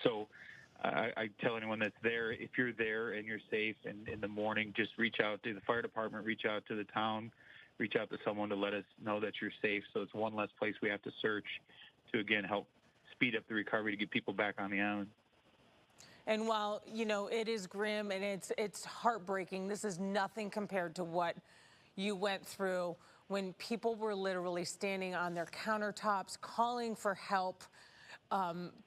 So I tell anyone that's there, if you're there and you're safe and in the morning, just reach out to the fire department, reach out to the town, reach out to someone to let us know that you're safe. So it's one less place we have to search to, again, help speed up the recovery to get people back on the island. And while, you know, it is grim and it's heartbreaking, this is nothing compared to what you went through when people were literally standing on their countertops calling for help.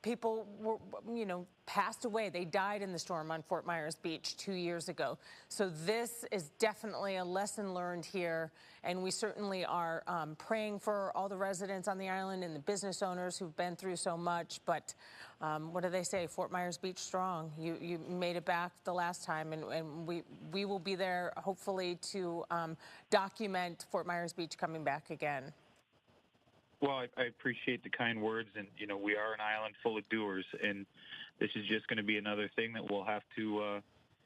People were, you know, passed away. They died in the storm on Fort Myers Beach 2 years ago. So this is definitely a lesson learned here. And we certainly are praying for all the residents on the island and the business owners who've been through so much. But what do they say? Fort Myers Beach strong. You made it back the last time, and we will be there hopefully to document Fort Myers Beach coming back again. Well, I appreciate the kind words, and, you know, we are an island full of doers, and this is just going to be another thing that we'll have to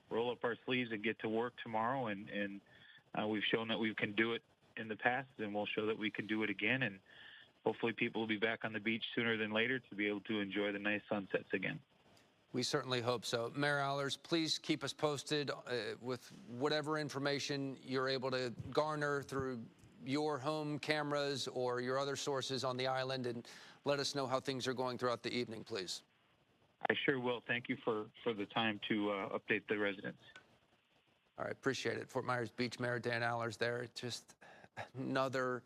roll up our sleeves and get to work tomorrow, and we've shown that we can do it in the past, and we'll show that we can do it again, and hopefully people will be back on the beach sooner than later to be able to enjoy the nice sunsets again. We certainly hope so. Mayor Allers, please keep us posted with whatever information you're able to garner through your home cameras or your other sources on the island, and let us know how things are going throughout the evening, please. I sure will. Thank you for the time to update the residents. All right, appreciate it. Fort Myers Beach Mayor Dan Allers there. Just another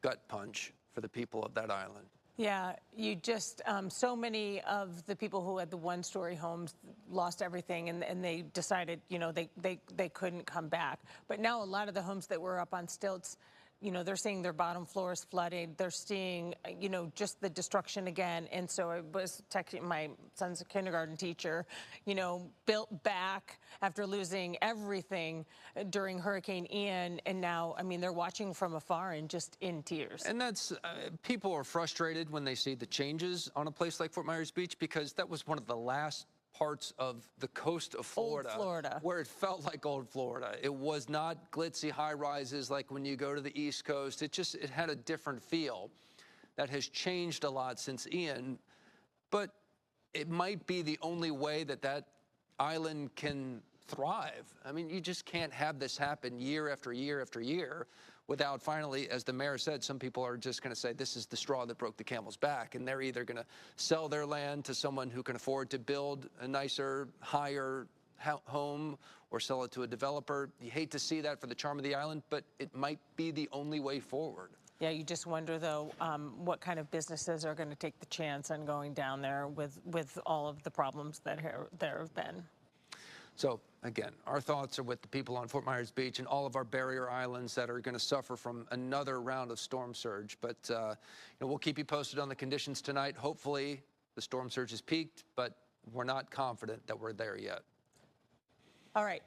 gut punch for the people of that island. Yeah, you just, so many of the people who had the one-story homes lost everything, and they decided, you know, they couldn't come back. But now a lot of the homes that were up on stilts, you know, they're seeing their bottom floors flooded. They're seeing, you know, just the destruction again. And so I was texting my son's a kindergarten teacher, you know, built back after losing everything during Hurricane Ian. And now, I mean, they're watching from afar and just in tears. And that's, people are frustrated when they see the changes on a place like Fort Myers Beach, because that was one of the last parts of the coast of Florida, Old Florida, where it felt like old Florida. It was not glitzy high-rises like when you go to the East Coast. It had a different feel. That has changed a lot since Ian, but it might be the only way that that island can thrive. I mean, you just can't have this happen year after year after year without finally, as the mayor said, some people are just going to say this is the straw that broke the camel's back, and they're either going to sell their land to someone who can afford to build a nicer, higher home, or sell it to a developer. You hate to see that for the charm of the island, but it might be the only way forward. Yeah, you just wonder, though, what kind of businesses are going to take the chance on going down there with all of the problems that there have been. So, again, our thoughts are with the people on Fort Myers Beach and all of our barrier islands that are going to suffer from another round of storm surge. But you know, we'll keep you posted on the conditions tonight. Hopefully, the storm surge has peaked, but we're not confident that we're there yet. All right.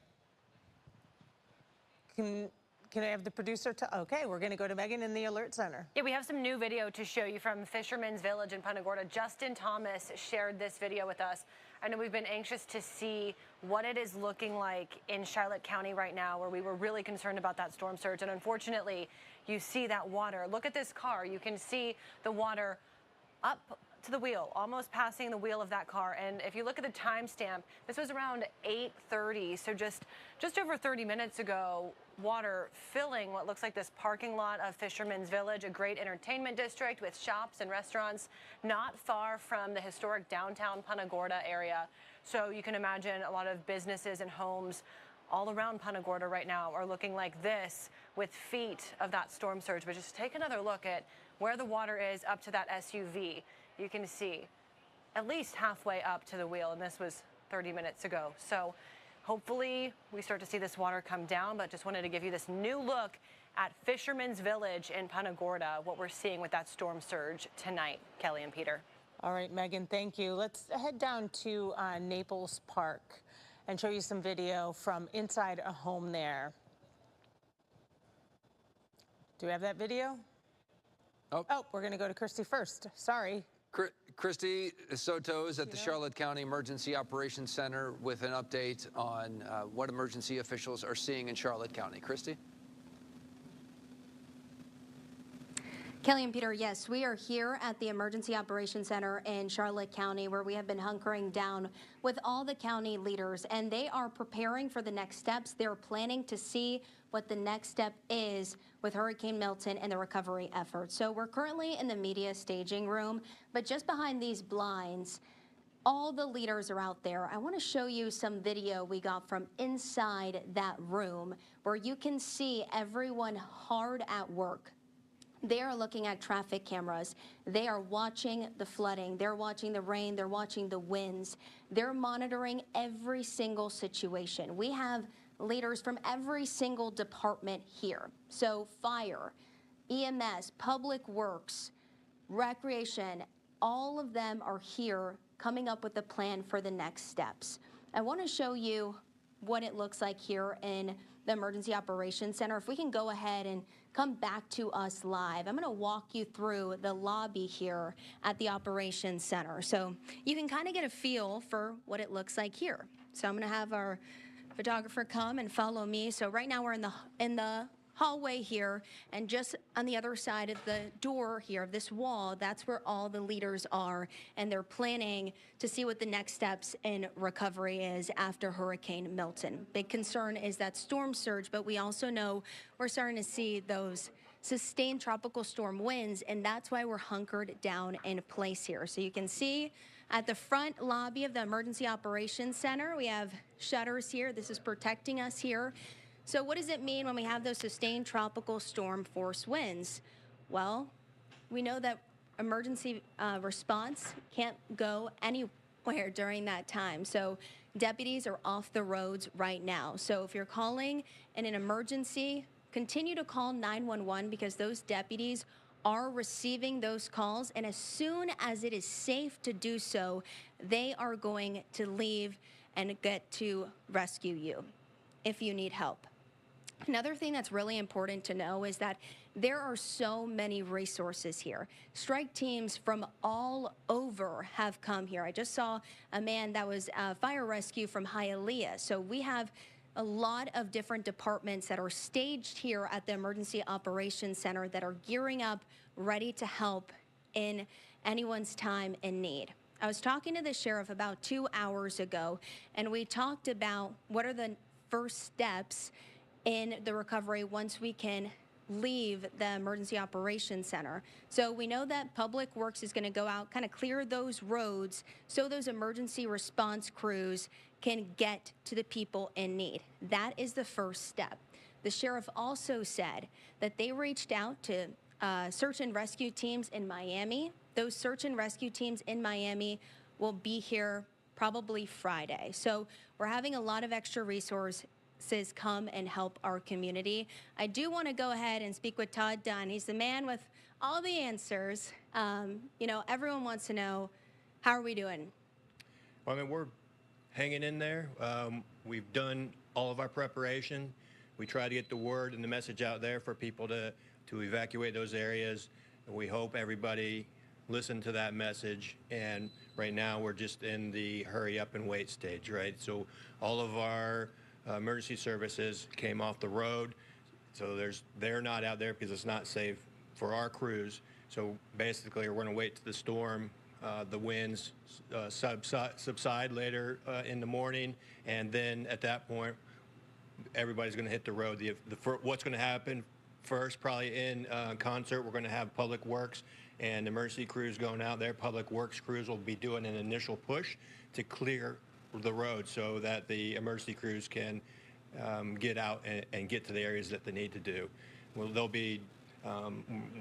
Can I have the producer to? Okay, we're going to go to Megan in the Alert Center. Yeah, we have some new video to show you from Fisherman's Village in Punta Gorda. Justin Thomas shared this video with us. I know we've been anxious to see what it is looking like in Charlotte County right now, where we were really concerned about that storm surge. And unfortunately, you see that water. Look at this car. You can see the water up to the wheel, almost passing the wheel of that car. And if you look at the timestamp, this was around 8:30, so just over 30 minutes ago. Water filling what looks like this parking lot of Fisherman's Village, a great entertainment district with shops and restaurants not far from the historic downtown Punta Gorda area. So you can imagine a lot of businesses and homes all around Punta Gorda right now are looking like this with feet of that storm surge. But just take another look at where the water is up to that SUV. You can see at least halfway up to the wheel, and this was 30 minutes ago. So hopefully we start to see this water come down, but just wanted to give you this new look at Fisherman's Village in Punta Gorda, what we're seeing with that storm surge tonight. Kelly and Peter. All right, Megan, thank you. Let's head down to Naples Park and show you some video from inside a home there. Do we have that video? Oh, we're going to go to Christy first. Sorry. Christy Soto is at the Charlotte County Emergency Operations Center with an update on what emergency officials are seeing in Charlotte County. Christy? Kelly and Peter, yes, we are here at the Emergency Operations Center in Charlotte County, where we have been hunkering down with all the county leaders, and they are preparing for the next steps. They're planning to see what the next step is with Hurricane Milton and the recovery effort. So we're currently in the media staging room, but just behind these blinds, all the leaders are out there. I want to show you some video we got from inside that room where you can see everyone hard at work. They are looking at traffic cameras. They are watching the flooding. They're watching the rain. They're watching the winds. They're monitoring every single situation. We have leaders from every single department here. So fire, EMS, Public Works, Recreation, all of them are here coming up with a plan for the next steps. I want to show you what it looks like here in the Emergency Operations Center. If we can go ahead and come back to us live. I'm going to walk you through the lobby here at the Operations Center so you can kind of get a feel for what it looks like here. So I'm going to have our photographer come and follow me. So right now we're in the hallway here, and just on the other side of the door here of this wall, that's where all the leaders are, and they're planning to see what the next steps in recovery is after Hurricane Milton. Big concern is that storm surge, but we also know we're starting to see those sustained tropical storm winds, and that's why we're hunkered down in place here. So you can see at the front lobby of the Emergency Operations Center, we have shutters here. This is protecting us here. So what does it mean when we have those sustained tropical storm force winds? Well, we know that emergency response can't go anywhere during that time. So deputies are off the roads right now. So if you're calling in an emergency, continue to call 911 because those deputies are receiving those calls. And as soon as it is safe to do so, they are going to leave and get to rescue you if you need help. Another thing that's really important to know is that there are so many resources here. Strike teams from all over have come here. I just saw a man that was fire rescue from Hialeah. So we have a lot of different departments that are staged here at the Emergency Operations Center that are gearing up, ready to help in anyone's time in need. I was talking to the sheriff about 2 hours ago, and we talked about what are the first steps in the recovery once we can leave the Emergency Operations Center. So we know that Public Works is going to go out, kind of clear those roads so those emergency response crews can get to the people in need. That is the first step. The sheriff also said that they reached out to search and rescue teams in Miami. Those search and rescue teams in Miami will be here probably Friday. So we're having a lot of extra resources come and help our community. I do want to go ahead and speak with Todd Dunn. He's the man with all the answers. You know, everyone wants to know, how are we doing? Well, I mean, we're hanging in there. We've done all of our preparation. We try to get the word and the message out there for people to evacuate those areas. And we hope everybody listened to that message. And right now we're just in the hurry up and wait stage, right? So all of our emergency services came off the road, so they're not out there because it's not safe for our crews. So basically, we're going to wait till the storm, the winds subside later in the morning, and then at that point, everybody's going to hit the road. What's going to happen first, probably in concert, we're going to have Public Works and emergency crews going out there. Public Works crews will be doing an initial push to clear the road so that the emergency crews can get out and get to the areas that they need to do. Well, there'll be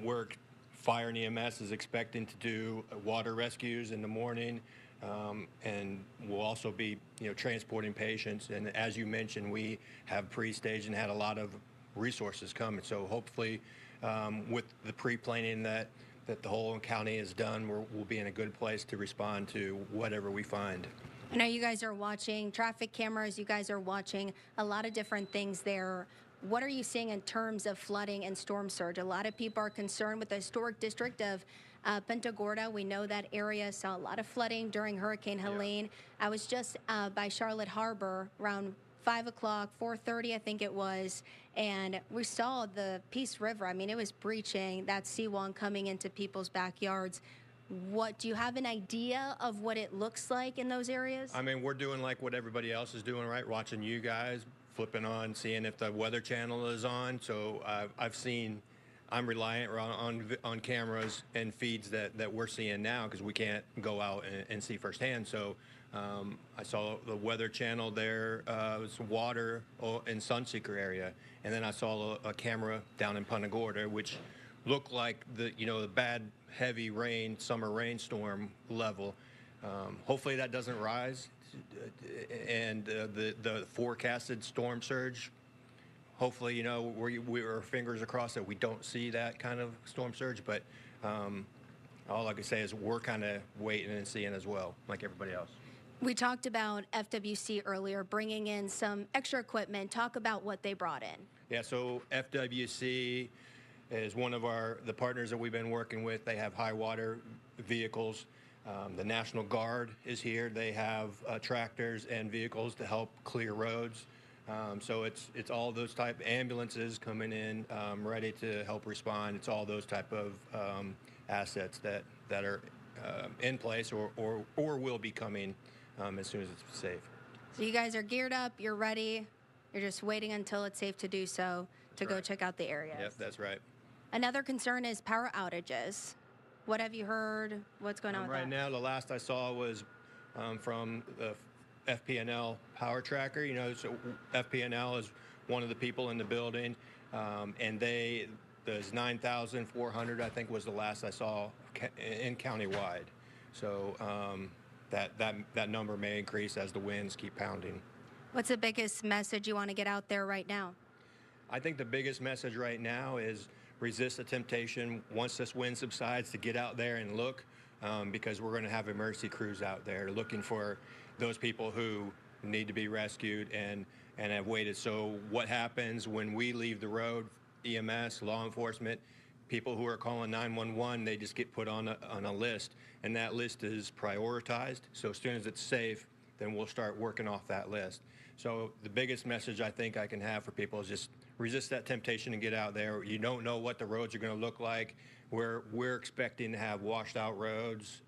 work. Fire and EMS is expecting to do water rescues in the morning, and we'll also be, transporting patients. And as you mentioned, we have pre-staged and had a lot of resources coming. So hopefully, with the pre-planning that the whole county has done, we'll be in a good place to respond to whatever we find. I know you guys are watching traffic cameras. You guys are watching a lot of different things there. What are you seeing in terms of flooding and storm surge? A lot of people are concerned with the historic district of Punta Gorda. We know that area saw a lot of flooding during Hurricane Helene. I was just by Charlotte Harbor around 5 o'clock, 4:30, I think it was, and we saw the Peace River. I mean, it was breaching that seawall and coming into people's backyards. What do you have an idea of what it looks like in those areas? I mean, we're doing like what everybody else is doing, right? Watching you guys, flipping on, seeing if the Weather Channel is on. So I'm reliant on cameras and feeds that we're seeing now because we can't go out and see firsthand. So I saw the Weather Channel there, was water in Sunseeker area, and then I saw a camera down in Punta Gorda, which looked like the bad heavy rain, summer rainstorm level. Hopefully that doesn't rise, and the forecasted storm surge. Hopefully, we are fingers across that we don't see that kind of storm surge. But all I can say is we're kind of waiting and seeing as well, like everybody else. We talked about FWC earlier, bringing in some extra equipment. Talk about what they brought in. Yeah, so FWC is one of the partners that we've been working with. They have high water vehicles. The National Guard is here. They have tractors and vehicles to help clear roads. So it's all those type ambulances coming in, ready to help respond. It's all those type of assets that are in place or will be coming as soon as it's safe. So you guys are geared up. You're ready. You're just waiting until it's safe to do so to go check out the areas. Yep, that's right. Another concern is power outages. What have you heard? What's going on with that? Right now, the last I saw was from the FPNL power tracker. So FPNL is one of the people in the building, and there's 9,400, I think, was the last I saw in countywide. So that number may increase as the winds keep pounding. What's the biggest message you want to get out there right now? I think the biggest message right now is resist the temptation once this wind subsides to get out there and look, because we're going to have emergency crews out there looking for those people who need to be rescued and have waited. So what happens when we leave the road, EMS, law enforcement, people who are calling 911, they just get put on a list, and that list is prioritized. So as soon as it's safe, then we'll start working off that list. So the biggest message I think I can have for people is just resist that temptation and get out there. You don't know what the roads are going to look like. We're expecting to have washed out roads,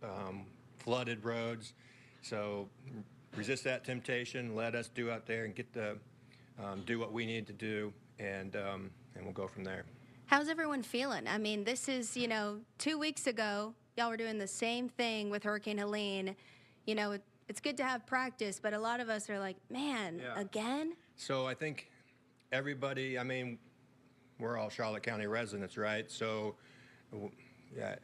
flooded roads. So resist that temptation. Let us do out there and get do what we need to do, and we'll go from there. How's everyone feeling? I mean, this is 2 weeks ago, y'all were doing the same thing with Hurricane Helene. It's good to have practice, but a lot of us are like, man, again? So I think everybody, I mean, we're all Charlotte County residents, right? So yeah,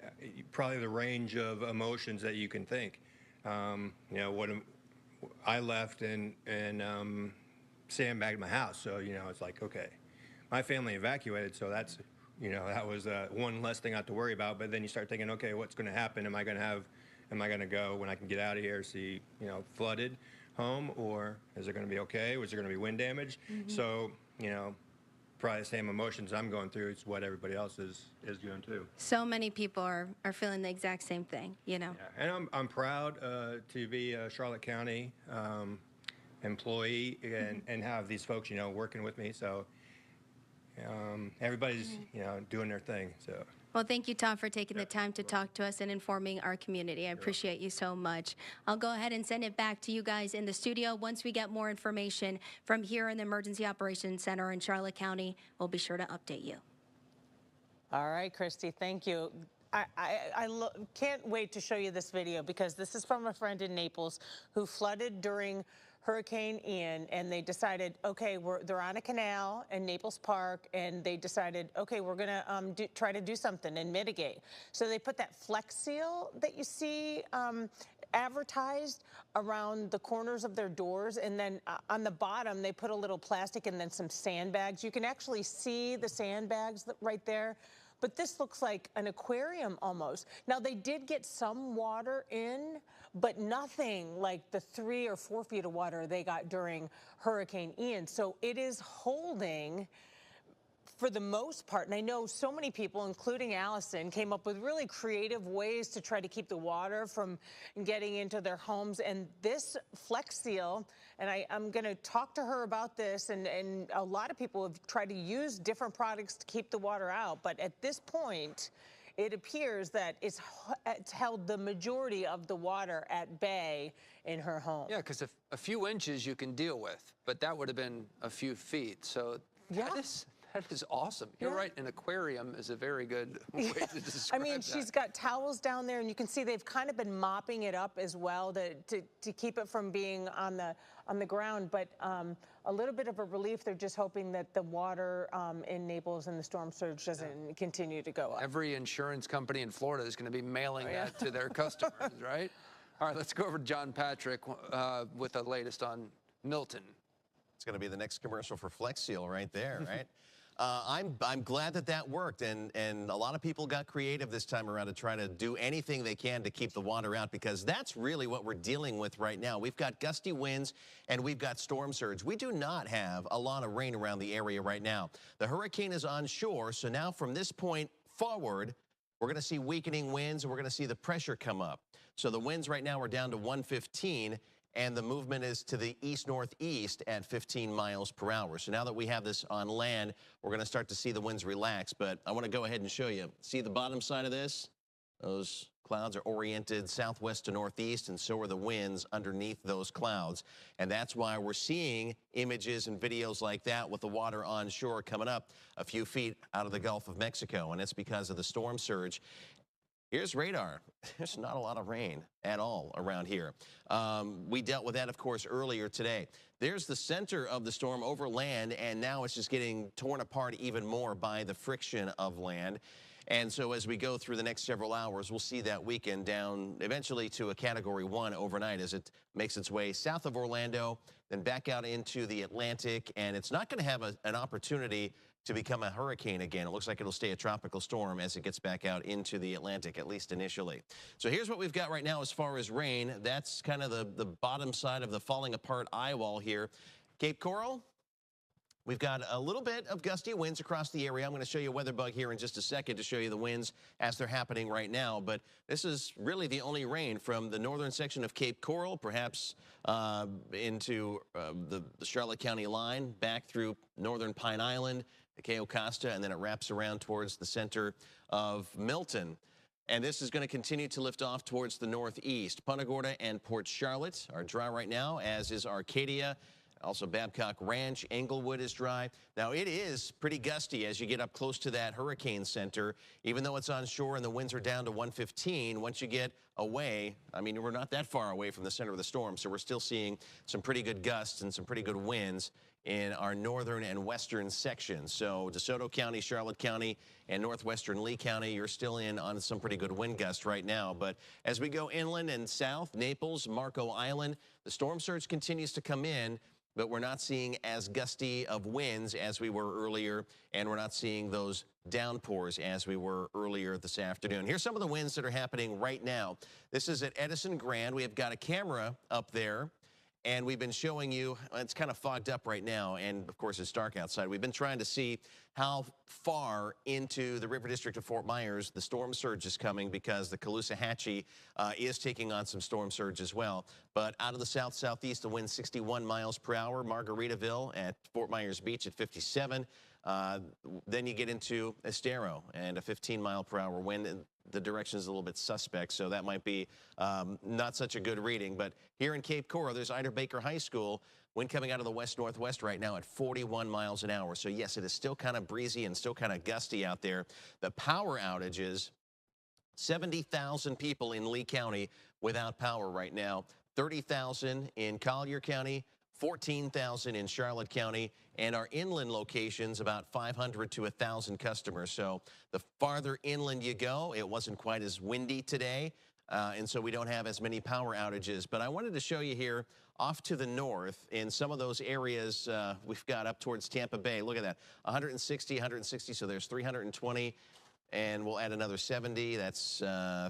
probably the range of emotions that you can think. What I left and sandbagged my house. So, it's like, okay, my family evacuated. So that's, that was one less thing I have to worry about. But then you start thinking, okay, what's going to happen? Am I going to go when I can get out of here, see, flooded home, or is it going to be okay? Was there going to be wind damage? Mm-hmm. So, probably the same emotions I'm going through is what everybody else is doing too. So many people are feeling the exact same thing, Yeah. And I'm proud to be a Charlotte County employee and have these folks, working with me. So everybody's, doing their thing. So. Well, thank you, Tom, for taking the time to talk to us and informing our community. I appreciate you so much. I'll go ahead and send it back to you guys in the studio. Once we get more information from here in the Emergency Operations Center in Charlotte County, we'll be sure to update you. All right, Christy, thank you. I can't wait to show you this video because this is from a friend in Naples who flooded during Hurricane Ian, and they decided, okay, they're on a canal in Naples Park, and they decided, okay, we're gonna try to do something and mitigate. So they put that Flex Seal that you see advertised around the corners of their doors, and then on the bottom they put a little plastic and then some sandbags. You can actually see the sandbags right there. But this looks like an aquarium almost. Now, they did get some water in, but nothing like the 3 or 4 feet of water they got during Hurricane Ian. So it is holding for the most part, and I know so many people, including Allison, came up with really creative ways to try to keep the water from getting into their homes. And this Flex Seal, and I'm going to talk to her about this, and a lot of people have tried to use different products to keep the water out. But at this point, it appears that it's held the majority of the water at bay in her home. Yeah, because a few inches you can deal with, but that would have been a few feet. So that is awesome. You're right. An aquarium is a very good way to describe I mean, she's got towels down there, and you can see they've kind of been mopping it up as well to keep it from being on the ground. But a little bit of a relief. They're just hoping that the water in Naples and the storm surge doesn't continue to go up. Every insurance company in Florida is going to be mailing that to their customers, right? All right, let's go over to John Patrick with the latest on Milton. It's going to be the next commercial for Flex Seal right there, right? I'm glad that worked, and a lot of people got creative this time around to try to do anything they can to keep the water out, because that's really what we're dealing with right now. We've got gusty winds and we've got storm surge. We do not have a lot of rain around the area right now. The hurricane is on shore, so now from this point forward, we're going to see weakening winds and we're going to see the pressure come up. So the winds right now are down to 115. And the movement is to the east-northeast at 15 miles per hour. So now that we have this on land, we're going to start to see the winds relax. But I want to go ahead and show you. See the bottom side of this? Those clouds are oriented southwest to northeast, and so are the winds underneath those clouds. And that's why we're seeing images and videos like that with the water on shore coming up a few feet out of the Gulf of Mexico. And it's because of the storm surge. Here's radar. There's not a lot of rain at all around here. We dealt with that, of course, earlier today. There's the center of the storm over land, and now it's just getting torn apart even more by the friction of land. And so as we go through the next several hours, we'll see that weaken down eventually to a Category 1 overnight as it makes its way south of Orlando, then back out into the Atlantic. And it's not going to have an opportunity to become a hurricane again. It looks like it'll stay a tropical storm as it gets back out into the Atlantic, at least initially. So here's what we've got right now as far as rain. That's kind of the bottom side of the falling apart eye wall here. Cape Coral, we've got a little bit of gusty winds across the area. I'm going to show you a weather bug here in just a second to show you the winds as they're happening right now. But this is really the only rain from the northern section of Cape Coral, perhaps into the Charlotte County line, back through northern Pine Island, the Cayo Costa, and then it wraps around towards the center of Milton. And this is going to continue to lift off towards the northeast. Punta Gorda and Port Charlotte are dry right now, as is Arcadia. Also, Babcock Ranch, Englewood is dry. Now, it is pretty gusty as you get up close to that hurricane center. Even though it's on shore and the winds are down to 115, once you get away, I mean, we're not that far away from the center of the storm, so we're still seeing some pretty good gusts and some pretty good winds in our northern and western sections. So DeSoto County, Charlotte County, and northwestern Lee County, you're still in on some pretty good wind gusts right now. But as we go inland and south, Naples, Marco Island, the storm surge continues to come in, but we're not seeing as gusty of winds as we were earlier, and we're not seeing those downpours as we were earlier this afternoon. Here's some of the winds that are happening right now. This is at Edison Grand. We have got a camera up there, and we've been showing you, it's kind of fogged up right now, and of course it's dark outside. We've been trying to see how far into the River District of Fort Myers the storm surge is coming, because the Caloosahatchee is taking on some storm surge as well. But out of the south-southeast, the wind 61 miles per hour. Margaritaville at Fort Myers Beach at 57. Then you get into Estero and a 15-mile-per-hour wind. The direction is a little bit suspect, so that might be not such a good reading. But here in Cape Coral, there's Ida Baker High School. Wind coming out of the west-northwest right now at 41 miles an hour. So, yes, it is still kind of breezy and still kind of gusty out there. The power outages, 70,000 people in Lee County without power right now, 30,000 in Collier County, 14,000 in Charlotte County, and our inland locations, about 500 to 1,000 customers. So the farther inland you go, it wasn't quite as windy today, and so we don't have as many power outages. But I wanted to show you here off to the north in some of those areas we've got up towards Tampa Bay. Look at that, 160, so there's 320. And we'll add another 70. That's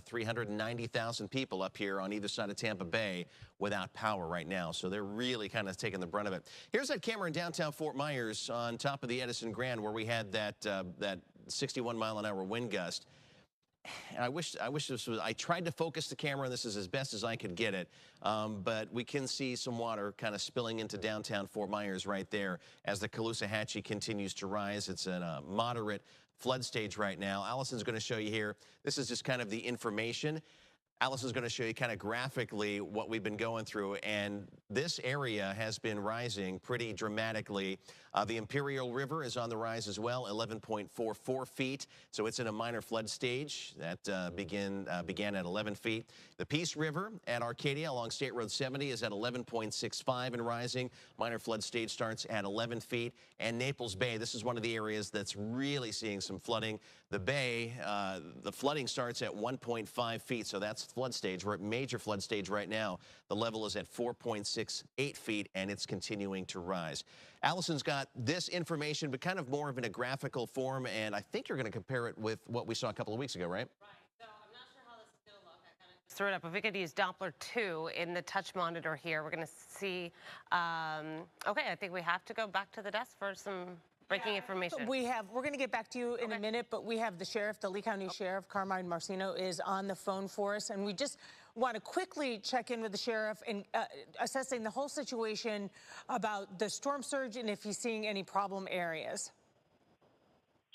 390,000 people up here on either side of Tampa Bay without power right now. So they're really kind of taking the brunt of it. Here's that camera in downtown Fort Myers on top of the Edison Grand where we had that 61-mile-an-hour wind gust. And I wish this was, I tried to focus the camera, and this is as best as I could get it, but we can see some water kind of spilling into downtown Fort Myers right there as the Caloosahatchee continues to rise. It's in a moderate flood stage right now. Allison's going to show you here. This is just kind of the information. Allison's going to show you kind of graphically what we've been going through, and this area has been rising pretty dramatically. The Imperial River is on the rise as well, 11.44 feet, so it's in a minor flood stage. That began at 11 feet. The Peace River at Arcadia along State Road 70 is at 11.65 and rising. Minor flood stage starts at 11 feet. And Naples Bay, this is one of the areas that's really seeing some flooding. The bay, the flooding starts at 1.5 feet, so that's flood stage. We're at major flood stage right now. The level is at 4.68 feet, and it's continuing to rise. Allison's got this information, but kind of more of in a graphical form, and I think you're going to compare it with what we saw a couple of weeks ago, right? Right. So I'm not sure how this is going to look. I kind of just threw it up. If we could use Doppler 2 in the touch monitor here, we're going to see. Okay, I think we have to go back to the desk for some breaking information. We're going to get back to you in a minute, but we have the sheriff, the Lee County Sheriff, Carmine Marcino, is on the phone for us, and we just want to quickly check in with the sheriff and assessing the whole situation about the storm surge and if he's seeing any problem areas.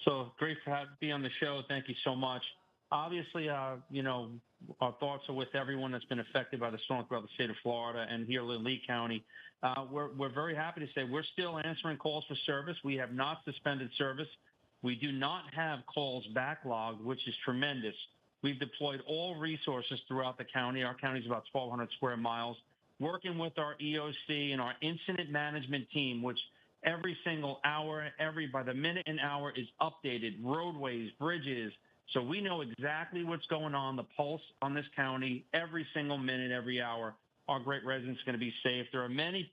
So great to be on the show. Thank you so much. Obviously, you know, our thoughts are with everyone that's been affected by the storm throughout the state of Florida and here in Lee County. We're very happy to say we're still answering calls for service. We have not suspended service. We do not have calls backlogged, which is tremendous. We've deployed all resources throughout the county. Our county is about 1,200 square miles, working with our EOC and our incident management team, which every single hour, by the minute and hour is updated, roadways, bridges. So we know exactly what's going on, the pulse on this county, every single minute, every hour. Our great residents are going to be safe. There are many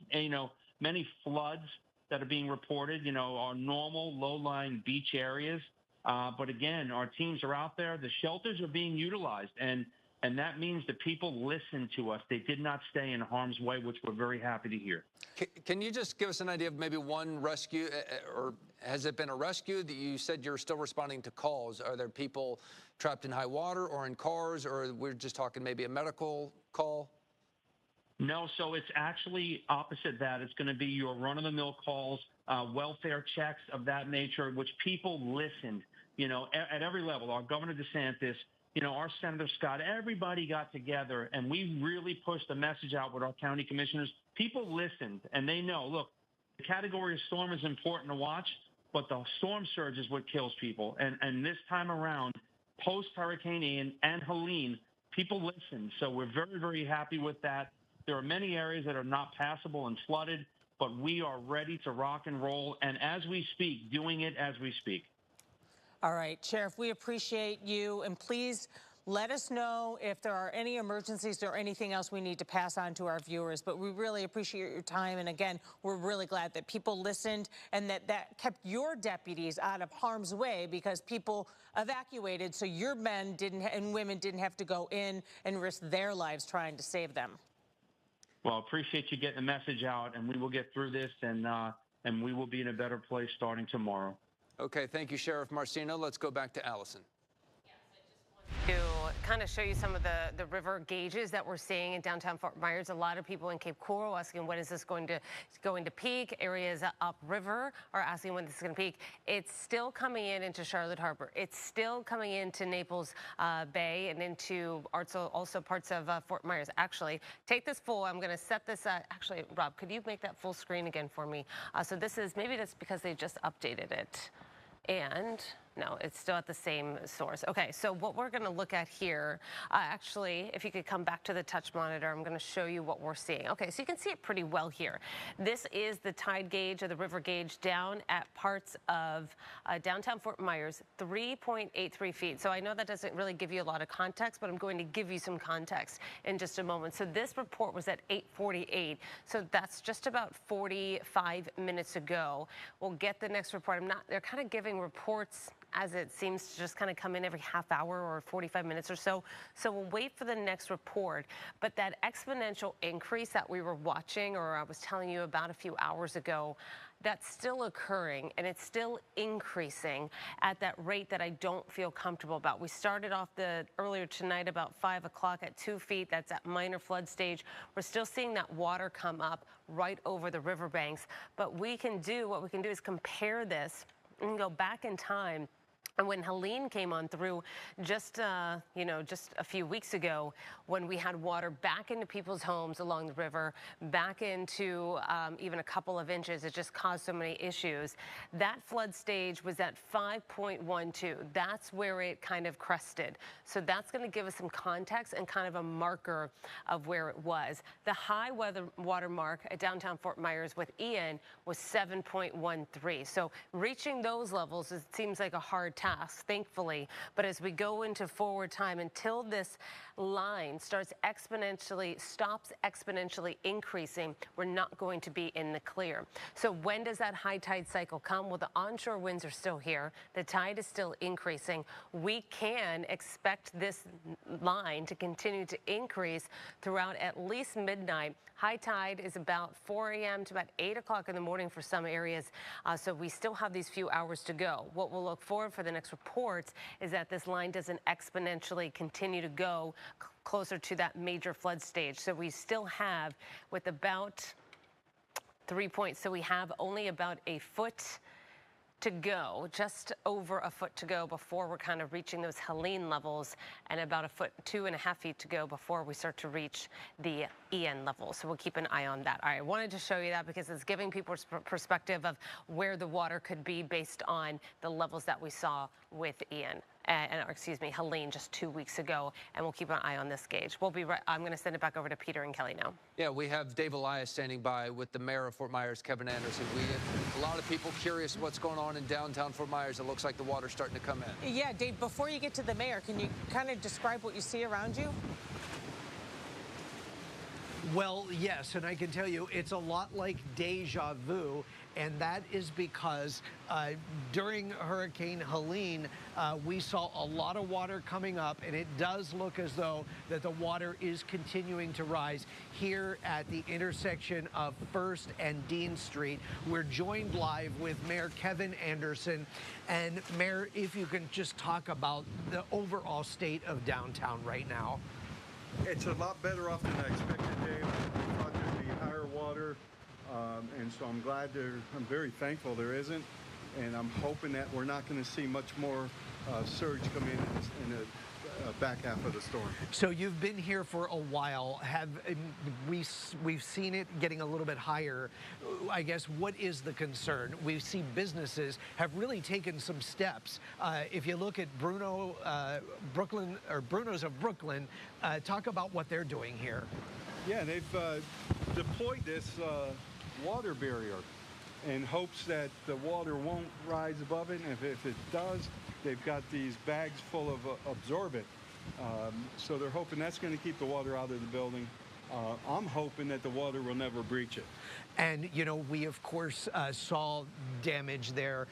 floods that are being reported, our normal low-lying beach areas. But again, our teams are out there. The shelters are being utilized, and that means that people listen to us. They did not stay in harm's way, which we're very happy to hear. Can you just give us an idea of maybe one rescue, or has it been a rescue? That you said you're still responding to calls. Are there people trapped in high water or in cars, or we're just talking maybe a medical call? No, so it's actually opposite that. It's going to be your run-of-the-mill calls, welfare checks of that nature, which people listened, at every level. Our Governor DeSantis, our Senator Scott, everybody got together, and we really pushed the message out with our county commissioners. People listened, and they know, look, the category of storm is important to watch, but the storm surge is what kills people. And this time around, post-Hurricane Ian and Helene, people listened. So we're very, very happy with that. There are many areas that are not passable and flooded, but we are ready to rock and roll, and as we speak, doing it as we speak. All right, Sheriff, we appreciate you, and please let us know if there are any emergencies or anything else we need to pass on to our viewers. But we really appreciate your time, and again, we're really glad that people listened and that kept your deputies out of harm's way, because people evacuated so your men and women didn't have to go in and risk their lives trying to save them. Well, appreciate you getting the message out, and we will get through this, and we will be in a better place starting tomorrow. Okay, thank you, Sheriff Marcino. Let's go back to Allison. To kind of show you some of the river gauges that we're seeing in downtown Fort Myers. A lot of people in Cape Coral asking when is this going to peak. Areas upriver are asking when this is going to peak. It's still coming into Charlotte Harbor. It's still coming into Naples Bay and into also parts of Fort Myers. Actually, take this full. I'm going to set this. Actually, Rob, could you make that full screen again for me? So this is, maybe that's because they just updated it. And no, it's still at the same source. Okay, so what we're going to look at here, actually, if you could come back to the touch monitor, I'm going to show you what we're seeing. Okay, so you can see it pretty well here. This is the tide gauge or the river gauge down at parts of downtown Fort Myers, 3.83 feet. So I know that doesn't really give you a lot of context, but I'm going to give you some context in just a moment. So this report was at 8:48. So that's just about 45 minutes ago. We'll get the next report. They're kind of giving reports as it seems to just kind of come in every half hour or 45 minutes or so. So we'll wait for the next report. But that exponential increase that we were watching, or I was telling you about a few hours ago, that's still occurring, and it's still increasing at that rate that I don't feel comfortable about. We started off earlier tonight about 5 o'clock at 2 feet. That's at minor flood stage. We're still seeing that water come up right over the riverbanks. But what we can do is compare this and go back in time. And when Helene came on through just a few weeks ago, when we had water back into people's homes along the river, back into even a couple of inches, it just caused so many issues. That flood stage was at 5.12. That's where it kind of crested. So that's going to give us some context and kind of a marker of where it was. The high water mark at downtown Fort Myers with Ian was 7.13. So reaching those levels, it seems like a hard task, thankfully. But as we go into forward time, until this line stops exponentially increasing, we're not going to be in the clear. So when does that high tide cycle come? Well, the onshore winds are still here. The tide is still increasing. We can expect this line to continue to increase throughout at least midnight. High tide is about 4 a.m. to about 8 o'clock in the morning for some areas. So we still have these few hours to go. What we'll look forward for the next reports is that this line doesn't exponentially continue to go closer to that major flood stage. So we still have, with about 3 points, so we have only about a foot to go, just over a foot to go before we're kind of reaching those Helene levels, and about a foot, 2.5 feet to go before we start to reach the Ian level. So we'll keep an eye on that. All right, I wanted to show you that because it's giving people perspective of where the water could be based on the levels that we saw with Ian. Helene just 2 weeks ago, and we'll keep an eye on this gauge. We'll be right. I'm going to send it back over to Peter and Kelly now. Yeah, we have Dave Elias standing by with the mayor of Fort Myers, Kevin Anderson. A lot of people curious what's going on in downtown Fort Myers. It looks like the water's starting to come in. Yeah, Dave, before you get to the mayor, can you kind of describe what you see around you? Well, yes, and I can tell you it's a lot like deja vu, and that is because during Hurricane Helene, we saw a lot of water coming up, and it does look as though that the water is continuing to rise here at the intersection of 1st and Dean Street. We're joined live with Mayor Kevin Anderson. And Mayor, if you can just talk about the overall state of downtown right now. It's a lot better off than I expected, Dave. I thought there'd be higher water, and so I'm very thankful there isn't, and I'm hoping that we're not going to see much more surge come in the back half of the storm. So you've been here for a while. We've seen it getting a little bit higher. I guess what is the concern? We see businesses have really taken some steps. If you look at Bruno's of Brooklyn, talk about what they're doing here. Yeah, they've deployed this water barrier in hopes that the water won't rise above it, and if it does, they've got these bags full of absorbent. So they're hoping that's going to keep the water out of the building. I'm hoping that the water will never breach it. And, you know, we, of course, saw damage there,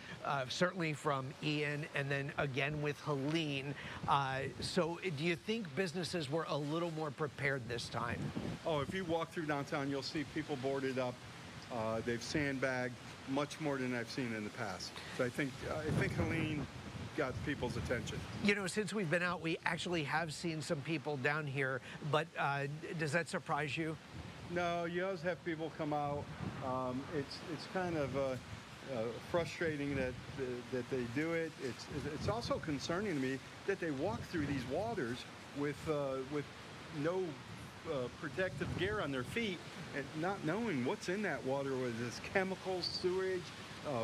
certainly from Ian and then again with Helene. So do you think businesses were a little more prepared this time? Oh, if you walk through downtown, you'll see people boarded up. They've sandbagged much more than I've seen in the past. So I think Helene got people's attention. You know, since we've been out, we actually have seen some people down here, but does that surprise you? No, you always have people come out. It's kind of frustrating that they do it. It's also concerning to me that they walk through these waters with no protective gear on their feet and not knowing what's in that water, whether it's chemicals, sewage,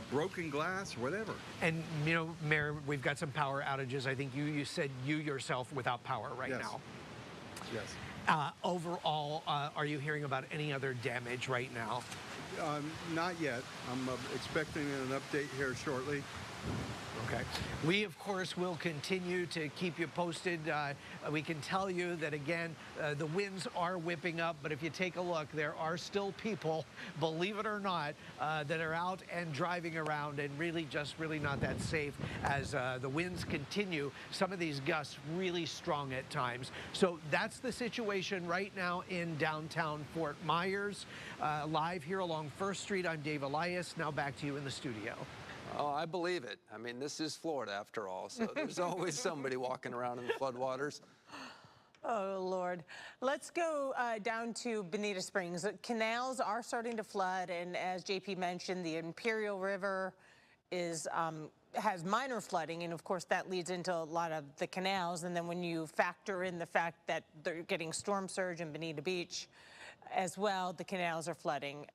broken glass, whatever. And, you know, Mayor, we've got some power outages. I think you said you yourself without power right now. Yes. Overall, are you hearing about any other damage right now? Not yet. I'm expecting an update here shortly. Okay. We, of course, will continue to keep you posted. We can tell you that, again, the winds are whipping up, but if you take a look, there are still people, believe it or not, that are out and driving around and really not that safe as the winds continue. Some of these gusts really strong at times. So that's the situation right now in downtown Fort Myers. Live here along 1st Street, I'm Dave Elias. Now back to you in the studio. Oh, I believe it. I mean, this is Florida after all, so there's always somebody walking around in the floodwaters. Oh, Lord. Let's go down to Bonita Springs. Canals are starting to flood, and as JP mentioned, the Imperial River is has minor flooding, and of course that leads into a lot of the canals. And then when you factor in the fact that they're getting storm surge in Bonita Beach as well, the canals are flooding.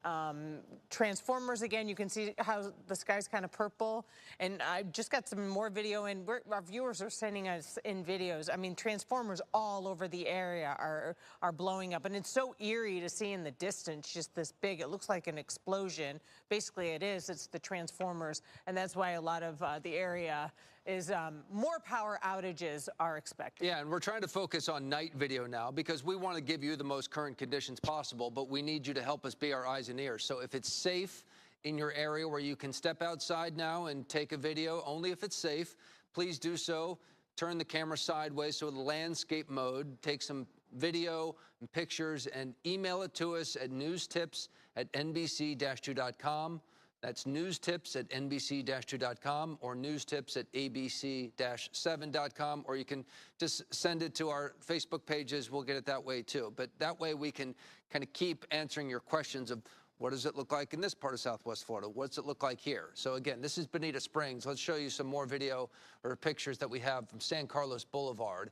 Transformers, again, you can see how the sky's kind of purple. And I just got some more video, and our viewers are sending us in videos. I mean, transformers all over the area are blowing up. And it's so eerie to see in the distance, just this big, it looks like an explosion. Basically, it is. It's the transformers. And that's why a lot of the area is more power outages are expected. Yeah, and we're trying to focus on night video now because we want to give you the most current conditions possible, but we need you to help us be our eyes and ears. So if it's safe in your area where you can step outside now and take a video, only if it's safe, please do so. Turn the camera sideways so the landscape mode, take some video and pictures and email it to us at newstips@nbc-2.com. That's newstips@nbc-2.com or newstips@abc-7.com, or you can just send it to our Facebook pages. We'll get it that way too. But that way we can kind of keep answering your questions of what does it look like in this part of Southwest Florida? What does it look like here? So again, this is Bonita Springs. Let's show you some more video or pictures that we have from San Carlos Boulevard.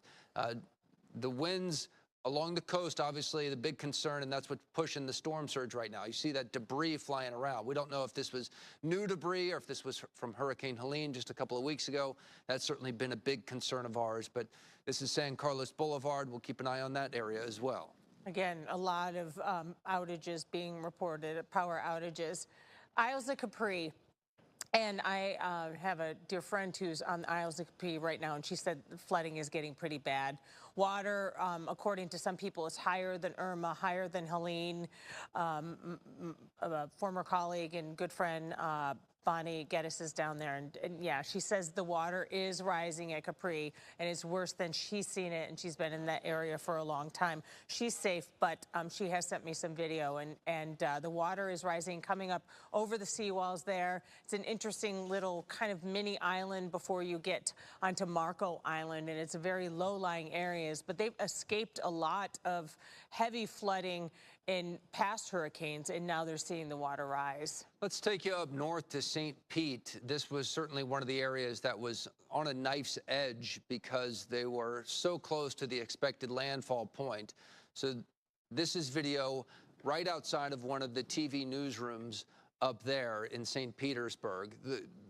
The winds along the coast, obviously, the big concern, and that's what's pushing the storm surge right now. You see that debris flying around. We don't know if this was new debris or if this was from Hurricane Helene just a couple of weeks ago. That's certainly been a big concern of ours. But this is San Carlos Boulevard. We'll keep an eye on that area as well. Again, a lot of outages being reported, power outages. Isles of Capri. And I have a dear friend who's on the Isles of Capri right now, and she said the flooding is getting pretty bad. Water, according to some people, is higher than Irma, higher than Helene. A former colleague and good friend, Bonnie Geddes, is down there, and yeah, she says the water is rising at Capri, and it's worse than she's seen it, and she's been in that area for a long time. She's safe, but she has sent me some video, and the water is rising, coming up over the seawalls there. It's an interesting little kind of mini island before you get onto Marco Island, and it's a very low-lying areas, but they've escaped a lot of heavy flooding in past hurricanes, and now they're seeing the water rise. Let's take you up north to St. Pete. This was certainly one of the areas that was on a knife's edge because they were so close to the expected landfall point. So this is video right outside of one of the TV newsrooms up there in St. Petersburg.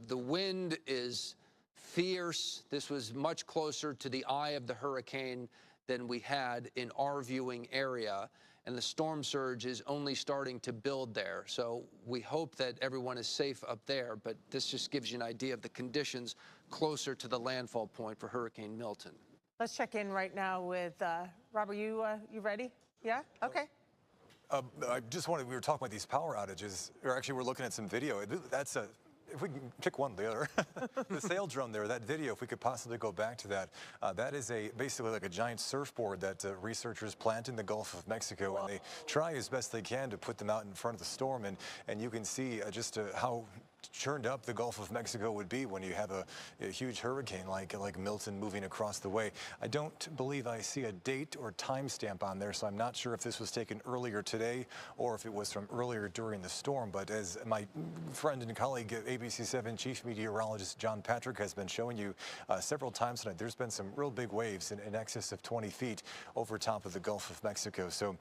The wind is fierce. This was much closer to the eye of the hurricane than we had in our viewing area. And the storm surge is only starting to build there. So we hope that everyone is safe up there, but this just gives you an idea of the conditions closer to the landfall point for Hurricane Milton. Let's check in right now with Robert. You ready? Yeah? Okay. I just wanted, we were talking about these power outages, or actually we're looking at some video. That's a, if we can pick one or the other, the sail drone there, that video, if we could possibly go back to that, that is basically like a giant surfboard that researchers plant in the Gulf of Mexico. Whoa. And they try as best they can to put them out in front of the storm. And you can see just how churned up the Gulf of Mexico would be when you have a huge hurricane like Milton moving across the way. I don't believe I see a date or timestamp on there, so I'm not sure if this was taken earlier today or if it was from earlier during the storm. But as my friend and colleague, ABC7 Chief Meteorologist John Patrick has been showing you several times tonight, there's been some real big waves in excess of 20 feet over top of the Gulf of Mexico. So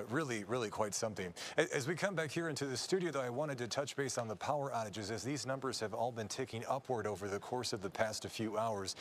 really, really quite something. As we come back here into the studio, though, I wanted to touch base on the power outages. because these numbers have all been ticking upward over the course of the past few hours.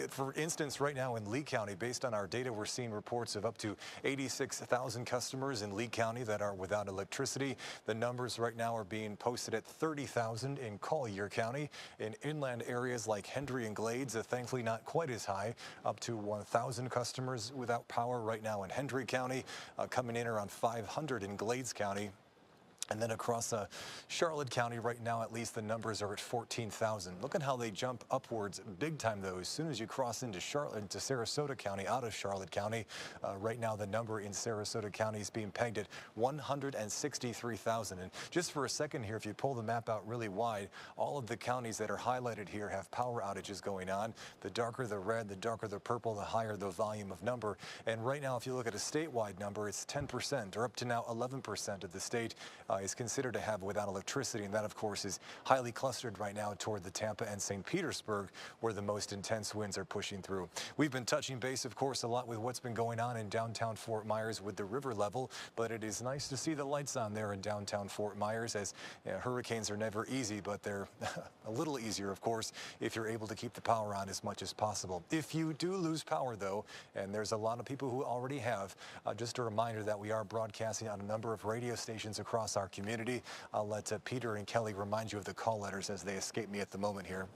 For instance, right now in Lee County, based on our data, we're seeing reports of up to 86,000 customers in Lee County that are without electricity. The numbers right now are being posted at 30,000 in Collier County. In inland areas like Hendry and Glades, thankfully not quite as high, up to 1,000 customers without power right now in Hendry County, coming in around 500 in Glades County. And then across Charlotte County right now, at least the numbers are at 14,000. Look at how they jump upwards big time, though. As soon as you cross into Sarasota County, out of Charlotte County, right now the number in Sarasota County is being pegged at 163,000. And just for a second here, if you pull the map out really wide, all of the counties that are highlighted here have power outages going on. The darker the red, the darker the purple, the higher the volume of number. And right now, if you look at a statewide number, it's 10%, or up to now 11% of the state is considered to have without electricity, and that of course is highly clustered right now toward the Tampa and St. Petersburg, where the most intense winds are pushing through. We've been touching base, of course, a lot with what's been going on in downtown Fort Myers with the river level, but it is nice to see the lights on there in downtown Fort Myers, as hurricanes are never easy, but they're a little easier, of course, if you're able to keep the power on as much as possible. If you do lose power, though, and there's a lot of people who already have, just a reminder that we are broadcasting on a number of radio stations across our community. I'll let Peter and Kelly remind you of the call letters as they escape me at the moment here.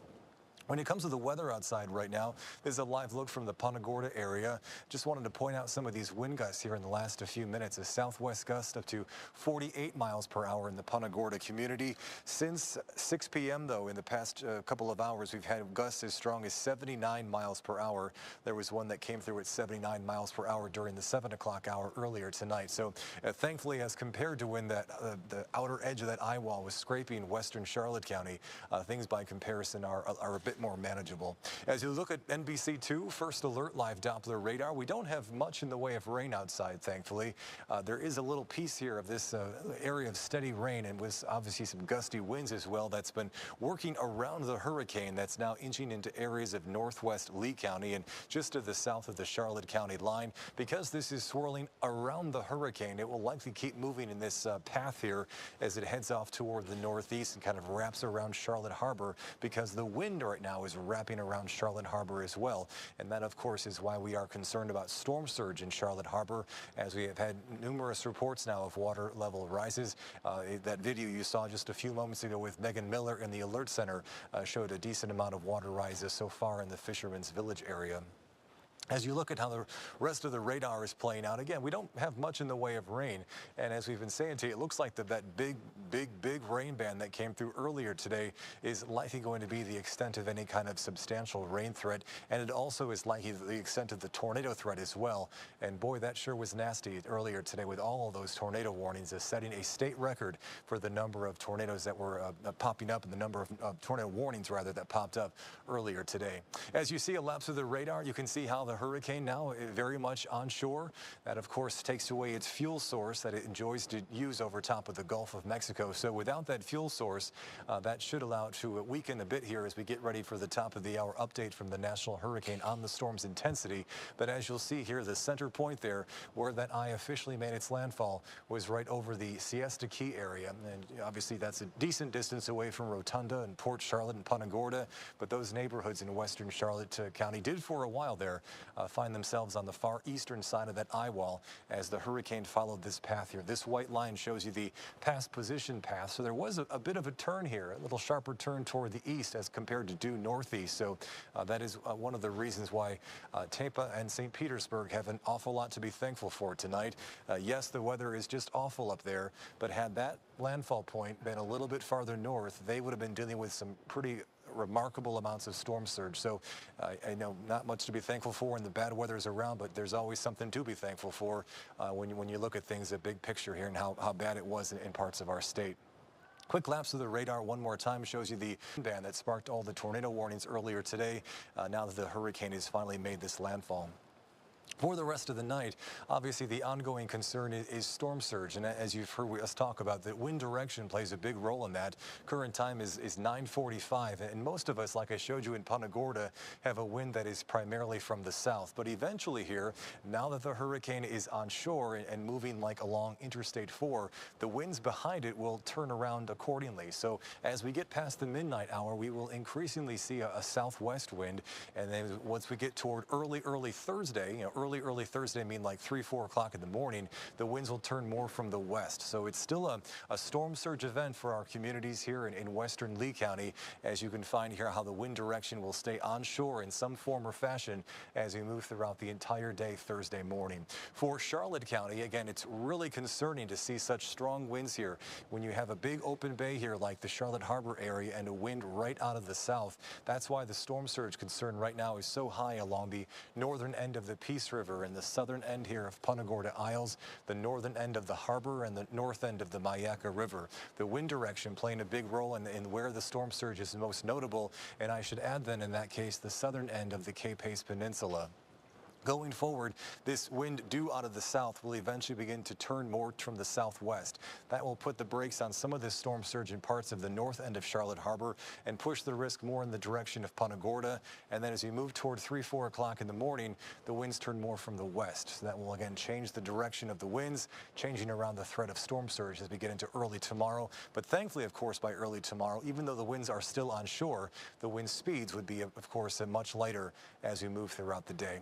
When it comes to the weather outside right now, this is a live look from the Punta Gorda area. Just wanted to point out some of these wind gusts here in the last few minutes. A southwest gust up to 48 miles per hour in the Punta Gorda community. Since 6 p.m., though, in the past couple of hours, we've had gusts as strong as 79 miles per hour. There was one that came through at 79 miles per hour during the 7 o'clock hour earlier tonight. So thankfully, as compared to when that the outer edge of that eye wall was scraping western Charlotte County, things by comparison are a bit more manageable. As you look at NBC2 First Alert live Doppler radar, we don't have much in the way of rain outside, thankfully. There is a little piece here of this area of steady rain, and with obviously some gusty winds as well, that's been working around the hurricane that's now inching into areas of northwest Lee County and just to the south of the Charlotte County line. Because this is swirling around the hurricane, it will likely keep moving in this path here as it heads off toward the northeast and kind of wraps around Charlotte Harbor, because the wind right now is wrapping around Charlotte Harbor as well. And that, of course, is why we are concerned about storm surge in Charlotte Harbor, as we have had numerous reports now of water level rises. That video you saw just a few moments ago with Megan Miller in the Alert Center showed a decent amount of water rises so far in the Fisherman's Village area. As you look at how the rest of the radar is playing out, again, we don't have much in the way of rain. And as we've been saying to you, it looks like that big rain band that came through earlier today is likely going to be the extent of any kind of substantial rain threat. And it also is likely the extent of the tornado threat as well. And boy, that sure was nasty earlier today with all of those tornado warnings, setting a state record for the number of tornadoes that were popping up and the number of tornado warnings, rather, that popped up earlier today. As you see a lapse of the radar, you can see how the hurricane now very much onshore. That, of course, takes away its fuel source that it enjoys to use over top of the Gulf of Mexico. So without that fuel source, that should allow it to weaken a bit here as we get ready for the top of the hour update from the National Hurricane on the storm's intensity. But as you'll see here, the center point there where that eye officially made its landfall was right over the Siesta Key area. And obviously that's a decent distance away from Rotunda and Port Charlotte and Punta Gorda. But those neighborhoods in western Charlotte County did for a while there find themselves on the far eastern side of that eye wall as the hurricane followed this path here. This white line shows you the past position path. So there was a bit of a turn here, a little sharper turn toward the east as compared to due northeast. So that is one of the reasons why Tampa and St. Petersburg have an awful lot to be thankful for tonight. Yes, the weather is just awful up there, but had that landfall point been a little bit farther north, they would have been dealing with some pretty remarkable amounts of storm surge. So I know not much to be thankful for when the bad weather is around, but there's always something to be thankful for when you look at things, the big picture here, and how bad it was in parts of our state. Quick lapse of the radar one more time shows you the band that sparked all the tornado warnings earlier today, now that the hurricane has finally made this landfall. For the rest of the night, obviously the ongoing concern is storm surge, and as you've heard us talk about, the wind direction plays a big role in that. Current time is 9:45, and most of us, like I showed you in Punta Gorda, have a wind that is primarily from the south. But eventually here, now that the hurricane is on shore and moving like along Interstate 4, the winds behind it will turn around accordingly. So as we get past the midnight hour, we will increasingly see a southwest wind, and then once we get toward early Thursday, early Thursday, mean like 3, 4 o'clock in the morning, the winds will turn more from the west. So it's still a storm surge event for our communities here in western Lee County, as you can find here how the wind direction will stay onshore in some form or fashion as we move throughout the entire day Thursday morning. For Charlotte County, again, it's really concerning to see such strong winds here. When you have a big open bay here like the Charlotte Harbor area and a wind right out of the south, that's why the storm surge concern right now is so high along the northern end of the Peace River and the southern end here of Punta Gorda Isles, the northern end of the harbor, and the north end of the Mayaca River. The wind direction playing a big role in where the storm surge is most notable, and I should add then in that case the southern end of the Cape Hayes Peninsula. Going forward, this wind due out of the south will eventually begin to turn more from the southwest. That will put the brakes on some of this storm surge in parts of the north end of Charlotte Harbor and push the risk more in the direction of Punta Gorda. And then as we move toward 3, 4 o'clock in the morning, the winds turn more from the west. So that will again change the direction of the winds, changing around the threat of storm surge as we get into early tomorrow. But thankfully, of course, by early tomorrow, even though the winds are still onshore, the wind speeds would be, of course, much lighter as we move throughout the day.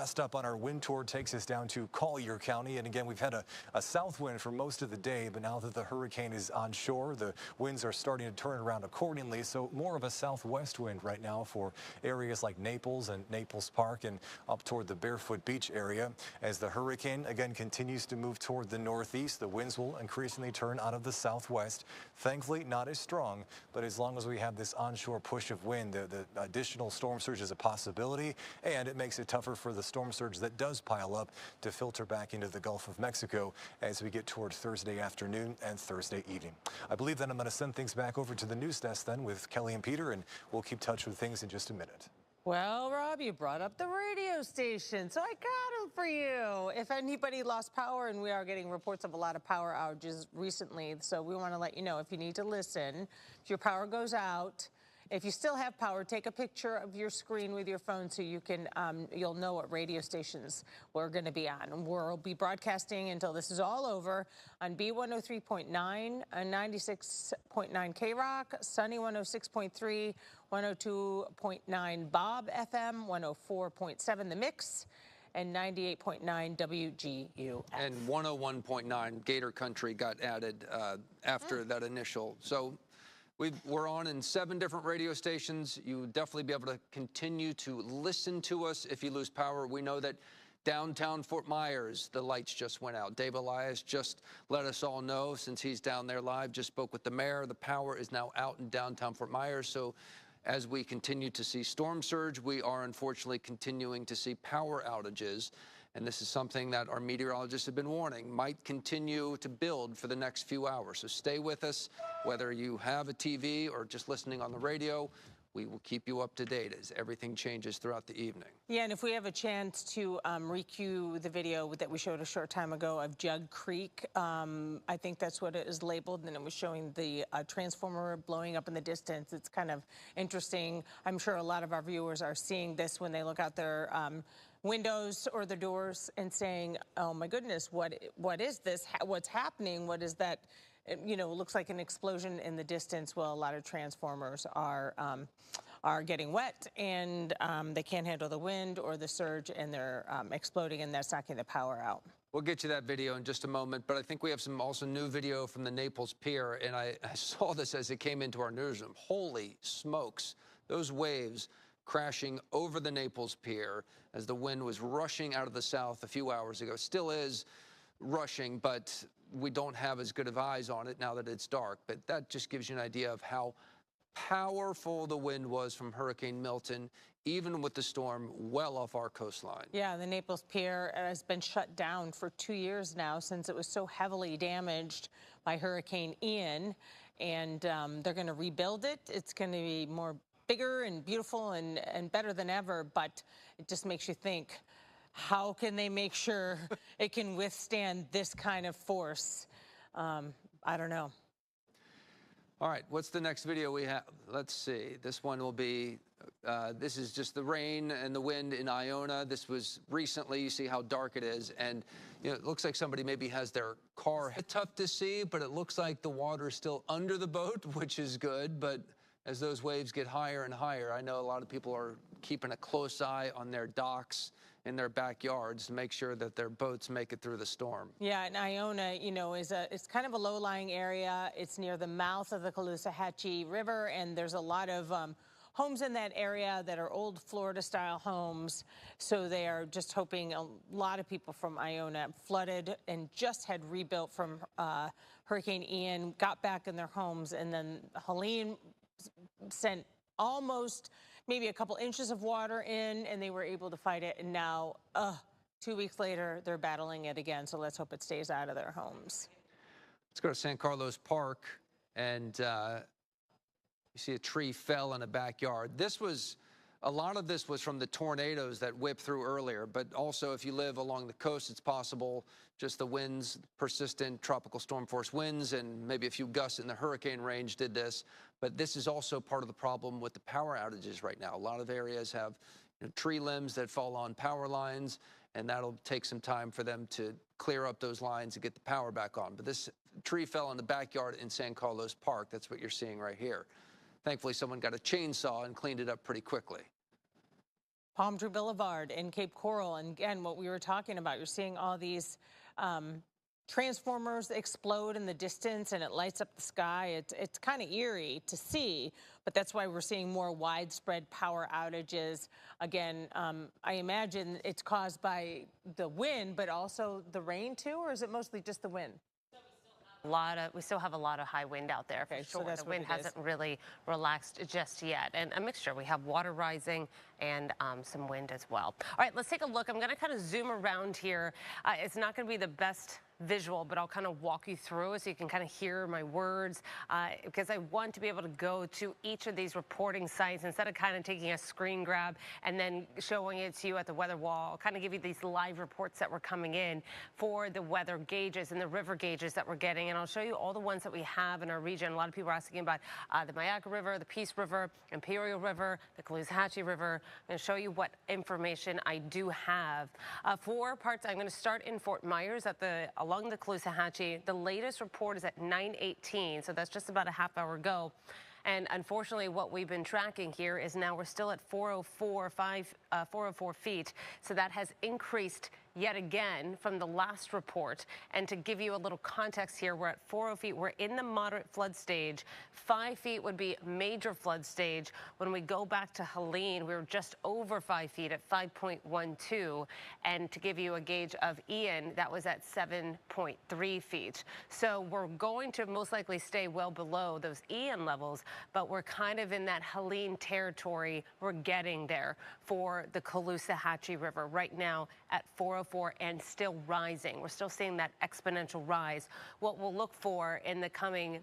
Last up on our wind tour takes us down to Collier County. And again, we've had a south wind for most of the day, but now that the hurricane is onshore, the winds are starting to turn around accordingly. So more of a southwest wind right now for areas like Naples and Naples Park and up toward the Barefoot Beach area. As the hurricane again continues to move toward the northeast, the winds will increasingly turn out of the southwest. Thankfully, not as strong, but as long as we have this onshore push of wind, the additional storm surge is a possibility, and it makes it tougher for the storm surge that does pile up to filter back into the Gulf of Mexico as we get toward Thursday afternoon and Thursday evening. I believe that I'm going to send things back over to the news desk then with Kelly and Peter, and we'll keep touch with things in just a minute. Well, Rob, you brought up the radio station, so I got them for you. If anybody lost power, and we are getting reports of a lot of power outages recently, so we want to let you know if you need to listen, if your power goes out, if you still have power, take a picture of your screen with your phone so you can, you'll know what radio stations we're going to be on. We'll be broadcasting until this is all over on B103.9, 96.9 K-Rock, Sunny 106.3, 102.9 Bob FM, 104.7 The Mix, and 98.9 WGUF. And 101.9 Gator Country got added after that initial. So we're on in 7 different radio stations. You would definitely be able to continue to listen to us if you lose power. We know that downtown Fort Myers, the lights just went out. Dave Elias just let us all know, since he's down there live, just spoke with the mayor. The power is now out in downtown Fort Myers. So as we continue to see storm surge, we are unfortunately continuing to see power outages. And this is something that our meteorologists have been warning might continue to build for the next few hours. So stay with us, whether you have a TV or just listening on the radio. We will keep you up to date as everything changes throughout the evening. Yeah, and if we have a chance to recue the video that we showed a short time ago of Jug Creek, I think that's what it is labeled, and it was showing the transformer blowing up in the distance. It's kind of interesting. I'm sure a lot of our viewers are seeing this when they look out their windows or the doors and saying, oh my goodness, what is this? What's happening? What is that? You know, it looks like an explosion in the distance. Well, a lot of transformers are getting wet, and they can't handle the wind or the surge, and they're exploding, and that's knocking the power out. We'll get you that video in just a moment, but I think we have some also new video from the Naples Pier, and I saw this as it came into our newsroom. Holy smokes, those waves crashing over the Naples Pier as the wind was rushing out of the south a few hours ago. Still is rushing, but we don't have as good of eyes on it now that it's dark. But that just gives you an idea of how powerful the wind was from Hurricane Milton, even with the storm well off our coastline. Yeah, the Naples Pier has been shut down for 2 years now since it was so heavily damaged by Hurricane Ian, and they're going to rebuild it. It's going to be more bigger and beautiful and better than ever, but it just makes you think, how can they make sure it can withstand this kind of force? I don't know. All right, what's the next video we have? Let's see. This one will be, this is just the rain and the wind in Iona. This was recently. You see how dark it is. And you know, it looks like somebody maybe has their car. It's tough to see, but it looks like the water is still under the boat, which is good. But as those waves get higher and higher, I know a lot of people are keeping a close eye on their docks in their backyards to make sure that their boats make it through the storm. Yeah, and Iona, you know, it's kind of a low-lying area. It's near the mouth of the Caloosahatchee River, and there's a lot of homes in that area that are old Florida-style homes. So they are just hoping. A lot of people from Iona flooded and just had rebuilt from Hurricane Ian, got back in their homes, and then Helene sent almost maybe a couple inches of water in, and they were able to fight it. And now, 2 weeks later, they're battling it again. So let's hope it stays out of their homes. Let's go to San Carlos Park, and you see a tree fell in a backyard. A lot of this was from the tornadoes that whipped through earlier, but also if you live along the coast, it's possible just the winds, persistent tropical storm force winds, and maybe a few gusts in the hurricane range did this. But this is also part of the problem with the power outages right now. A lot of areas have tree limbs that fall on power lines, and that'll take some time for them to clear up those lines and get the power back on. But this tree fell in the backyard in San Carlos Park. That's what you're seeing right here. Thankfully, someone got a chainsaw and cleaned it up pretty quickly. Palm Tree Boulevard in Cape Coral, and again, what we were talking about, you're seeing all these transformers explode in the distance, and it lights up the sky. It's kind of eerie to see, but that's why we're seeing more widespread power outages. Again, I imagine it's caused by the wind, but also the rain too, or is it mostly just the wind? We still have a lot of high wind out there, for sure. So the wind hasn't really relaxed just yet, and a mixture. We have water rising and some wind as well. All right, let's take a look. I'm going to kind of zoom around here. It's not going to be the best visual, but I'll kind of walk you through it so you can kind of hear my words, because I want to be able to go to each of these reporting sites instead of kind of taking a screen grab and then showing it to you at the weather wall. I'll kind of give you these live reports that were coming in for the weather gauges and the river gauges that we're getting, and I'll show you all the ones that we have in our region. A lot of people are asking about the Myakka River, the Peace River, Imperial River, the Caloosahatchee River. I'm going to show you what information I do have. For parts, I'm going to start in Fort Myers along the Caloosahatchee. The latest report is at 9:18, so that's just about a half hour ago. And unfortunately, what we've been tracking here is now we're still at 404 feet. So that has increased yet again from the last report. And to give you a little context here, we're at 400 feet. We're in the moderate flood stage. 5 feet would be major flood stage. When we go back to Helene, we were just over 5 feet at 5.12. And to give you a gauge of Ian, that was at 7.3 feet. So we're going to most likely stay well below those Ian levels, but we're kind of in that Helene territory. We're getting there for the Caloosahatchee River right now at 404 and still rising. We're still seeing that exponential rise. What we'll look for in the coming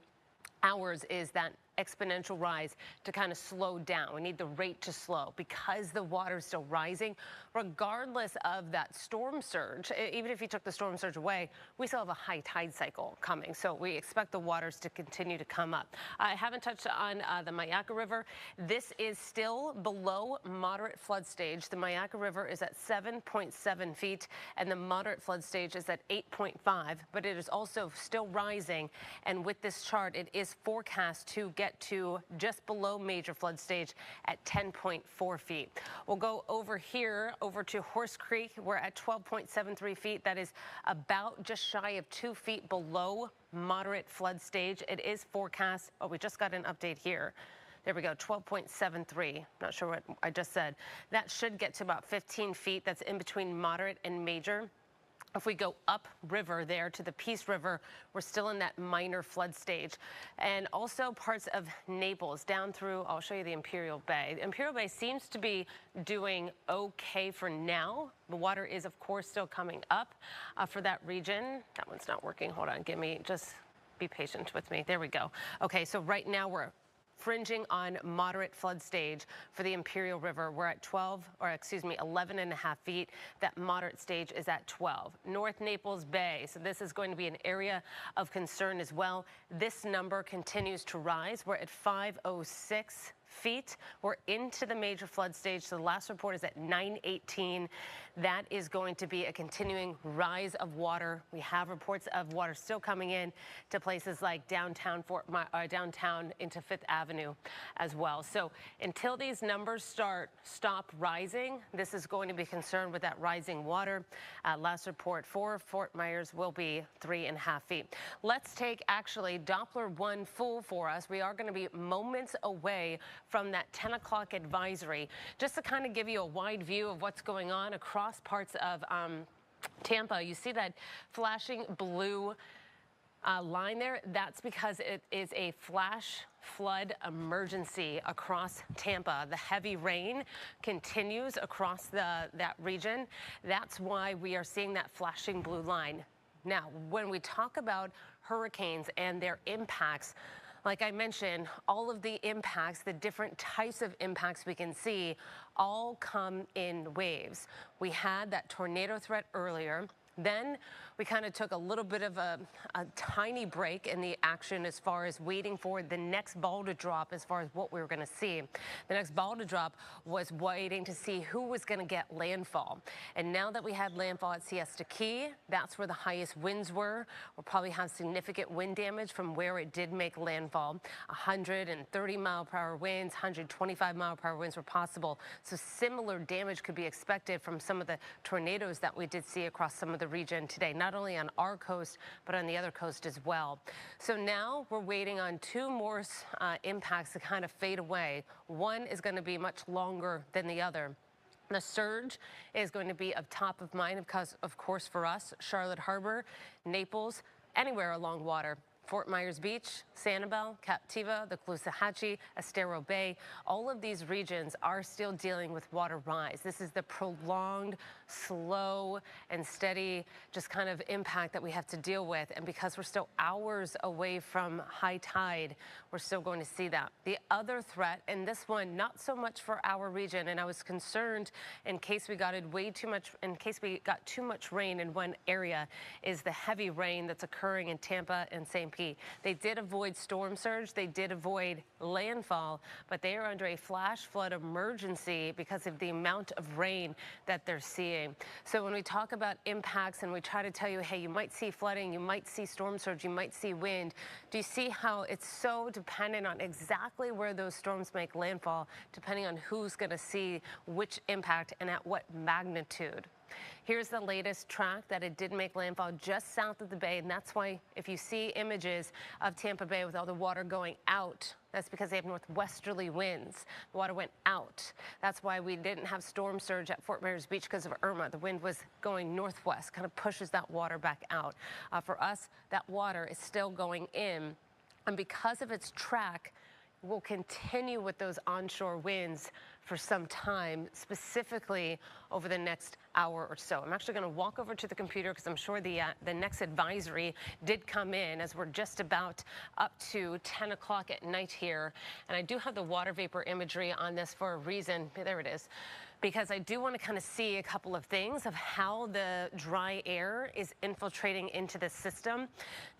hours is that exponential rise to kind of slow down. We need the rate to slow because the water is still rising. Regardless of that storm surge, even if you took the storm surge away, we still have a high tide cycle coming. So we expect the waters to continue to come up. I haven't touched on the Myakka River. This is still below moderate flood stage. The Myakka River is at 7.7 feet and the moderate flood stage is at 8.5, but it is also still rising. And with this chart, it is forecast to get to just below major flood stage at 10.4 feet. We'll go over here, over to Horse Creek. We're at 12.73 feet. That is about just shy of 2 feet below moderate flood stage. It is forecast. Oh, we just got an update here. There we go, 12.73. Not sure what I just said. That should get to about 15 feet. That's in between moderate and major. If we go upriver there to the Peace River, we're still in that minor flood stage. And also parts of Naples down through, I'll show you the Imperial Bay. The Imperial Bay seems to be doing okay for now. The water is, of course, still coming up for that region. That one's not working. Hold on, just be patient with me. There we go. Okay, so right now we're fringing on moderate flood stage for the Imperial River. We're at 11 and a half feet. That moderate stage is at 12. North Naples Bay. So this is going to be an area of concern as well. This number continues to rise. We're at 506 feet. We're into the major flood stage. So the last report is at 918. That is going to be a continuing rise of water. We have reports of water still coming in to places like downtown downtown into Fifth Avenue as well. So until these numbers stop rising, this is going to be concerned with that rising water. Last report for Fort Myers will be 3.5 feet. Let's take actually Doppler 1 full for us. We are going to be moments away from that 10 o'clock advisory, just to kind of give you a wide view of what's going on across parts of Tampa. You see that flashing blue line there? That's because it is a flash flood emergency across Tampa. The heavy rain continues across that region. That's why we are seeing that flashing blue line. Now, when we talk about hurricanes and their impacts, like I mentioned, all of the impacts, the different types of impacts we can see, all come in waves. We had that tornado threat earlier. Then we kind of took a little bit of a tiny break in the action as far as waiting for the next ball to drop as far as what we were going to see. The next ball to drop was waiting to see who was going to get landfall. And now that we had landfall at Siesta Key, that's where the highest winds were. We'll probably have significant wind damage from where it did make landfall. 130 mile per hour winds, 125 mile per hour winds were possible. So similar damage could be expected from some of the tornadoes that we did see across some of the region today, not only on our coast, but on the other coast as well. So now we're waiting on two more impacts to kind of fade away. One is going to be much longer than the other. The surge is going to be of top of mind because, of course, for us, Charlotte Harbor, Naples, anywhere along water. Fort Myers Beach, Sanibel, Captiva, the Caloosahatchee, Estero Bay, all of these regions are still dealing with water rise. This is the prolonged, slow, and steady just kind of impact that we have to deal with. And because we're still hours away from high tide, we're still going to see that. The other threat, and this one not so much for our region, and I was concerned in case we got too much rain in one area, is the heavy rain that's occurring in Tampa and St. Pete. They did avoid storm surge, they did avoid landfall, but they are under a flash flood emergency because of the amount of rain that they're seeing. So when we talk about impacts and we try to tell you, hey, you might see flooding, you might see storm surge, you might see wind, do you see how it's so dependent on exactly where those storms make landfall, depending on who's going to see which impact and at what magnitude? Here's the latest track that it did make landfall just south of the bay, and that's why if you see images of Tampa Bay with all the water going out, that's because they have northwesterly winds. The water went out. That's why we didn't have storm surge at Fort Myers Beach because of Irma. The wind was going northwest, kind of pushes that water back out. For us, that water is still going in, and because of its track, we'll continue with those onshore winds for some time, specifically over the next hour or so. I'm actually going to walk over to the computer because I'm sure the next advisory did come in as we're just about up to 10 o'clock at night here. And I do have the water vapor imagery on this for a reason. There it is. Because I do want to kind of see a couple of things of how the dry air is infiltrating into the system.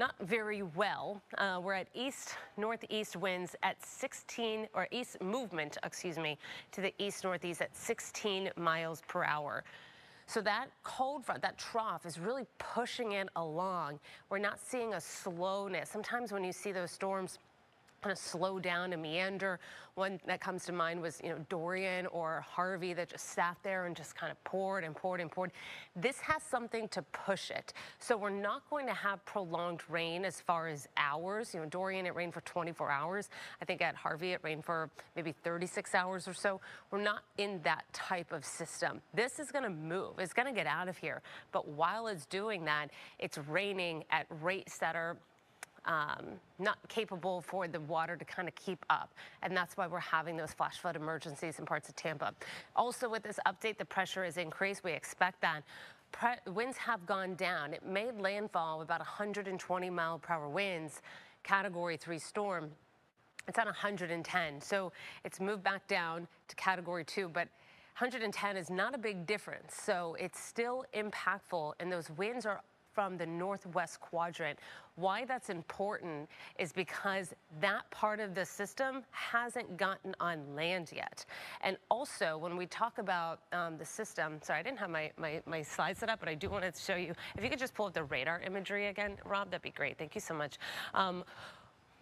Not very well. We're at east-northeast winds at 16, or east movement, excuse me, to the east-northeast at 16 miles per hour. So that cold front, that trough is really pushing it along. We're not seeing a slowness. Sometimes when you see those storms kind of slow down and meander. One that comes to mind was, Dorian or Harvey that just sat there and just kind of poured and poured and poured. This has something to push it. So we're not going to have prolonged rain as far as hours. Dorian, it rained for 24 hours. I think at Harvey, it rained for maybe 36 hours or so. We're not in that type of system. This is going to move. It's going to get out of here. But while it's doing that, it's raining at rates that are not capable for the water to kind of keep up. And that's why we're having those flash flood emergencies in parts of Tampa. Also with this update, the pressure is increased. We expect that. Winds have gone down. It made landfall with about 120 mile per hour winds, Category 3 storm. It's on 110. So it's moved back down to Category 2, but 110 is not a big difference. So it's still impactful, and those winds are from the northwest quadrant. Why that's important is because that part of the system hasn't gotten on land yet. And also, when we talk about the system, sorry, I didn't have my slides set up, but I do want to show you. If you could just pull up the radar imagery again, Rob, that'd be great. Thank you so much.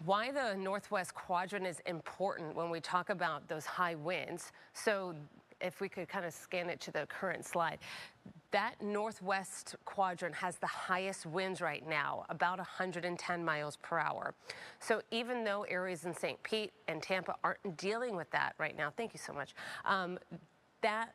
Why the northwest quadrant is important when we talk about those high winds. So if we could kind of scan it to the current slide, that northwest quadrant has the highest winds right now, about 110 miles per hour. So even though areas in St. Pete and Tampa aren't dealing with that right now, thank you so much,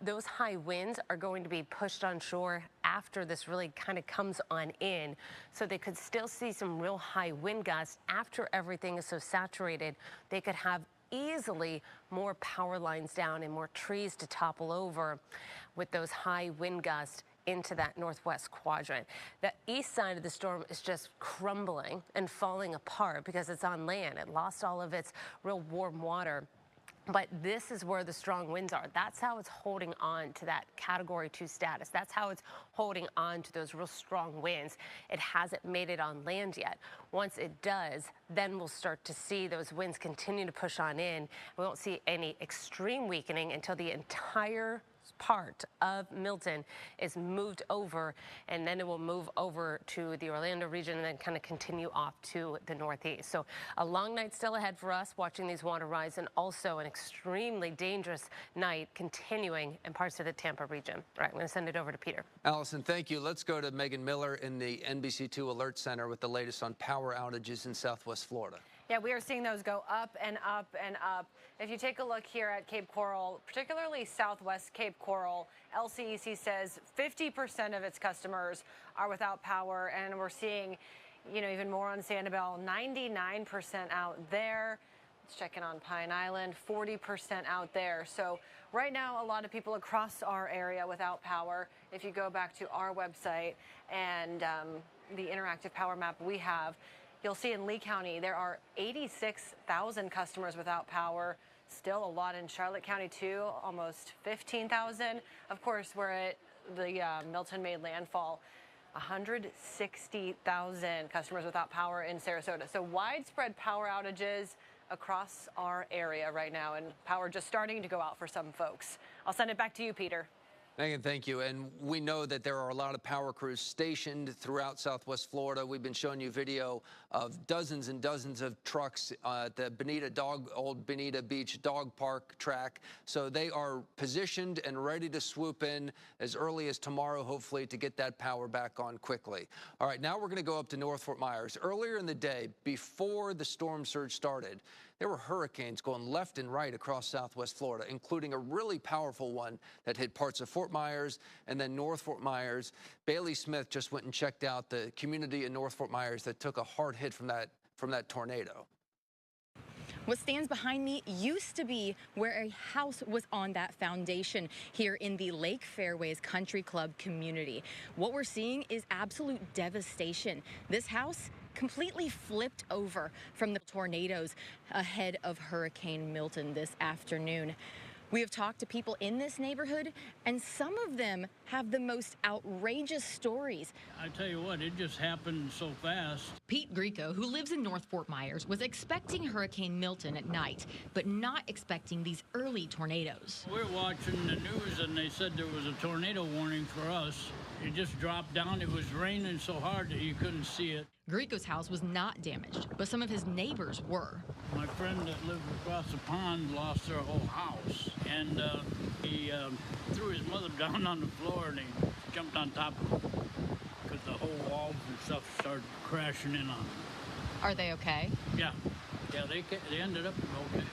those high winds are going to be pushed on shore after this really kind of comes on in. So they could still see some real high wind gusts after everything is so saturated. They could have easily more power lines down and more trees to topple over with those high wind gusts into that northwest quadrant. The east side of the storm is just crumbling and falling apart because it's on land. It lost all of its real warm water. But this is where the strong winds are. That's how it's holding on to that Category 2 status. That's how it's holding on to those real strong winds. It hasn't made it on land yet. Once it does, then we'll start to see those winds continue to push on in. We won't see any extreme weakening until the entire part of Milton is moved over, and then it will move over to the Orlando region and then kind of continue off to the northeast. So a long night still ahead for us watching these water rise, and also an extremely dangerous night continuing in parts of the Tampa region. All right, I'm going to send it over to Peter. Allison, thank you. Let's go to Megan Miller in the NBC2 Alert Center with the latest on power outages in Southwest Florida. Yeah, we are seeing those go up and up and up. If you take a look here at Cape Coral, particularly southwest Cape Coral, LCEC says 50% of its customers are without power, and we're seeing, even more on Sanibel, 99% out there. Let's check in on Pine Island, 40% out there. So right now, a lot of people across our area without power. If you go back to our website and the interactive power map we have, you'll see in Lee County, there are 86,000 customers without power. Still a lot in Charlotte County, too, almost 15,000. Of course, where the Milton made landfall, 160,000 customers without power in Sarasota. So widespread power outages across our area right now, and power just starting to go out for some folks. I'll send it back to you, Peter. Megan, thank you. And we know that there are a lot of power crews stationed throughout Southwest Florida. We've been showing you video of dozens and dozens of trucks at the old Bonita Beach dog park track. So they are positioned and ready to swoop in as early as tomorrow, hopefully, to get that power back on quickly. All right, now we're going to go up to North Fort Myers. Earlier in the day, before the storm surge started, there were hurricanes going left and right across Southwest Florida, including a really powerful one that hit parts of Fort Myers and then North Fort Myers. Bailey Smith just went and checked out the community in North Fort Myers that took a hard hit from that tornado. What stands behind me used to be where a house was on that foundation here in the Lake Fairways Country Club community. What we're seeing is absolute devastation. This house completely flipped over from the tornadoes ahead of Hurricane Milton this afternoon. We have talked to people in this neighborhood, and some of them have the most outrageous stories. I tell you what, it just happened so fast. Pete Grieco, who lives in North Fort Myers, was expecting Hurricane Milton at night, but not expecting these early tornadoes. We're watching the news, and they said there was a tornado warning for us. It just dropped down. It was raining so hard that you couldn't see it. Grieco's house was not damaged, but some of his neighbors were. My friend that lived across the pond lost their whole house, and he threw his mother down on the floor, and he jumped on top of her because the whole walls and stuff started crashing in on them. Are they okay? Yeah, they ended up okay.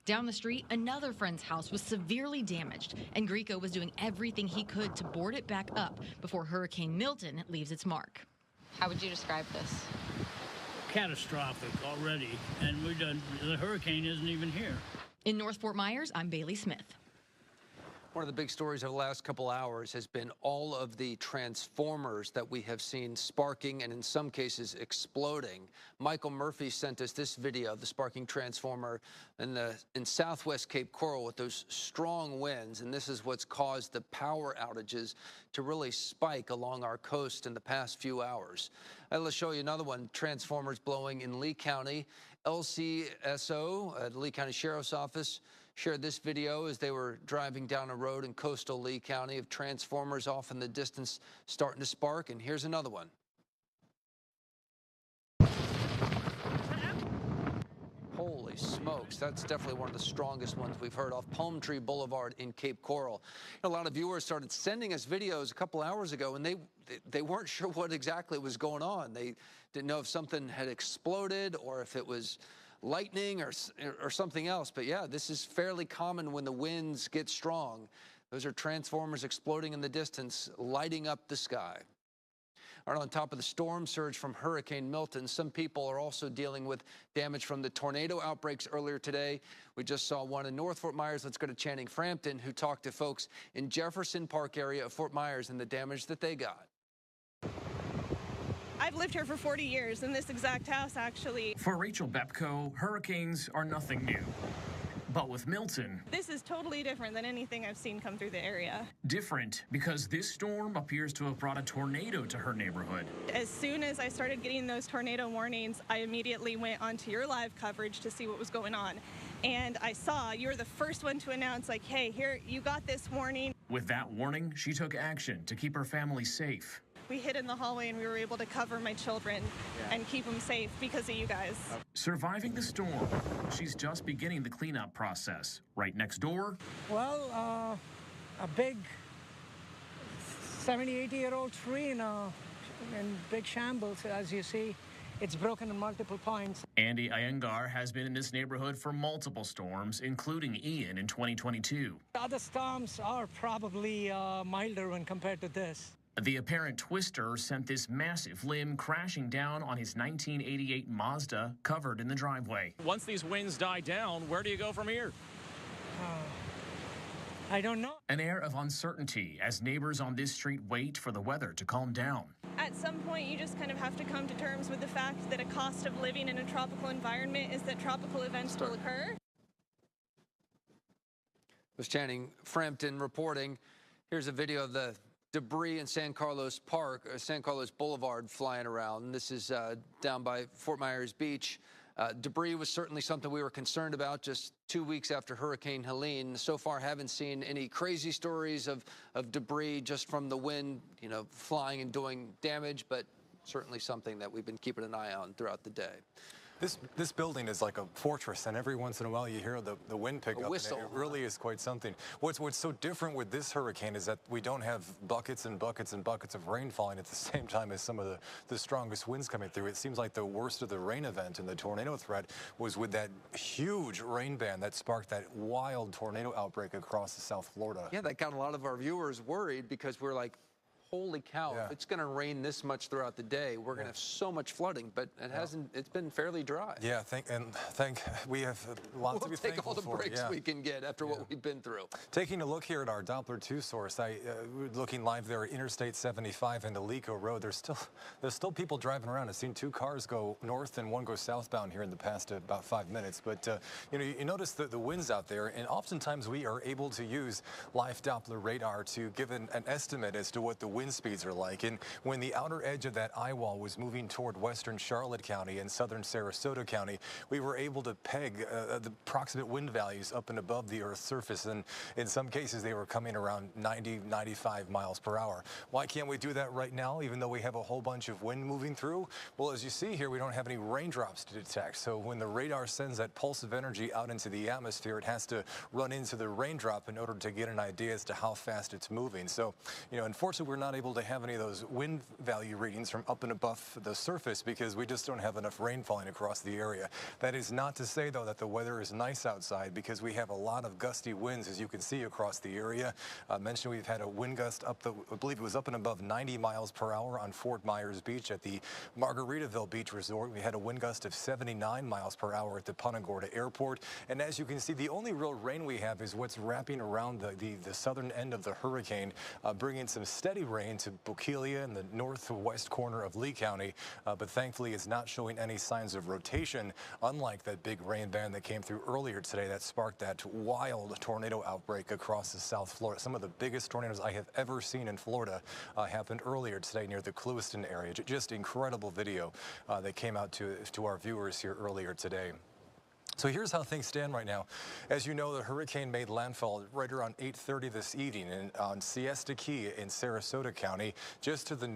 Down the street, another friend's house was severely damaged, and Grieco was doing everything he could to board it back up before Hurricane Milton leaves its mark. How would you describe this? Catastrophic already, and the hurricane isn't even here. In North Fort Myers, I'm Bailey Smith. One of the big stories of the last couple hours has been all of the transformers that we have seen sparking and in some cases exploding. Michael Murphy sent us this video of the sparking transformer in southwest Cape Coral with those strong winds, and this is what's caused the power outages to really spike along our coast in the past few hours. Let's show you another one. Transformers blowing in Lee County. LCSO, the Lee County Sheriff's Office, shared this video as they were driving down a road in coastal Lee County of transformers off in the distance starting to spark. And here's another one. Holy smokes, that's definitely one of the strongest ones we've heard off Palm Tree Boulevard in Cape Coral. A lot of viewers started sending us videos a couple hours ago, and they weren't sure what exactly was going on. They didn't know if something had exploded or if it was lightning or something else. But yeah, this is fairly common when the winds get strong. Those are transformers exploding in the distance, lighting up the sky. All right, on top of the storm surge from Hurricane Milton, some people are also dealing with damage from the tornado outbreaks earlier today. We just saw one in North Fort Myers. Let's go to Channing Frampton, who talked to folks in Jefferson Park area of Fort Myers and the damage that they got. I've lived here for 40 years in this exact house, actually. For Rachel Bepko, hurricanes are nothing new. But with Milton, this is totally different than anything I've seen come through the area. Different because this storm appears to have brought a tornado to her neighborhood. As soon as I started getting those tornado warnings, I immediately went onto your live coverage to see what was going on. And I saw you were the first one to announce, like, hey, here, you got this warning. With that warning, she took action to keep her family safe. We hid in the hallway and we were able to cover my children and keep them safe because of you guys. Surviving the storm, she's just beginning the cleanup process. Right next door, well, a big 70, 80-year-old tree in big shambles, as you see. It's broken in multiple points. Andy Iyengar has been in this neighborhood for multiple storms, including Ian in 2022. Other storms are probably milder when compared to this. The apparent twister sent this massive limb crashing down on his 1988 Mazda covered in the driveway. Once these winds die down, where do you go from here? I don't know. An air of uncertainty as neighbors on this street wait for the weather to calm down. At some point, you just kind of have to come to terms with the fact that a cost of living in a tropical environment is that tropical events will occur. Was Channing Frampton reporting. Here's a video of the debris in San Carlos Boulevard flying around. This is down by Fort Myers Beach. Debris was certainly something we were concerned about just 2 weeks after Hurricane Helene. So far, haven't seen any crazy stories of debris just from the wind, flying and doing damage, but certainly something that we've been keeping an eye on throughout the day. This building is like a fortress, and every once in a while you hear the wind pick up. Whistle. And it really is quite something. What's so different with this hurricane is that we don't have buckets and buckets and buckets of rain falling at the same time as some of the strongest winds coming through. It seems like the worst of the rain event and the tornado threat was with that huge rain band that sparked that wild tornado outbreak across South Florida. Yeah, that got a lot of our viewers worried because we're like, holy cow, if it's going to rain this much throughout the day, we're going to have so much flooding, but it hasn't. It's been fairly dry. Yeah, we have lots to be thankful for. We'll take all the breaks we can get after what we've been through. Taking a look here at our Doppler 2 source, we're looking live there at Interstate 75 and Alico Road. There's still people driving around. I've seen 2 cars go north and 1 go southbound here in the past about 5 minutes. But you notice the winds out there, and oftentimes we are able to use live Doppler radar to give an estimate as to what the wind speeds are like. And when the outer edge of that eye wall was moving toward western Charlotte County and southern Sarasota County, we were able to peg the approximate wind values up and above the Earth's surface. And in some cases, they were coming around 90, 95 miles per hour. Why can't we do that right now, even though we have a whole bunch of wind moving through? Well, as you see here, we don't have any raindrops to detect. So when the radar sends that pulse of energy out into the atmosphere, it has to run into the raindrop in order to get an idea as to how fast it's moving. So, unfortunately, we're not not able to have any of those wind value readings from up and above the surface because we just don't have enough rain falling across the area. That is not to say, though, that the weather is nice outside because we have a lot of gusty winds, as you can see, across the area. I mentioned we've had a wind gust I believe it was up and above 90 miles per hour on Fort Myers Beach at the Margaritaville Beach Resort. We had a wind gust of 79 miles per hour at the Punta Gorda Airport. And as you can see, the only real rain we have is what's wrapping around the southern end of the hurricane, bringing some steady rain to Bokeelia and the northwest corner of Lee County. But thankfully, it's not showing any signs of rotation, unlike that big rain band that came through earlier today that sparked that wild tornado outbreak across the South Florida. Some of the biggest tornadoes I have ever seen in Florida happened earlier today near the Clewiston area. Just incredible video that came out to our viewers here earlier today. So here's how things stand right now. As you know, the hurricane made landfall right around 8:30 this evening on Siesta Key in Sarasota County, just to the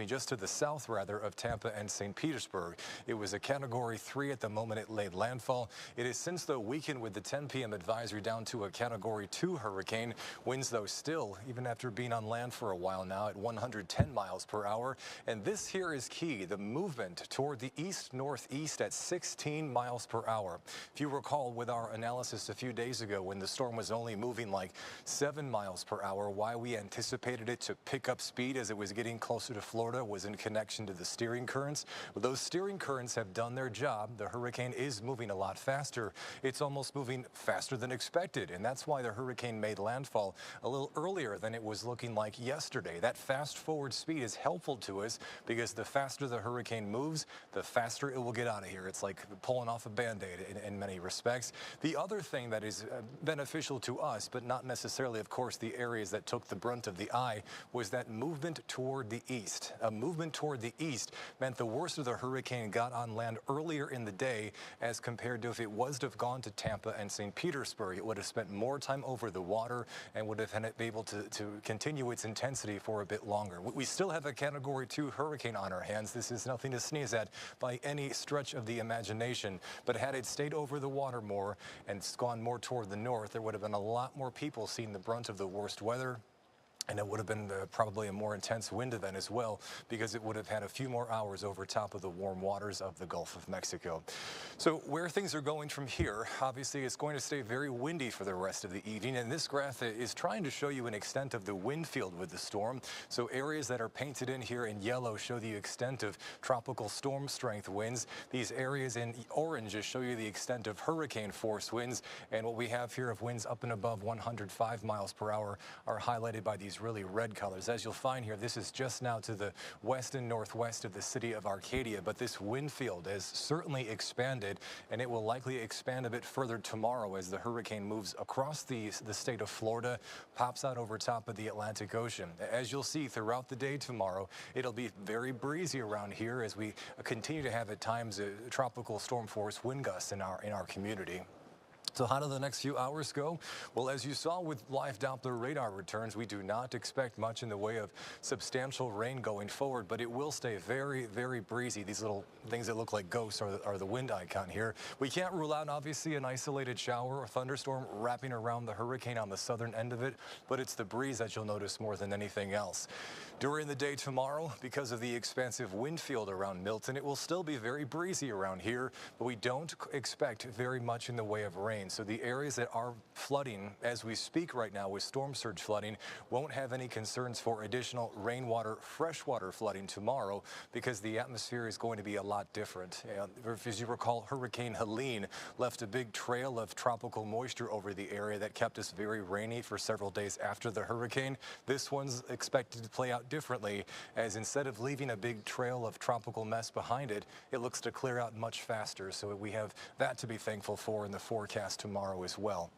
just to the south rather of Tampa and St. Petersburg. It was a Category 3 at the moment it laid landfall. It has since though weakened with the 10 p.m. advisory down to a Category 2 hurricane. Winds though still, even after being on land for a while now, at 110 miles per hour. And this here is key, the movement toward the east-northeast at 16 miles per hour. If you recall with our analysis a few days ago when the storm was only moving like 7 miles per hour, why we anticipated it to pick up speed as it was getting closer to Florida was in connection to the steering currents. Well, those steering currents have done their job. The hurricane is moving a lot faster. It's almost moving faster than expected, and that's why the hurricane made landfall a little earlier than it was looking like yesterday. That fast forward speed is helpful to us because the faster the hurricane moves, the faster it will get out of here. It's like pulling off a Band-Aid in many respects. The other thing that is beneficial to us, but not necessarily, of course, the areas that took the brunt of the eye, was that movement toward the east. A movement toward the east meant the worst of the hurricane got on land earlier in the day as compared to if it was to have gone to Tampa and St. Petersburg. It would have spent more time over the water and would have been able to continue its intensity for a bit longer. We still have a Category 2 hurricane on our hands. This is nothing to sneeze at by any stretch of the imagination, but had it stayed over the water more and gone more toward the north, there would have been a lot more people seeing the brunt of the worst weather. And it would have been probably a more intense wind event as well because it would have had a few more hours over top of the warm waters of the Gulf of Mexico. So where things are going from here, obviously it's going to stay very windy for the rest of the evening. And this graph is trying to show you an extent of the wind field with the storm. So areas that are painted in here in yellow show the extent of tropical storm strength winds. These areas in orange just show you the extent of hurricane force winds. And what we have here of winds up and above 105 miles per hour are highlighted by these really red colors. As you'll find here, this is just now to the west and northwest of the city of Arcadia, but this wind field has certainly expanded, and it will likely expand a bit further tomorrow as the hurricane moves across the state of Florida, pops out over top of the Atlantic Ocean. As you'll see throughout the day tomorrow, it'll be very breezy around here as we continue to have at times tropical storm force wind gusts in our community. So how do the next few hours go? Well, as you saw with live Doppler radar returns, we do not expect much in the way of substantial rain going forward, but it will stay very, very breezy. These little things that look like ghosts are the wind icon here. We can't rule out, obviously, an isolated shower or thunderstorm wrapping around the hurricane on the southern end of it, but it's the breeze that you'll notice more than anything else. During the day tomorrow, because of the expansive wind field around Milton, it will still be very breezy around here, but we don't expect very much in the way of rain. So the areas that are flooding as we speak right now with storm surge flooding won't have any concerns for additional rainwater, freshwater flooding tomorrow because the atmosphere is going to be a lot different. As you recall, Hurricane Helene left a big trail of tropical moisture over the area that kept us very rainy for several days after the hurricane. This one's expected to play out differently, as instead of leaving a big trail of tropical mess behind it, it looks to clear out much faster. So we have that to be thankful for in the forecast tomorrow as well.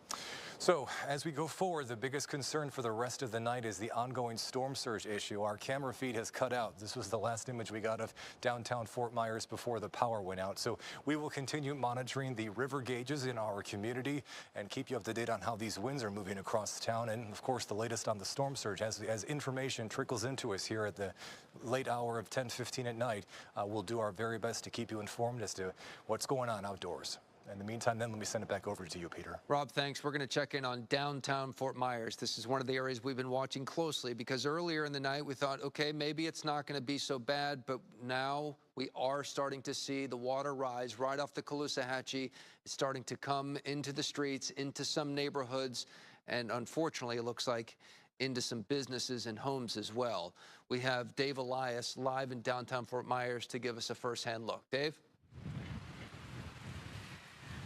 So as we go forward, the biggest concern for the rest of the night is the ongoing storm surge issue. Our camera feed has cut out. This was the last image we got of downtown Fort Myers before the power went out. So we will continue monitoring the river gauges in our community and keep you up to date on how these winds are moving across town. And of course, the latest on the storm surge. As information trickles into us here at the late hour of 10:15 at night, we'll do our very best to keep you informed as to what's going on outdoors. In the meantime, then let me send it back over to you, Peter. Rob, thanks. We're going to check in on downtown Fort Myers. This is one of the areas we've been watching closely because earlier in the night we thought, okay, maybe it's not going to be so bad, but now we are starting to see the water rise right off the Caloosahatchee. It's starting to come into the streets, into some neighborhoods, and unfortunately, it looks like into some businesses and homes as well. We have Dave Elias live in downtown Fort Myers to give us a firsthand look. Dave?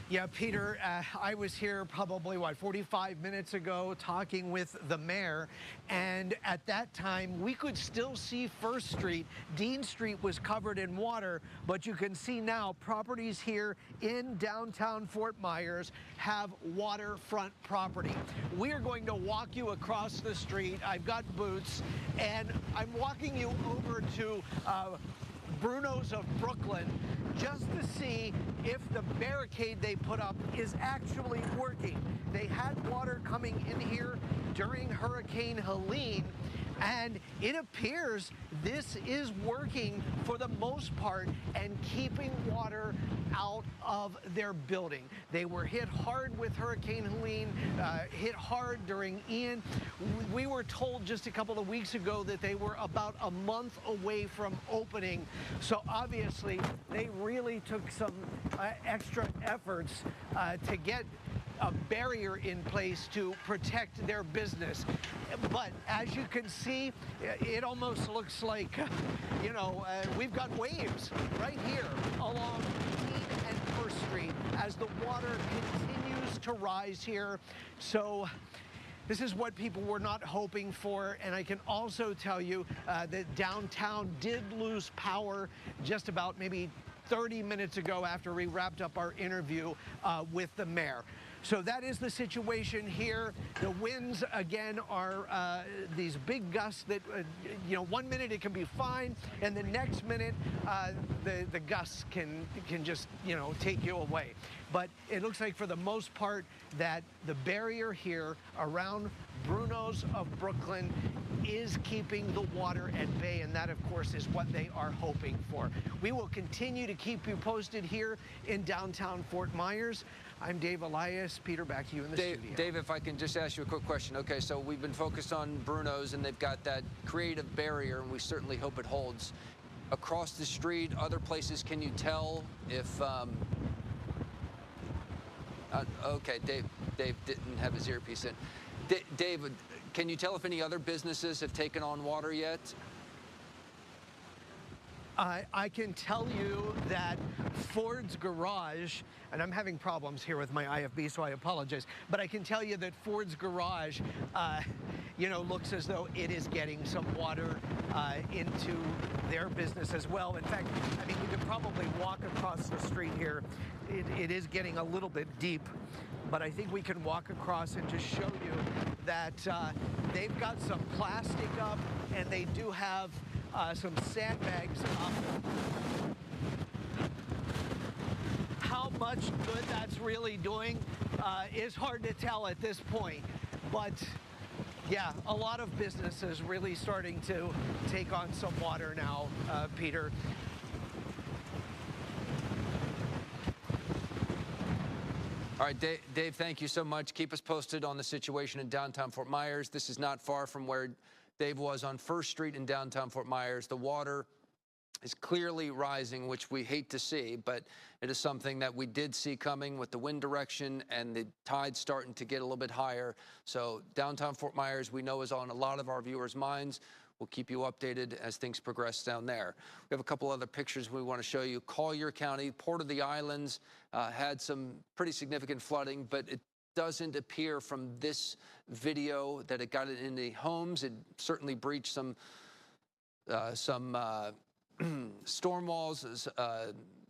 Yeah, Peter, I was here probably, 45 minutes ago talking with the mayor, and at that time, we could still see First Street. Dean Street was covered in water, but you can see now properties here in downtown Fort Myers have waterfront property. We are going to walk you across the street. I've got boots, and I'm walking you over to Bruno's of Brooklyn just to see if the barricade they put up is actually working. They had water coming in here during Hurricane Helene, and it appears this is working for the most part and keeping water out of their building. They were hit hard with Hurricane Helene, hit hard during Ian. We were told just a couple of weeks ago that they were about a month away from opening. So obviously they really took some extra efforts to get a barrier in place to protect their business. But as you can see, it almost looks like, we've got waves right here along Dean and First Street as the water continues to rise here. So this is what people were not hoping for, and I can also tell you that downtown did lose power just about maybe 30 minutes ago after we wrapped up our interview with the mayor. So that is the situation here. The winds, again, are these big gusts that, 1 minute it can be fine, and the next minute the gusts can just, take you away. But it looks like for the most part that the barrier here around Bruno's of Brooklyn is keeping the water at bay, and that, of course, is what they are hoping for. We will continue to keep you posted here in downtown Fort Myers. I'm Dave Elias. Peter, back to you in the studio. Dave, if I can just ask you a quick question. Okay, so we've been focused on Bruno's, and they've got that creative barrier, and we certainly hope it holds. Across the street, other places, can you tell if... okay, Dave didn't have his earpiece in. Dave, can you tell if any other businesses have taken on water yet? I can tell you that Ford's Garage, and I'm having problems here with my IFB, so I apologize, but I can tell you that Ford's Garage, looks as though it is getting some water into their business as well. In fact, you could probably walk across the street here. It is getting a little bit deep, but I think we can walk across and just show you that they've got some plastic up, and they do have some sandbags up. How much good that's really doing is hard to tell at this point. But yeah, a lot of businesses really starting to take on some water now, Peter. All right, Dave, thank you so much. Keep us posted on the situation in downtown Fort Myers. This is not far from where Dave was on First Street in downtown Fort Myers. The water is clearly rising, which we hate to see, but it is something that we did see coming with the wind direction and the tide starting to get a little bit higher. So downtown Fort Myers, we know, is on a lot of our viewers' minds. We'll keep you updated as things progress down there. We have a couple other pictures we want to show you. Collier County, Port of the Islands, had some pretty significant flooding, but it doesn't appear from this video that it got it in the homes. It certainly breached some storm walls,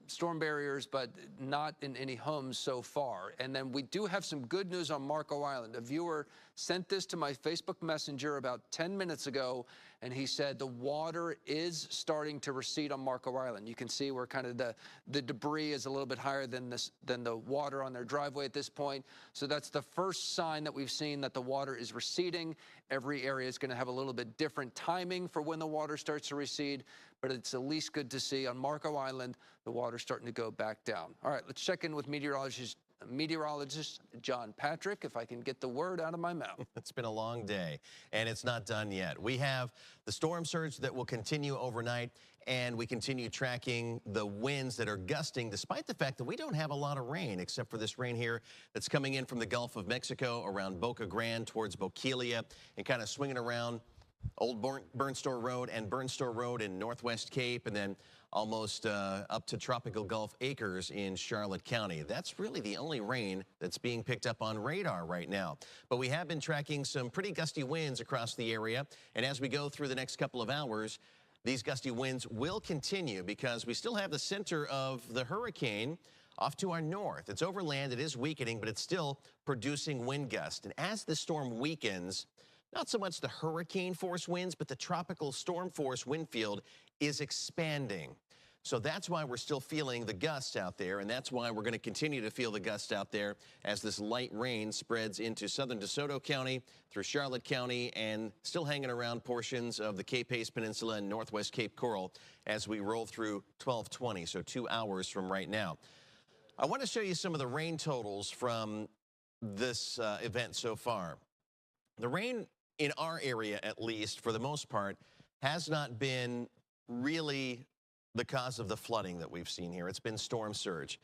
storm barriers, but not in any homes so far. And then we do have some good news on Marco Island. A viewer sent this to my Facebook Messenger about 10 minutes ago, and he said the water is starting to recede on Marco Island. You can see where kind of the debris is a little bit higher than the water on their driveway at this point. So that's the first sign that we've seen that the water is receding. Every area is going to have a little bit different timing for when the water starts to recede, but it's at least good to see on Marco Island the water starting to go back down. All right, let's check in with meteorologist John Patrick, if I can get the word out of my mouth. It's been a long day, and it's not done yet. We have the storm surge that will continue overnight, and we continue tracking the winds that are gusting, despite the fact that we don't have a lot of rain, except for this rain here that's coming in from the Gulf of Mexico around Boca Grande towards Boquilla and kind of swinging around Old Burnstore Road and Burnstore Road in Northwest Cape, and then almost up to Tropical Gulf Acres in Charlotte County. That's really the only rain that's being picked up on radar right now. But we have been tracking some pretty gusty winds across the area, and as we go through the next couple of hours, these gusty winds will continue because we still have the center of the hurricane off to our north. It's over land, it is weakening, but it's still producing wind gusts. And as the storm weakens, not so much the hurricane force winds, but the tropical storm force wind field is expanding. So that's why we're still feeling the gusts out there, and that's why we're going to continue to feel the gusts out there as this light rain spreads into southern DeSoto County, through Charlotte County, and still hanging around portions of the Cape Hayes Peninsula and northwest Cape Coral as we roll through 12:20, so 2 hours from right now. I want to show you some of the rain totals from this event so far. The rain in our area, at least, for the most part, has not been really the cause of the flooding that we've seen here. It's been storm surge.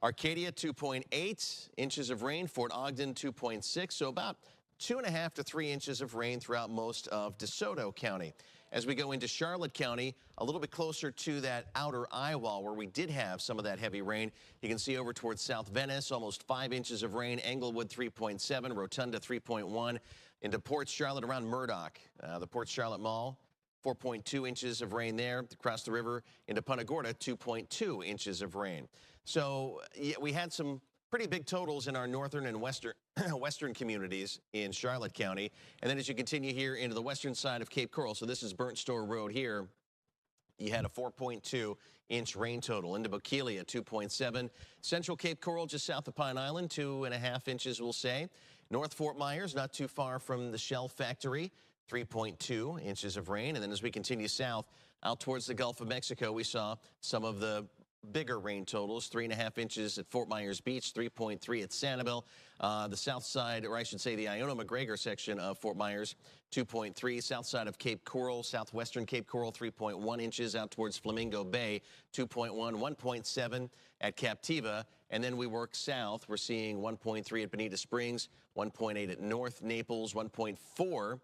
Arcadia, 2.8 inches of rain. Fort Ogden, 2.6. So about 2.5 to 3 inches of rain throughout most of DeSoto County. As we go into Charlotte County, a little bit closer to that outer eye wall where we did have some of that heavy rain, you can see over towards South Venice, almost 5 inches of rain. Englewood, 3.7. Rotunda, 3.1. Into Port Charlotte around Murdoch, the Port Charlotte Mall, 4.2 inches of rain there. Across the river into Punta Gorda, 2.2 inches of rain. So yeah, we had some pretty big totals in our northern and western communities in Charlotte County. And then as you continue here into the western side of Cape Coral, so this is Burnstore Road here, you had a 4.2 inch rain total. Into Boquilla, 2.7. Central Cape Coral, just south of Pine Island, 2.5 inches, we'll say. North Fort Myers, not too far from the Shell Factory, 3.2 inches of rain. And then as we continue south, out towards the Gulf of Mexico, we saw some of the bigger rain totals, 3.5 inches at Fort Myers Beach, 3.3 at Sanibel. The south side, or I should say the Iona-McGregor section of Fort Myers, 2.3. South side of Cape Coral, southwestern Cape Coral, 3.1 inches. Out towards Flamingo Bay, 2.1, 1.7 at Captiva. And then we work south. We're seeing 1.3 at Bonita Springs, 1.8 at North Naples, 1.4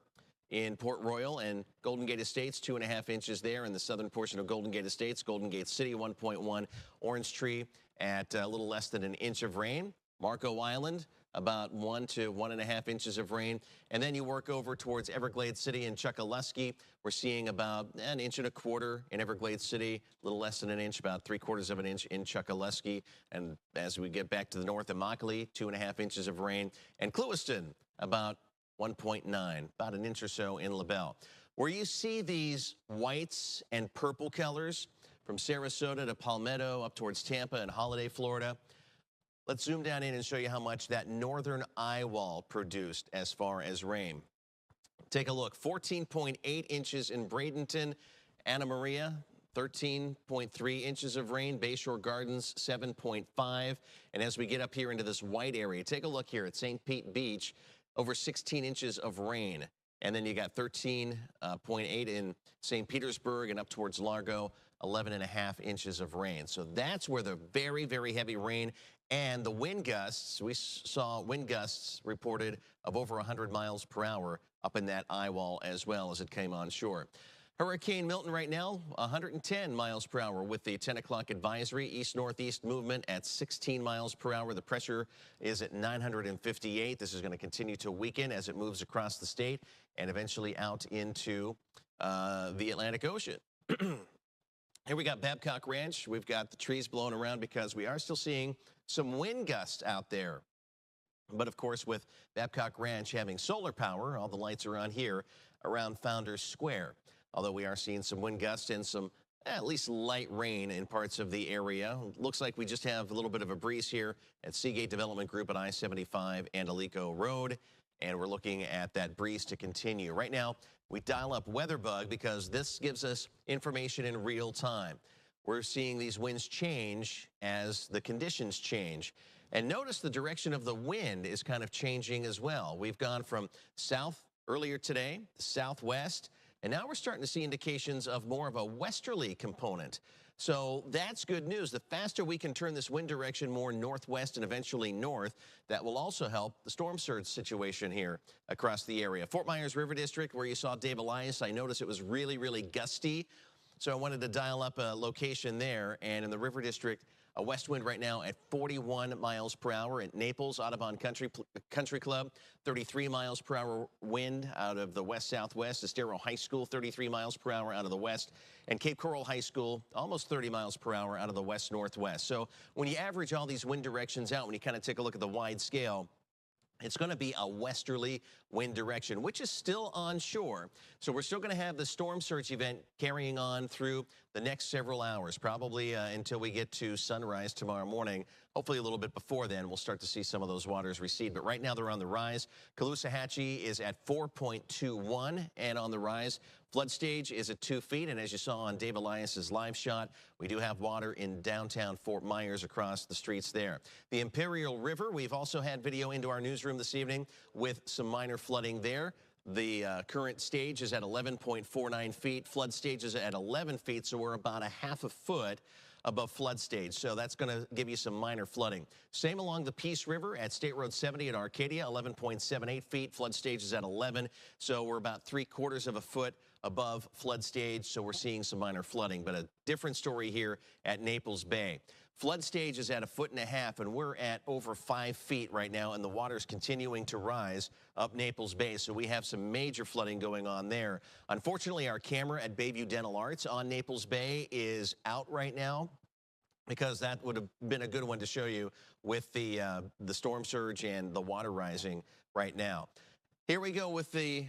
in Port Royal and Golden Gate Estates, 2.5 inches there in the southern portion of Golden Gate Estates. Golden Gate City, 1.1. Orange Tree at a little less than an inch of rain. Marco Island, about 1 to 1.5 inches of rain. And then you work over towards Everglades City and Chokoloskee. We're seeing about 1.25 inches in Everglades City, a little less than an inch, about 3/4 of an inch in Chokoloskee. And as we get back to the north, Immokalee, 2.5 inches of rain. And Clewiston, about 1.9, about an inch or so in LaBelle. Where you see these whites and purple colors from Sarasota to Palmetto up towards Tampa and Holiday, Florida. Let's zoom down in and show you how much that northern eye wall produced as far as rain. Take a look, 14.8 inches in Bradenton, Anna Maria, 13.3 inches of rain. Bayshore Gardens, 7.5. And as we get up here into this white area, take a look here at St. Pete Beach, over 16 inches of rain. And then you got 13.8 in St. Petersburg and up towards Largo, 11.5 inches of rain. So that's where the very, very heavy rain and the wind gusts, we saw wind gusts reported of over 100 miles per hour up in that eye wall as well as it came on shore. Hurricane Milton right now, 110 miles per hour with the 10 o'clock advisory. East-northeast movement at 16 miles per hour. The pressure is at 958. This is going to continue to weaken as it moves across the state and eventually out into the Atlantic Ocean. Here we got Babcock Ranch. We've got the trees blowing around because we are still seeing some wind gusts out there. But of course, with Babcock Ranch having solar power, all the lights are on here around Founders Square. although we are seeing some wind gusts and some at least light rain in parts of the area. Looks like we just have a little bit of a breeze here at Seagate Development Group at I-75 and Alico Road, and we're looking at that breeze to continue. Right now, we dial up WeatherBug because this gives us information in real time. We're seeing these winds change as the conditions change. And notice the direction of the wind is kind of changing as well. We've gone from south earlier today, southwest, and now we're starting to see indications of more of a westerly component. So that's good news. The faster we can turn this wind direction more northwest and eventually north, that will also help the storm surge situation here across the area. Fort Myers River District, where you saw Dave Elias, I noticed it was really, really gusty. So I wanted to dial up a location there. And in the River District, a west wind right now at 41 miles per hour. At Naples, Audubon Country Club, 33 miles per hour wind out of the west-southwest. Estero High School, 33 miles per hour out of the west. And Cape Coral High School, almost 30 miles per hour out of the west-northwest. So when you average all these wind directions out, when you kind of take a look at the wide scale, it's going to be a westerly wind direction, which is still onshore. So we're still going to have the storm surge event carrying on through the next several hours, probably until we get to sunrise tomorrow morning. Hopefully a little bit before then, we'll start to see some of those waters recede. But right now they're on the rise. Caloosahatchee is at 4.21 and on the rise. Flood stage is at 2 feet. And as you saw on Dave Elias's live shot, we do have water in downtown Fort Myers across the streets there. The Imperial River, we've also had video into our newsroom this evening with some minor flooding there. The current stage is at 11.49 feet. Flood stage is at 11 feet, so we're about a half a foot above flood stage. So that's going to give you some minor flooding. Same along the Peace River at State Road 70 at Arcadia, 11.78 feet. Flood stage is at 11, so we're about 3/4 of a foot above flood stage, so we're seeing some minor flooding. But a different story here at Naples Bay. Flood stage is at 1.5 feet, and we're at over 5 feet right now, and the water's continuing to rise up Naples Bay, so we have some major flooding going on there. Unfortunately, our camera at Bayview Dental Arts on Naples Bay is out right now, because that would have been a good one to show you with the storm surge and the water rising right now. Here we go with the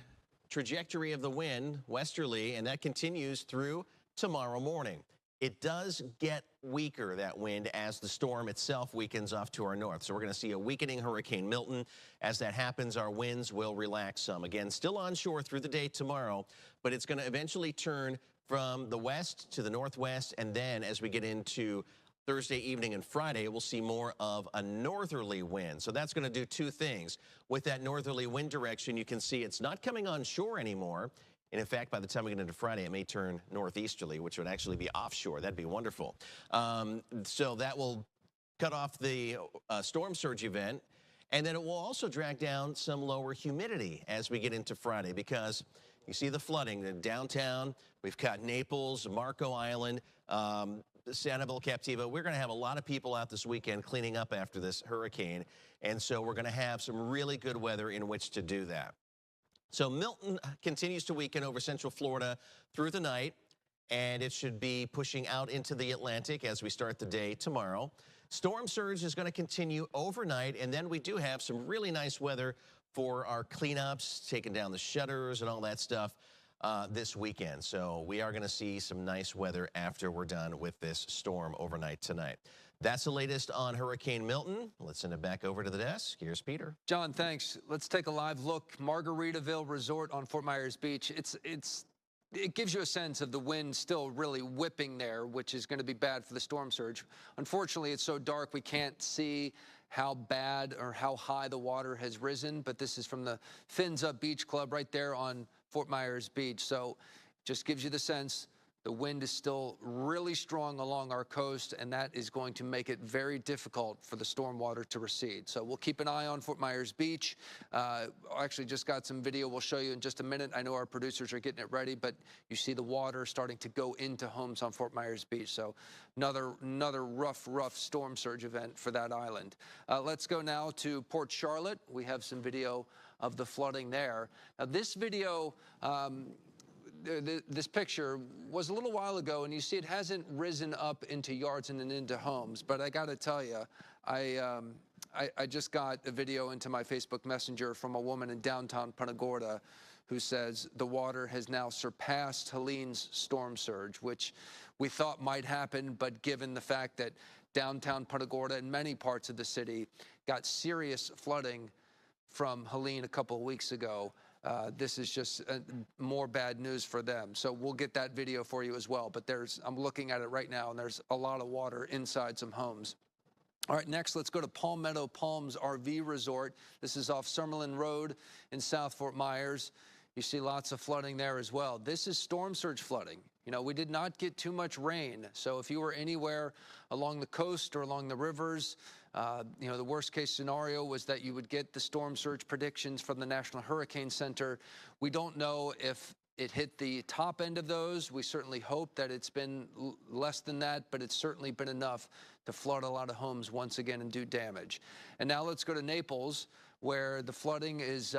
trajectory of the wind westerly, and that continues through tomorrow morning. It does get weaker, that wind, as the storm itself weakens off to our north. So we're going to see a weakening Hurricane Milton. As that happens, our winds will relax some. Again, still onshore through the day tomorrow, but it's going to eventually turn from the west to the northwest, and then as we get into Thursday evening and Friday, we'll see more of a northerly wind. So that's going to do two things. With that northerly wind direction, you can see it's not coming onshore anymore. And in fact, by the time we get into Friday, it may turn northeasterly, which would actually be offshore. That'd be wonderful. So that will cut off the storm surge event. And then it will also drag down some lower humidity as we get into Friday, because you see the flooding in downtown. We've got Naples, Marco Island, Sanibel, Captiva. We're going to have a lot of people out this weekend cleaning up after this hurricane. And so we're going to have some really good weather in which to do that. So Milton continues to weaken over central Florida through the night, and it should be pushing out into the Atlantic as we start the day tomorrow. Storm surge is going to continue overnight, and then we do have some really nice weather for our cleanups, taking down the shutters and all that stuff this weekend. So we are going to see some nice weather after we're done with this storm overnight tonight. That's the latest on Hurricane Milton. Let's send it back over to the desk. Here's Peter. John, thanks. Let's take a live look. Margaritaville Resort on Fort Myers Beach. It gives you a sense of the wind still really whipping there, which is going to be bad for the storm surge. Unfortunately, it's so dark we can't see how bad or how high the water has risen, but this is from the Fins Up Beach Club right there on Fort Myers Beach. So just gives you the sense the wind is still really strong along our coast, and that is going to make it very difficult for the storm water to recede. So we'll keep an eye on Fort Myers Beach. Actually just got some video we'll show you in just a minute. I know our producers are getting it ready, but you see the water starting to go into homes on Fort Myers Beach. So another rough storm surge event for that island. Let's go now to Port Charlotte. We have some video of the flooding there. Now this video, this picture was a little while ago, and you see it hasn't risen up into yards and then into homes. But I got to tell you, I just got a video into my Facebook Messenger from a woman in downtown Punta Gorda who says the water has now surpassed Helene's storm surge, which we thought might happen, but given the fact that downtown Punta Gorda and many parts of the city got serious flooding from Helene a couple of weeks ago, this is just more bad news for them. So we'll get that video for you as well. But I'm looking at it right now, and there's a lot of water inside some homes. All right, next, let's go to Palmetto Palms RV Resort. This is off Summerlin Road in South Fort Myers. You see lots of flooding there as well. This is storm surge flooding. You know, we did not get too much rain. So if you were anywhere along the coast or along the rivers, you know, the worst case scenario was that you would get the storm surge predictions from the National Hurricane Center. We don't know if it hit the top end of those. We certainly hope that it's been less than that, but it's certainly been enough to flood a lot of homes once again and do damage. And now let's go to Naples, where the flooding is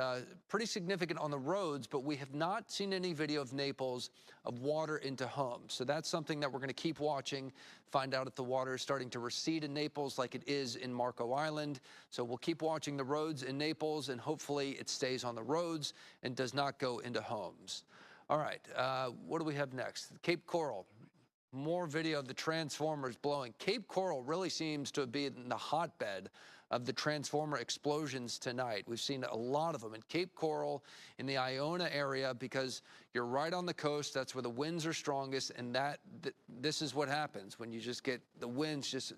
pretty significant on the roads, but we have not seen any video of Naples of water into homes. So that's something that we're going to keep watching, find out if the water is starting to recede in Naples like it is in Marco Island. So we'll keep watching the roads in Naples, and hopefully it stays on the roads and does not go into homes. All right, what do we have next? Cape Coral. More video of the transformers blowing. Cape Coral really seems to be in the hotbed of the transformer explosions tonight. We've seen a lot of them in Cape Coral, in the Iona area, because you're right on the coast. That's where the winds are strongest, and this is what happens when you just get the winds just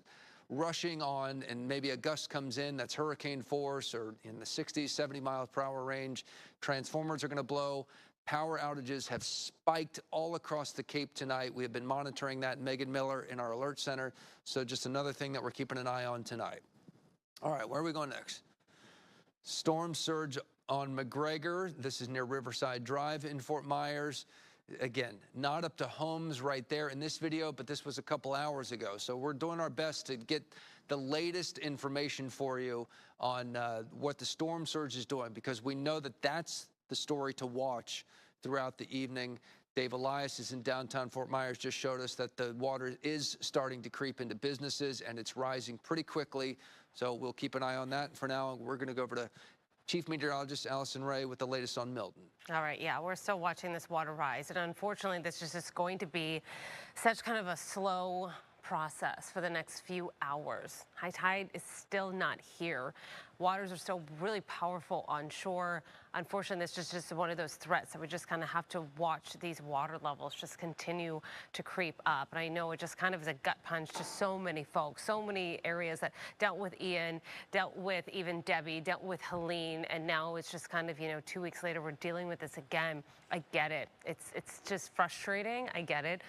rushing on, and maybe a gust comes in that's hurricane force or in the 60, 70 miles per hour range. Transformers are going to blow. Power outages have spiked all across the Cape tonight. We have been monitoring that, Megan Miller, in our alert center. So just another thing that we're keeping an eye on tonight. All right, where are we going next? Storm surge on McGregor. This is near Riverside Drive in Fort Myers. Again, not up to homes right there in this video, but this was a couple hours ago. So we're doing our best to get the latest information for you on what the storm surge is doing, because we know that that's the story to watch throughout the evening. Dave Elias is in downtown Fort Myers, just showed us that the water is starting to creep into businesses, and it's rising pretty quickly. So we'll keep an eye on that. For now, we're going to go over to Chief Meteorologist Allison Ray with the latest on Milton. All right, yeah, we're still watching this water rise, and unfortunately, this is just going to be such kind of a slow process for the next few hours. High tide is still not here. Waters are still really powerful on shore. Unfortunately, this is just one of those threats that we just kind of have to watch these water levels just continue to creep up. And I know it just kind of is a gut punch to so many folks, so many areas that dealt with Ian, dealt with even Debbie, dealt with Helene, and now it's just kind of, you know, 2 weeks later, we're dealing with this again. I get it. It's just frustrating. I get it.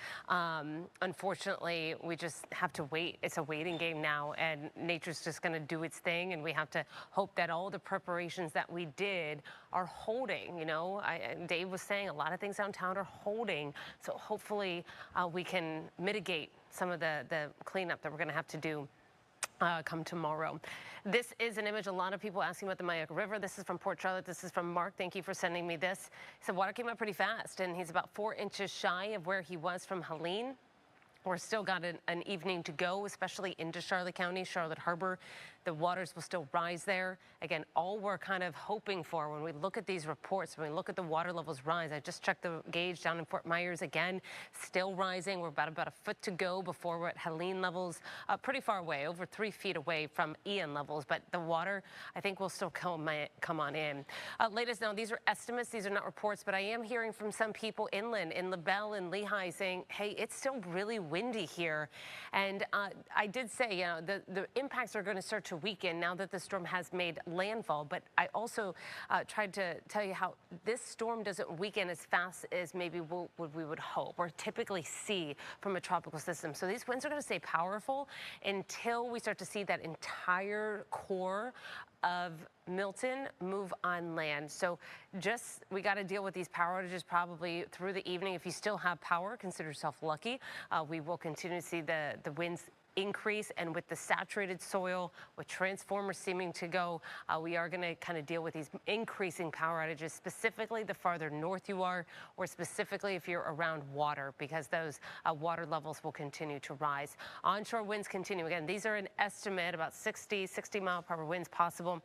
Unfortunately, we just have to wait. It's a waiting game now, and nature's just going to do its thing, and we have to hope that all the preparations that we did are holding. You know, Dave was saying a lot of things downtown are holding, so hopefully we can mitigate some of the cleanup that we're going to have to do come tomorrow. This is an image a lot of people asking about the Mayaca River. This is from Port Charlotte. This is from Mark. Thank you for sending me this. He said water came up pretty fast, and he's about 4 inches shy of where he was from Helene. We're still got an evening to go, especially into Charlotte County, Charlotte Harbor. The waters will still rise there. Again, all we're kind of hoping for when we look at these reports, when we look at the water levels rise, I just checked the gauge down in Fort Myers again, still rising. We're about a foot to go before we're at Helene levels, pretty far away, over 3 feet away from Ian levels. But the water, I think, will still come on in. Latest now, these are estimates. These are not reports, but I am hearing from some people inland, in LaBelle and Lehigh, saying, hey, it's still really windy here. And I did say, you know, the impacts are going to start to weaken now that the storm has made landfall. But I also tried to tell you how this storm doesn't weaken as fast as maybe we would hope or typically see from a tropical system. So these winds are going to stay powerful until we start to see that entire core of Milton move on land. So we got to deal with these power outages probably through the evening. If you still have power, consider yourself lucky. We will continue to see the winds increase, and with the saturated soil, with transformers seeming to go, we are going to kind of deal with these increasing power outages, specifically the farther north you are, or specifically if you're around water, because those water levels will continue to rise. Onshore winds continue. Again, these are an estimate, about 60 mile per hour winds possible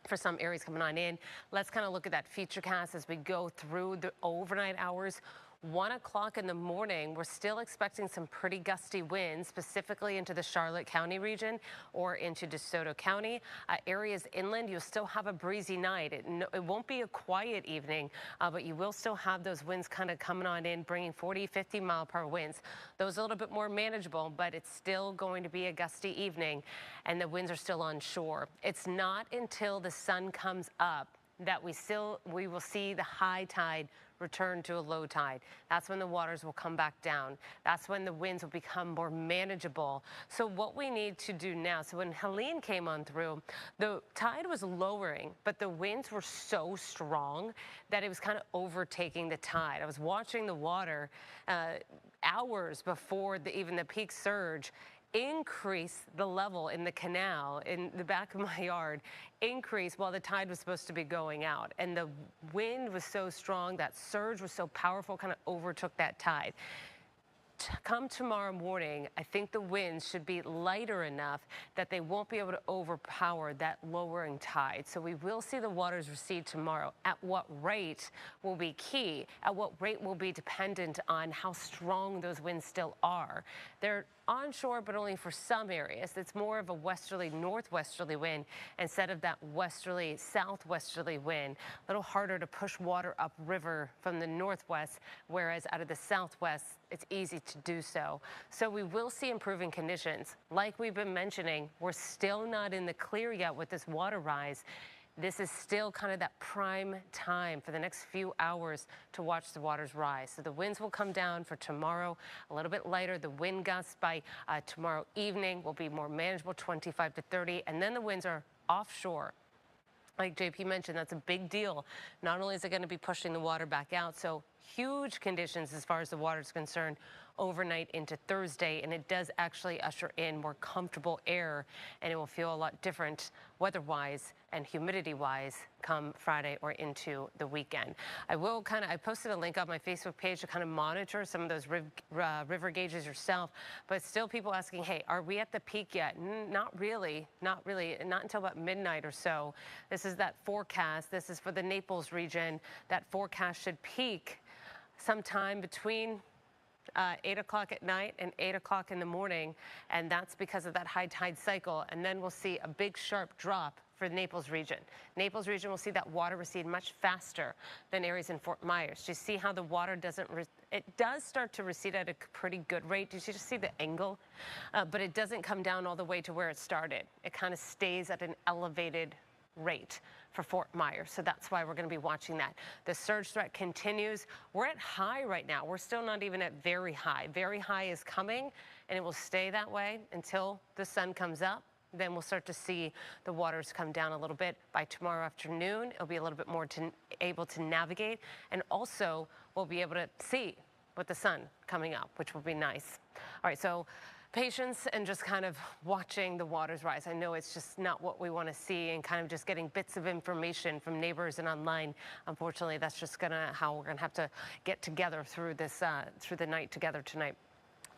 for some areas coming on in. Let's kind of look at that futurecast as we go through the overnight hours. 1 o'clock in the morning, we're still expecting some pretty gusty winds, specifically into the Charlotte County region or into DeSoto County. Areas inland, you'll still have a breezy night. It won't be a quiet evening, but you will still have those winds kind of coming on in, bringing 40, 50 mile per hour winds. Those a little bit more manageable, but it's still going to be a gusty evening, and the winds are still on shore. It's not until the sun comes up that we will see the high tide return to a low tide. That's when the waters will come back down. That's when the winds will become more manageable. So what we need to do now, so when Helene came on through, the tide was lowering, but the winds were so strong that it was kind of overtaking the tide. I was watching the water hours before even the peak surge increase the level in the canal in the back of my yard, increase while the tide was supposed to be going out. And the wind was so strong, that surge was so powerful, kind of overtook that tide. Come tomorrow morning, I think the winds should be lighter enough that they won't be able to overpower that lowering tide. So we will see the waters recede tomorrow. At what rate will be key. At what rate will be dependent on how strong those winds still are. They're onshore, but only for some areas. It's more of a westerly northwesterly wind instead of that westerly southwesterly wind. A little harder to push water upriver from the northwest, whereas out of the southwest, it's easy to do so. So we will see improving conditions. Like we've been mentioning, we're still not in the clear yet with this water rise. This is still kind of that prime time for the next few hours to watch the waters rise. So the winds will come down for tomorrow, a little bit lighter. The wind gusts by tomorrow evening will be more manageable, 25 to 30. And then the winds are offshore. Like JP mentioned, that's a big deal. Not only is it going to be pushing the water back out, so huge conditions as far as the water is concerned overnight into Thursday, and it does actually usher in more comfortable air, and it will feel a lot different weather-wise and humidity-wise come Friday or into the weekend. I posted a link on my Facebook page to kind of monitor some of those river gauges yourself, but still people asking, hey, are we at the peak yet? Not really, not until about midnight or so. This is that forecast. This is for the Naples region. That forecast should peak sometime between 8 o'clock at night and 8 o'clock in the morning, and that's because of that high tide cycle. And then we'll see a big sharp drop for the Naples region. Naples region will see that water recede much faster than areas in Fort Myers. Do you see how the water it does start to recede at a pretty good rate? Did you just see the angle? But it doesn't come down all the way to where it started. It kind of stays at an elevated rate for Fort Myers. So that's why we're going to be watching that. The surge threat continues. We're at high right now. We're still not even at very high. Very high is coming, and it will stay that way until the sun comes up. Then we'll start to see the waters come down a little bit. By tomorrow afternoon, it'll be a little bit more able to navigate, and also we'll be able to see with the sun coming up, which will be nice. All right, so patience and just kind of watching the waters rise. I know it's just not what we want to see, and kind of just getting bits of information from neighbors and online. Unfortunately, that's just how we're gonna have to get together through this through the night together tonight.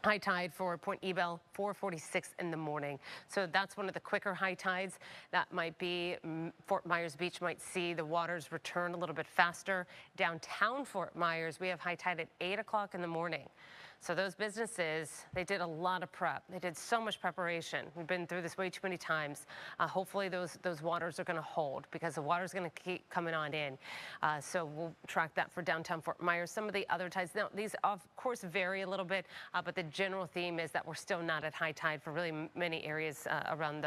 High tide for Point Ebel, 4:46 in the morning. So that's one of the quicker high tides. That might be Fort Myers Beach might see the waters return a little bit faster. Downtown Fort Myers, we have high tide at 8 o'clock in the morning. So those businesses, they did a lot of prep. They did so much preparation. We've been through this way too many times. Hopefully those waters are going to hold, because the water's going to keep coming on in. So we'll track that for downtown Fort Myers. Some of the other tides, now these of course vary a little bit, but the general theme is that we're still not at high tide for really many areas around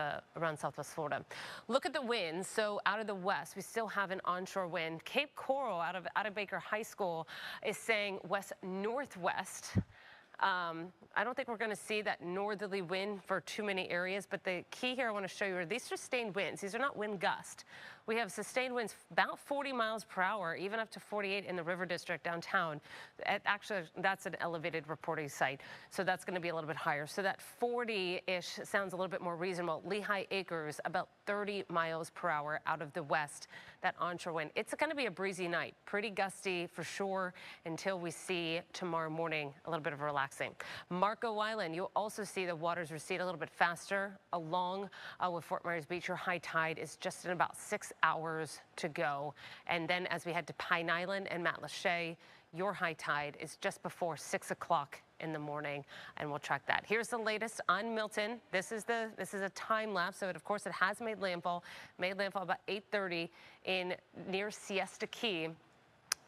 Southwest Florida. Look at the winds. So out of the west, we still have an onshore wind. Cape Coral out of Baker High School is saying west northwest. I don't think we're going to see that northerly wind for too many areas, but the key here I want to show you are these sustained winds. These are not wind gusts. We have sustained winds about 40 miles per hour, even up to 48 in the River District downtown. Actually, that's an elevated reporting site, so that's going to be a little bit higher. So that 40-ish sounds a little bit more reasonable. Lehigh Acres, about 30 miles per hour out of the west, that onshore wind. It's going to be a breezy night, pretty gusty for sure, until we see tomorrow morning a little bit of a relaxation. relaxing. Marco Island, you'll also see the waters recede a little bit faster along with Fort Myers Beach. Your high tide is just in about 6 hours to go. And then as we head to Pine Island and Matlacha, your high tide is just before 6 o'clock in the morning, and we'll track that. Here's the latest on Milton. This is a time lapse, so of course it has made landfall about 8:30 in near Siesta Key.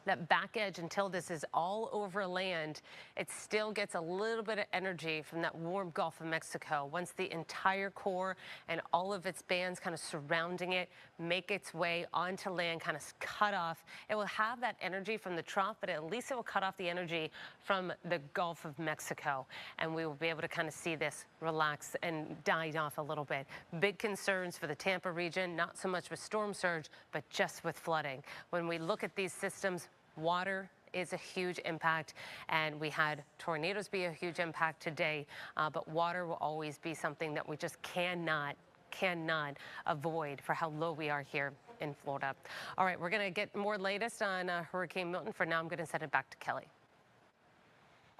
That back edge, until this is all over land, it still gets a little bit of energy from that warm Gulf of Mexico. Once the entire core and all of its bands kind of surrounding it make its way onto land, kind of cut off, it will have that energy from the trough, but at least it will cut off the energy from the Gulf of Mexico. And we will be able to kind of see this relax and die off a little bit. Big concerns for the Tampa region, not so much with storm surge, but just with flooding. When we look at these systems, water is a huge impact, and we had tornadoes be a huge impact today, but water will always be something that we just cannot avoid for how low we are here in Florida. All right, we're going to get more latest on Hurricane Milton. For now, I'm going to send it back to Kelly.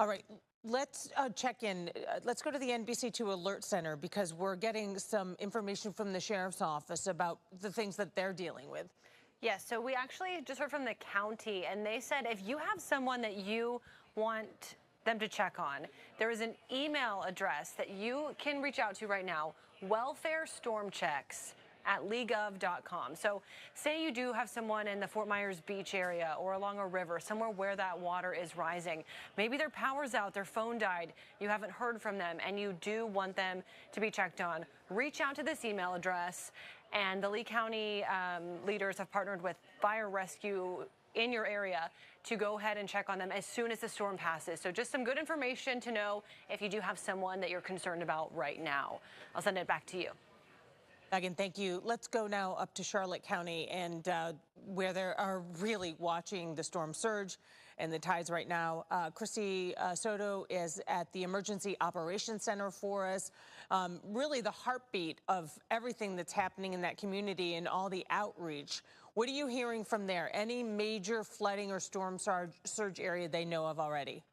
All right, let's check in. Let's go to the NBC2 Alert Center, because we're getting some information from the Sheriff's Office about the things that they're dealing with. Yes, so we actually just heard from the county, and they said if you have someone that you want them to check on, there is an email address that you can reach out to right now, welfarestormchecks@legov.com. So say you do have someone in the Fort Myers Beach area or along a river, somewhere where that water is rising. Maybe their power's out, their phone died, you haven't heard from them, and you do want them to be checked on. Reach out to this email address, and the Lee County leaders have partnered with fire rescue in your area to go ahead and check on them as soon as the storm passes. So just some good information to know if you do have someone that you're concerned about right now. I'll send it back to you. Megan, thank you. Let's go now up to Charlotte County, and where they are really watching the storm surge and the tides right now. Christy Soto is at the Emergency Operations Center for us. Really the heartbeat of everything that's happening in that community and all the outreach. What are you hearing from there? Any major flooding or storm surge area they know of already?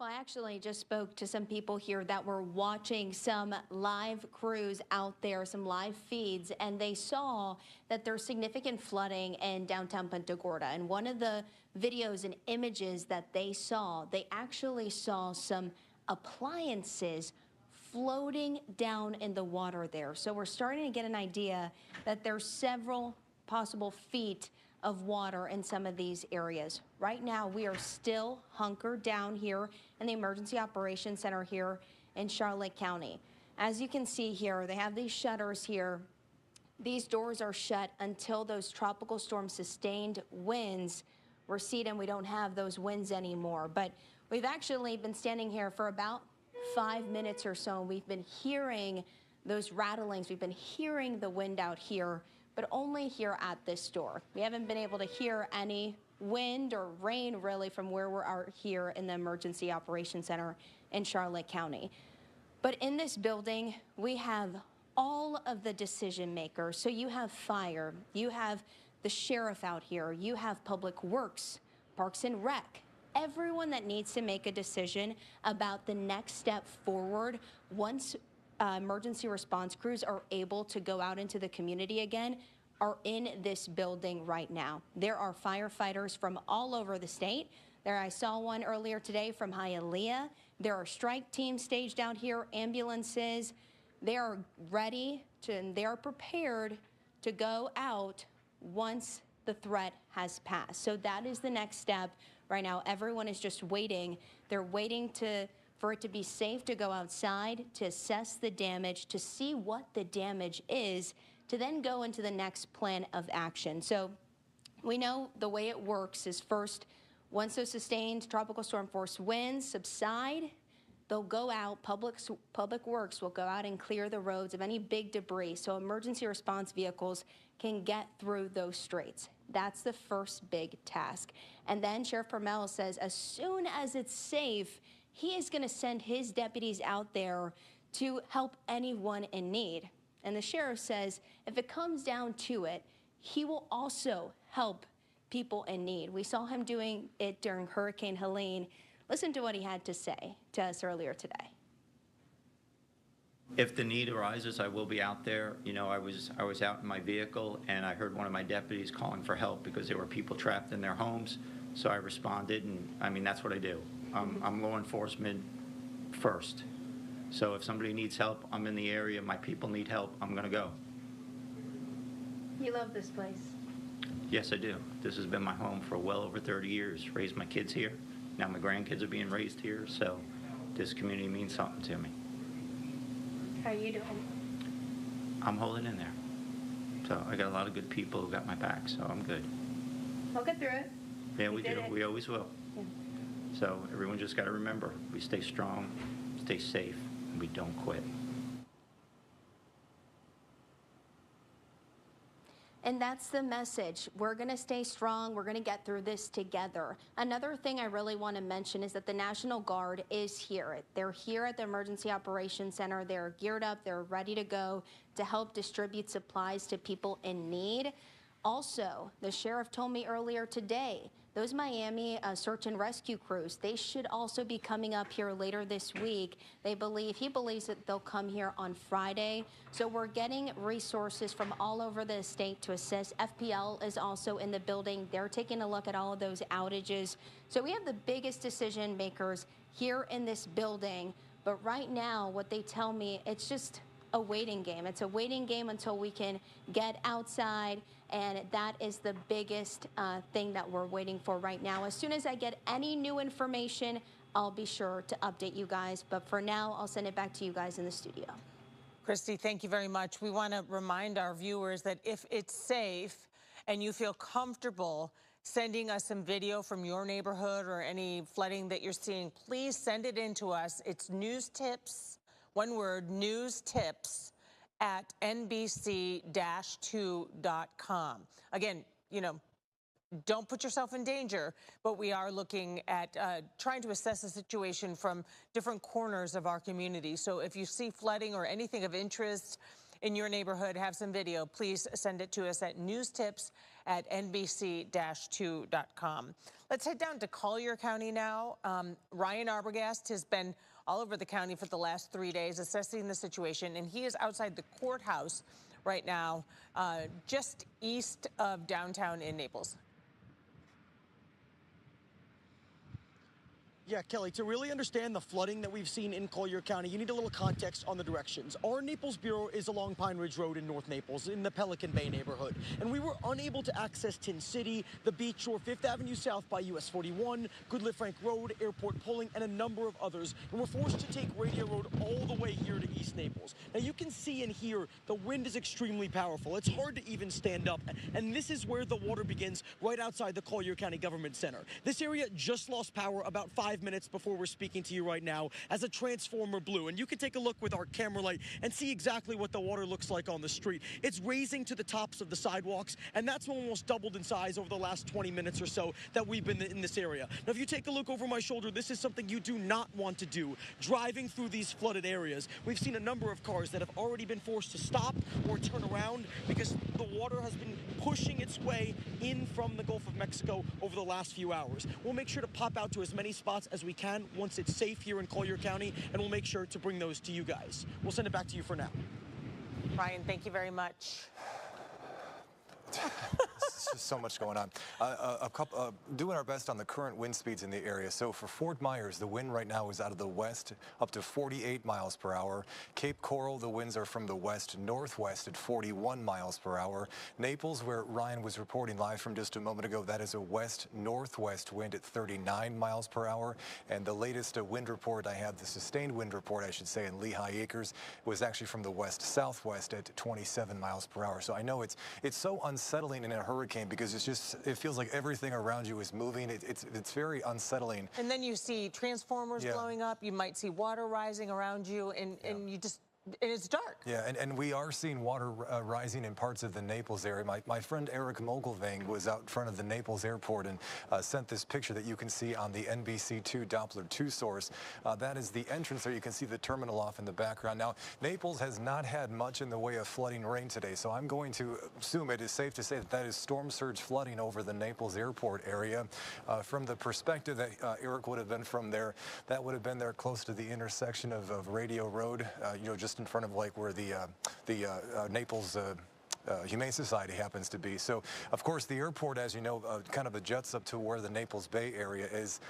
Well, I actually just spoke to some people here that were watching some live crews out there, some live feeds, and they saw that there's significant flooding in downtown Punta Gorda. And one of the videos and images that they saw, they actually saw some appliances floating down in the water there. So we're starting to get an idea that there's several possible feet of water in some of these areas. Right now, we are still hunkered down here in the Emergency Operations Center here in Charlotte County. As you can see here, they have these shutters here. These doors are shut until those tropical storm sustained winds recede, and we don't have those winds anymore. But we've actually been standing here for about 5 minutes or so, and we've been hearing those rattlings. We've been hearing the wind out here, but only here at this door. We haven't been able to hear any wind or rain really from where we are here in the Emergency Operations Center in Charlotte County. But in this building, we have all of the decision makers. So you have fire, you have the sheriff out here, you have Public Works, Parks and Rec, everyone that needs to make a decision about the next step forward once emergency response crews are able to go out into the community again are in this building right now. There are firefighters from all over the state. There, I saw one earlier today from Hialeah. There are strike teams staged out here, ambulances. They are ready to, and they are prepared to go out once the threat has passed. So that is the next step. Right now, everyone is just waiting. They're waiting for it to be safe to go outside, to assess the damage, to see what the damage is, to then go into the next plan of action. So we know the way it works is first, once those sustained tropical storm force winds subside, they'll go out, Public Works will go out and clear the roads of any big debris so emergency response vehicles can get through those straits. That's the first big task. And then Sheriff Permel says as soon as it's safe, he is going to send his deputies out there to help anyone in need. And the sheriff says if it comes down to it, he will also help people in need. We saw him doing it during Hurricane Helene. Listen to what he had to say to us earlier today. If the need arises, I will be out there. You know, I was out in my vehicle and I heard one of my deputies calling for help because there were people trapped in their homes. So I responded, and I mean, that's what I do. I'm law enforcement first. So if somebody needs help, I'm in the area, my people need help, I'm gonna go. You love this place. Yes, I do. This has been my home for well over 30 years. Raised my kids here. Now my grandkids are being raised here, so this community means something to me. How are you doing? I'm holding in there. So I got a lot of good people who got my back, so I'm good. We'll get through it. Yeah, we do. We always will. Yeah. So everyone just got to remember, we stay strong, stay safe, and we don't quit. And that's the message. We're going to stay strong. We're going to get through this together. Another thing I really want to mention is that the National Guard is here. They're here at the Emergency Operations Center. They're geared up. They're ready to go to help distribute supplies to people in need. Also, the sheriff told me earlier today, those Miami search and rescue crews, they should also be coming up here later this week. He believes that they'll come here on Friday. So we're getting resources from all over the state to assist. FPL is also in the building. They're taking a look at all of those outages. So we have the biggest decision makers here in this building. But right now, what they tell me, it's just a waiting game. It's a waiting game until we can get outside, and that is the biggest thing that we're waiting for right now. As soon as I get any new information, I'll be sure to update you guys. But for now, I'll send it back to you guys in the studio. Christy, thank you very much. We want to remind our viewers that if it's safe and you feel comfortable sending us some video from your neighborhood or any flooding that you're seeing, please send it in to us. It's news tips. One word, news tips at NBC-2.com. Again, you know, don't put yourself in danger, but we are looking at trying to assess the situation from different corners of our community. So if you see flooding or anything of interest in your neighborhood, have some video, please send it to us at newstips at NBC-2.com. Let's head down to Collier County now. Ryan Arbogast has been all over the county for the last 3 days assessing the situation, and he is outside the courthouse right now, just east of downtown in Naples. Yeah, Kelly, to really understand the flooding that we've seen in Collier County, you need a little context on the directions. Our Naples Bureau is along Pine Ridge Road in North Naples, in the Pelican Bay neighborhood. And we were unable to access Tin City, the Beach Shore, 5th Avenue South by US 41, Goodliff Frank Road, Airport Pulling, and a number of others. And we're forced to take Radio Road all the way here to East Naples. Now, you can see and hear the wind is extremely powerful. It's hard to even stand up. And this is where the water begins, right outside the Collier County Government Center. This area just lost power about 5 minutes before we're speaking to you right now as a transformer blew. And you can take a look with our camera light and see exactly what the water looks like on the street. It's raising to the tops of the sidewalks, and that's almost doubled in size over the last 20 minutes or so that we've been in this area. Now, if you take a look over my shoulder, this is something you do not want to do. Driving through these flooded areas, we've seen a number of cars that have already been forced to stop or turn around because the water has been pushing its way in from the Gulf of Mexico over the last few hours. We'll make sure to pop out to as many spots as we can once it's safe here in Collier County, and we'll make sure to bring those to you guys. We'll send it back to you for now. Ryan, thank you very much. There's just so much going on. Doing our best on the current wind speeds in the area. So for Fort Myers, the wind right now is out of the west up to 48 miles per hour. Cape Coral, the winds are from the west northwest at 41 miles per hour. Naples, where Ryan was reporting live from just a moment ago, that is a west northwest wind at 39 miles per hour. And the latest wind report I have, the sustained wind report, I should say, in Lehigh Acres, was actually from the west southwest at 27 miles per hour. So I know it's so unsettling in a hurricane because it feels like everything around you is moving. It's very unsettling. And then you see transformers blowing up. You might see water rising around you, and you just it's dark. Yeah, and we are seeing water rising in parts of the Naples area. My friend Eric Mogilvang was out in front of the Naples airport and sent this picture that you can see on the NBC2 Doppler 2 source. That is the entrance there. You can see the terminal off in the background. Now, Naples has not had much in the way of flooding rain today, so I'm going to assume it is safe to say that that is storm surge flooding over the Naples airport area. From the perspective that Eric would have been from there, that would have been there close to the intersection of Radio Road, you know, just in front of like where the Naples Humane Society happens to be. So, of course, the airport, as you know, kind of adjuts up to where the Naples Bay area is.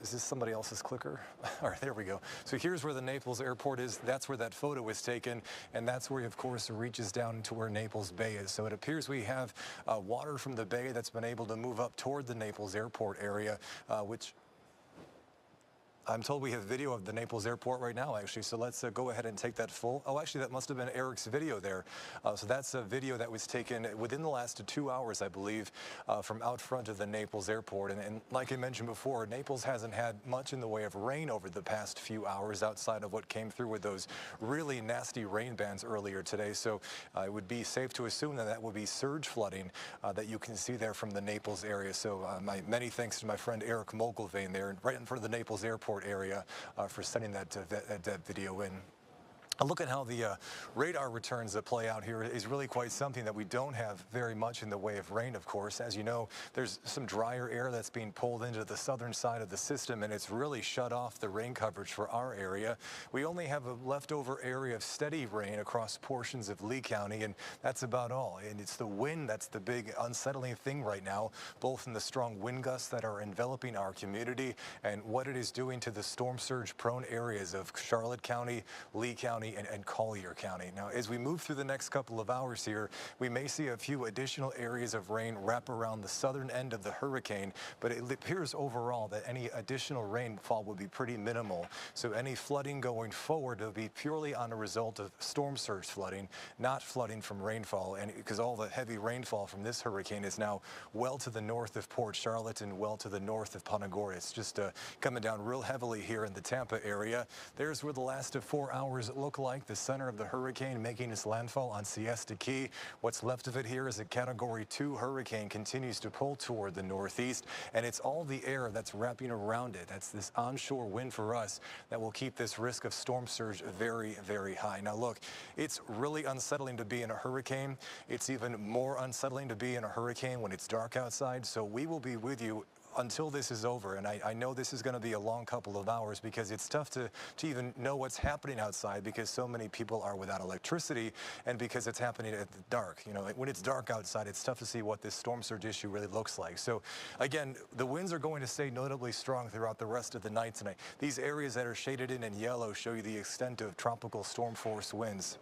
Is this somebody else's clicker? All right, there we go. So here's where the Naples airport is. That's where that photo was taken, and that's where, of course, it reaches down to where Naples Bay is. So it appears we have water from the bay that's been able to move up toward the Naples airport area, which I'm told we have video of the Naples airport right now, actually, so let's go ahead and take that full. Oh, actually, that must have been Eric's video there. So that's a video that was taken within the last 2 hours, I believe, from out front of the Naples airport. And like I mentioned before, Naples hasn't had much in the way of rain over the past few hours outside of what came through with those really nasty rain bands earlier today. So it would be safe to assume that that would be surge flooding that you can see there from the Naples area. So my many thanks to my friend Eric Mogilvang there, right in front of the Naples airport area for sending that video in. A look at how the radar returns that play out here is really quite something that we don't have very much in the way of rain, of course. As you know, there's some drier air that's being pulled into the southern side of the system, and it's really shut off the rain coverage for our area. We only have a leftover area of steady rain across portions of Lee County, and that's about all. And it's the wind that's the big unsettling thing right now, both in the strong wind gusts that are enveloping our community and what it is doing to the storm surge prone areas of Charlotte County, Lee County, and Collier County. Now, as we move through the next couple of hours here, we may see a few additional areas of rain wrap around the southern end of the hurricane, but it appears overall that any additional rainfall will be pretty minimal. So any flooding going forward will be purely on a result of storm surge flooding, not flooding from rainfall, and because all the heavy rainfall from this hurricane is now well to the north of Port Charlotte and well to the north of Punta Gorda. It's just coming down real heavily here in the Tampa area. There's where the last of 4 hours look like. The center of the hurricane making its landfall on Siesta Key. What's left of it here is a Category 2 hurricane continues to pull toward the northeast, and it's all the air that's wrapping around it. That's this onshore wind for us that will keep this risk of storm surge very, very high. Now look, it's really unsettling to be in a hurricane. It's even more unsettling to be in a hurricane when it's dark outside, so we will be with you until this is over, and I know this is going to be a long couple of hours because it's tough to even know what's happening outside because so many people are without electricity and because it's happening at the dark. You know, when it's dark outside, it's tough to see what this storm surge issue really looks like. So again, the winds are going to stay notably strong throughout the rest of the night tonight. These areas that are shaded in yellow show you the extent of tropical storm force winds.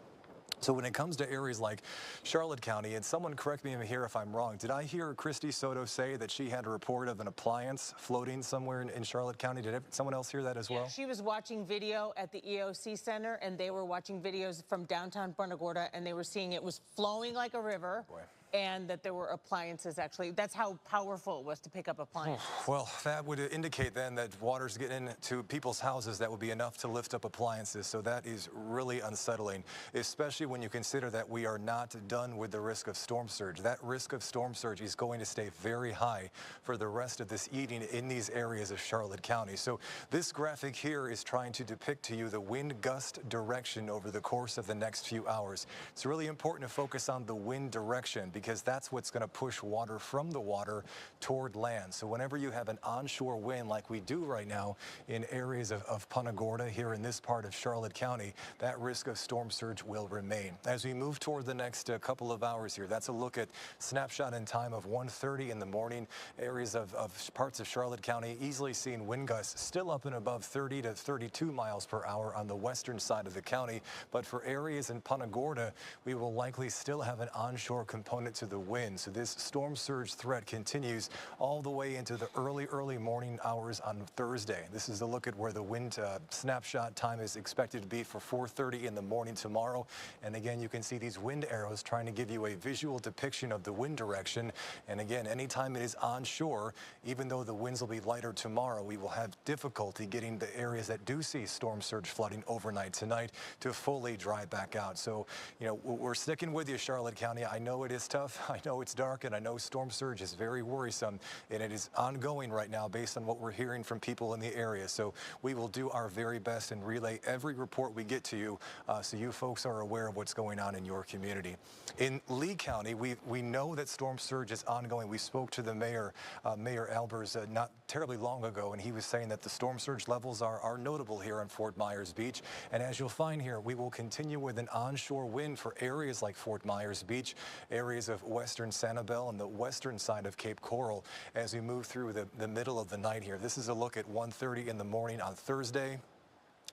So when it comes to areas like Charlotte County, and someone correct me here if I'm wrong, did I hear Christy Soto say that she had a report of an appliance floating somewhere in Charlotte County? Did someone else hear that as well? She was watching video at the EOC Center, and they were watching videos from downtown Punta Gorda, and they were seeing it was flowing like a river. Boy. And that there were appliances, actually. That's how powerful it was to pick up appliances. Well, that would indicate then that water's getting into people's houses. That would be enough to lift up appliances. So that is really unsettling, especially when you consider that we are not done with the risk of storm surge. That risk of storm surge is going to stay very high for the rest of this evening in these areas of Charlotte County. So this graphic here is trying to depict to you the wind gust direction over the course of the next few hours. It's really important to focus on the wind direction, because that's what's going to push water from the water toward land. So whenever you have an onshore wind like we do right now in areas of Punta Gorda here in this part of Charlotte County, that risk of storm surge will remain. As we move toward the next couple of hours here, that's a look at snapshot in time of 1:30 in the morning. Areas of parts of Charlotte County easily seeing wind gusts still up and above 30 to 32 miles per hour on the western side of the county. But for areas in Punta Gorda, we will likely still have an onshore component component to the wind. So this storm surge threat continues all the way into the early morning hours on Thursday. This is a look at where the wind snapshot time is expected to be for 4:30 in the morning tomorrow. And again, you can see these wind arrows trying to give you a visual depiction of the wind direction. And again, anytime it is onshore, even though the winds will be lighter tomorrow, we will have difficulty getting the areas that do see storm surge flooding overnight tonight to fully dry back out. So, you know, we're sticking with you, Charlotte County. I know it is tough. I know it's dark, and I know storm surge is very worrisome, and it is ongoing right now based on what we're hearing from people in the area. So we will do our very best and relay every report we get to you so you folks are aware of what's going on in your community. In Lee County, we know that storm surge is ongoing. We spoke to the mayor, Mayor Albers, not terribly long ago, and he was saying that the storm surge levels are notable here on Fort Myers Beach. And as you'll find here, we will continue with an onshore wind for areas like Fort Myers Beach, areas of western Sanibel and the western side of Cape Coral as we move through the middle of the night here. This is a look at 1:30 in the morning on Thursday.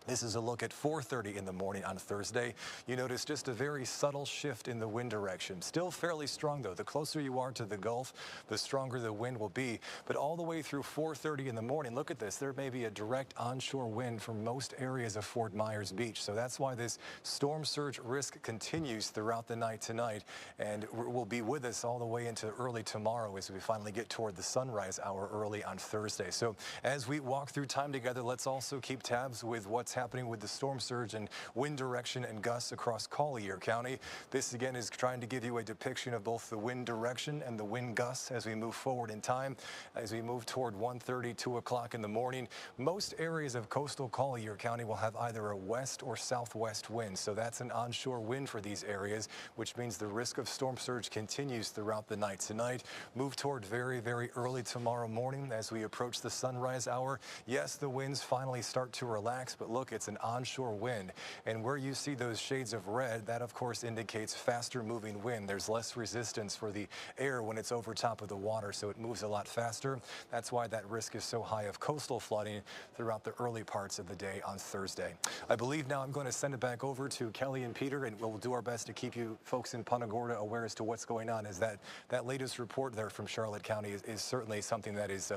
This is a look at 4:30 in the morning on Thursday. You notice just a very subtle shift in the wind direction. Still fairly strong, though. The closer you are to the Gulf, the stronger the wind will be. But all the way through 4:30 in the morning, look at this. There may be a direct onshore wind from most areas of Fort Myers Beach. So that's why this storm surge risk continues throughout the night tonight. And will be with us all the way into early tomorrow as we finally get toward the sunrise hour early on Thursday. So as we walk through time together, let's also keep tabs with what's happening with the storm surge and wind direction and gusts across Collier County. This again is trying to give you a depiction of both the wind direction and the wind gusts as we move forward in time. As we move toward 1:30, 2 o'clock in the morning, most areas of coastal Collier County will have either a west or southwest wind. So that's an onshore wind for these areas, which means the risk of storm surge continues throughout the night tonight. Move toward very early tomorrow morning as we approach the sunrise hour. Yes, the winds finally start to relax, but look, it's an onshore wind. And where you see those shades of red, that of course indicates faster moving wind. There's less resistance for the air when it's over top of the water, so it moves a lot faster. That's why that risk is so high of coastal flooding throughout the early parts of the day on Thursday. I believe now I'm going to send it back over to Kelly and Peter, and we'll do our best to keep you folks in Punta Gorda aware as to what's going on. As that latest report there from Charlotte County is certainly something that is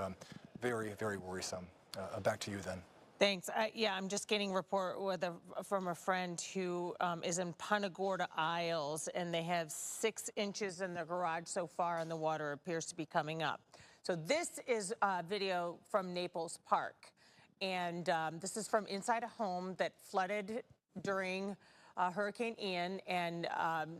very worrisome. Back to you then. Thanks. Yeah, I'm just getting a report from a friend who is in Punta Gorda Isles, and they have 6 inches in their garage so far, and the water appears to be coming up. So this is video from Naples Park, and this is from inside a home that flooded during Hurricane Ian, and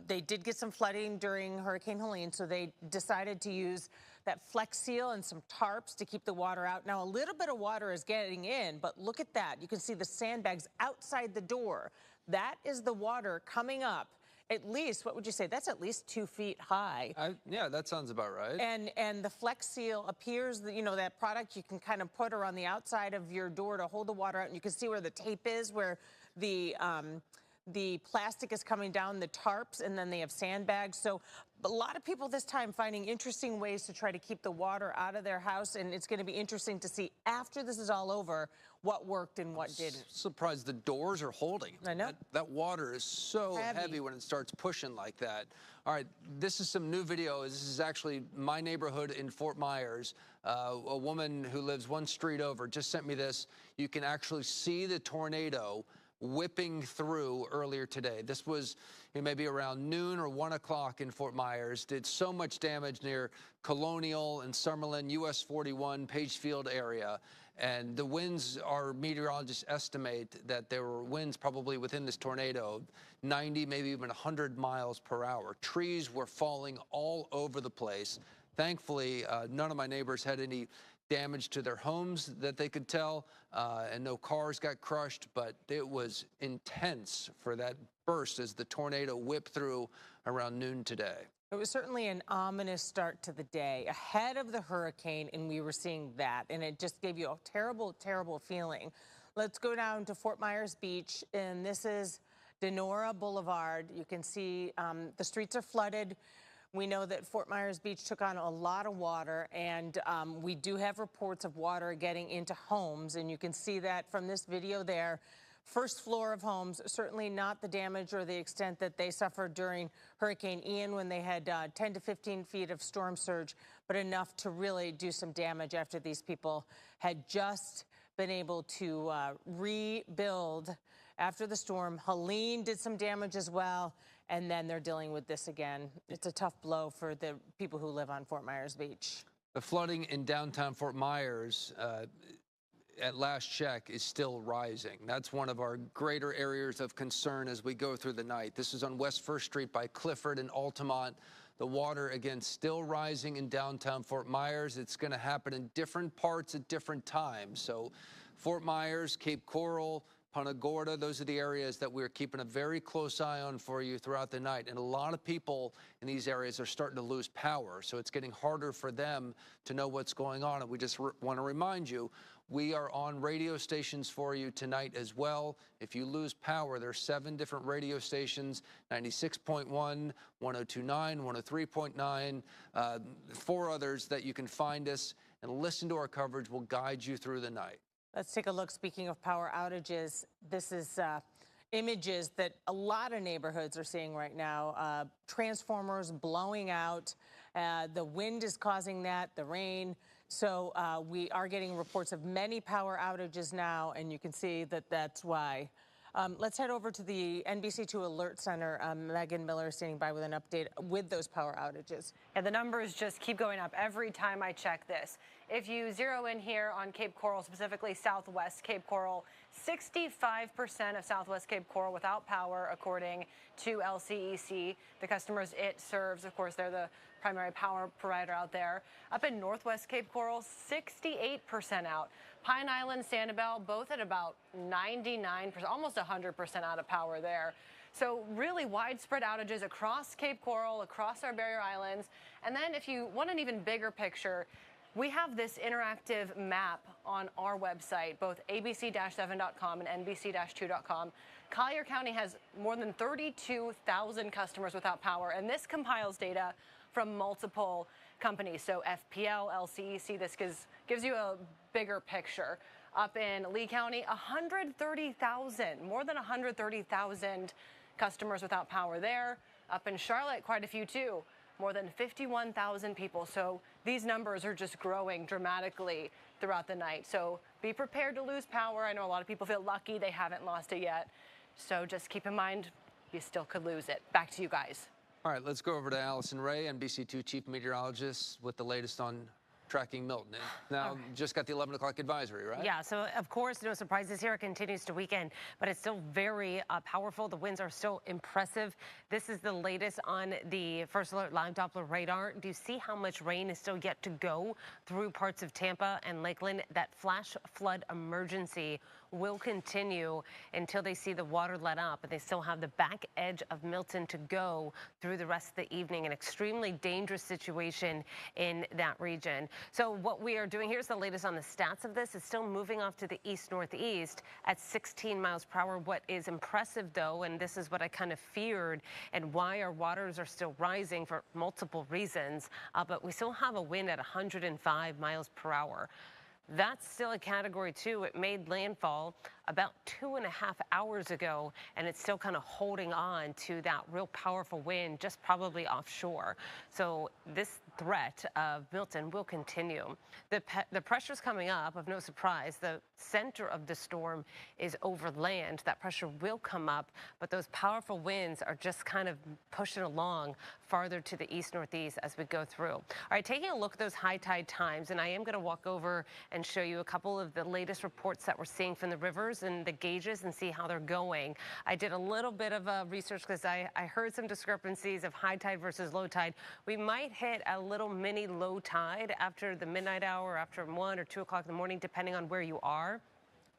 they did get some flooding during Hurricane Helene, so they decided to use that Flex Seal and some tarps to keep the water out. Now, a little bit of water is getting in, but look at that. You can see the sandbags outside the door. That is the water coming up. At least, what would you say? That's at least 2 feet high. Yeah, that sounds about right. And the Flex Seal appears, you know, that product you can kind of put around the outside of your door to hold the water out, and you can see where the tape is, where the plastic is coming down, the tarps, and then they have sandbags. So a lot of people this time finding interesting ways to try to keep the water out of their house, and it's going to be interesting to see after this is all over what worked and what didn't. Surprised the doors are holding. I know. That water is so heavy when it starts pushing like that. All right, this is some new video. This is actually my neighborhood in Fort Myers. A woman who lives one street over just sent me this. You can actually see the tornado whipping through earlier today. This was maybe around noon or 1 o'clock in Fort Myers. Did so much damage near Colonial and Summerlin, US 41, Pagefield area. And the winds, our meteorologists estimate that there were winds probably within this tornado, 90, maybe even 100 miles per hour. Trees were falling all over the place. Thankfully, none of my neighbors had any damage to their homes that they could tell, and no cars got crushed, but it was intense for that burst as the tornado whipped through around noon today. It was certainly an ominous start to the day ahead of the hurricane, and we were seeing that, and it just gave you a terrible feeling. Let's go down to Fort Myers Beach, and this is Denora Boulevard. You can see the streets are flooded. We know that Fort Myers Beach took on a lot of water, and we do have reports of water getting into homes, and you can see that from this video there first floor of homes, certainly not the damage or the extent that they suffered during Hurricane Ian when they had 10 to 15 feet of storm surge, but enough to really do some damage after these people had just been able to rebuild after the storm. Helene did some damage as well, and then they're dealing with this again. It's a tough blow for the people who live on Fort Myers Beach. The flooding in downtown Fort Myers, at last check, is still rising. That's one of our greater areas of concern as we go through the night. This is on West 1st Street by Clifford and Altamont. The water, again, still rising in downtown Fort Myers. It's going to happen in different parts at different times. So Fort Myers, Cape Coral, Punta Gorda, those are the areas that we're keeping a very close eye on for you throughout the night. And a lot of people in these areas are starting to lose power, so it's getting harder for them to know what's going on. And we just want to remind you, we are on radio stations for you tonight as well. If you lose power, there's 7 different radio stations, 96.1, 102.9, 103.9, 4 others that you can find us and listen to our coverage. Will guide you through the night. Let's take a look. Speaking of power outages, this is images that a lot of neighborhoods are seeing right now. Transformers blowing out. The wind is causing that, the rain. So we are getting reports of many power outages now, and you can see that that's why. Let's head over to the NBC2 Alert Center. Megan Miller is standing by with an update with those power outages. And the numbers just keep going up every time I check this. If you zero in here on Cape Coral, specifically Southwest Cape Coral, 65% of Southwest Cape Coral without power, according to LCEC. The customers it serves, of course, they're the primary power provider out there. Up in Northwest Cape Coral, 68% out. Pine Island, Sanibel, both at about 99%, almost 100% out of power there. So really widespread outages across Cape Coral, across our barrier islands. And then if you want an even bigger picture, we have this interactive map on our website, both abc-7.com and nbc-2.com. Collier County has more than 32,000 customers without power, and this compiles data from multiple companies. So FPL, LCEC, this gives you a bigger picture. Up in Lee County, 130,000, more than 130,000 customers without power there. Up in Charlotte, quite a few too, more than 51,000 people. So these numbers are just growing dramatically throughout the night. So be prepared to lose power. I know a lot of people feel lucky they haven't lost it yet. So just keep in mind, you still could lose it. Back to you guys. All right, let's go over to Allison Ray, NBC2 Chief Meteorologist, with the latest on tracking Milton. Now, just got the 11 o'clock advisory, right? Yeah, so of course, no surprises here. It continues to weaken, but it's still very powerful. The winds are still impressive. This is the latest on the First Alert Live Doppler radar. Do you see how much rain is still yet to go through parts of Tampa and Lakeland? That flash flood emergency will continue until they see the water let up, but they still have the back edge of Milton to go through the rest of the evening. An extremely dangerous situation in that region. So what we are doing, here's the latest on the stats of this. It's still moving off to the east-northeast at 16 miles per hour. What is impressive, though, and this is what I kind of feared and why our waters are still rising for multiple reasons, but we still have a wind at 105 miles per hour. That's still a Category 2. It made landfall about 2.5 hours ago, and it's still kind of holding on to that real powerful wind, just probably offshore. So this threat of Milton will continue. The pressure's coming up, of no surprise. The center of the storm is over land. That pressure will come up, but those powerful winds are just kind of pushing along farther to the east-northeast as we go through. All right, taking a look at those high tide times, and I am going to walk over and show you a couple of the latest reports that we're seeing from the rivers and the gauges and see how they're going. I did a little bit of research because I heard some discrepancies of high tide versus low tide. We might hit a little mini low tide after the midnight hour, after 1 or 2 o'clock in the morning, depending on where you are.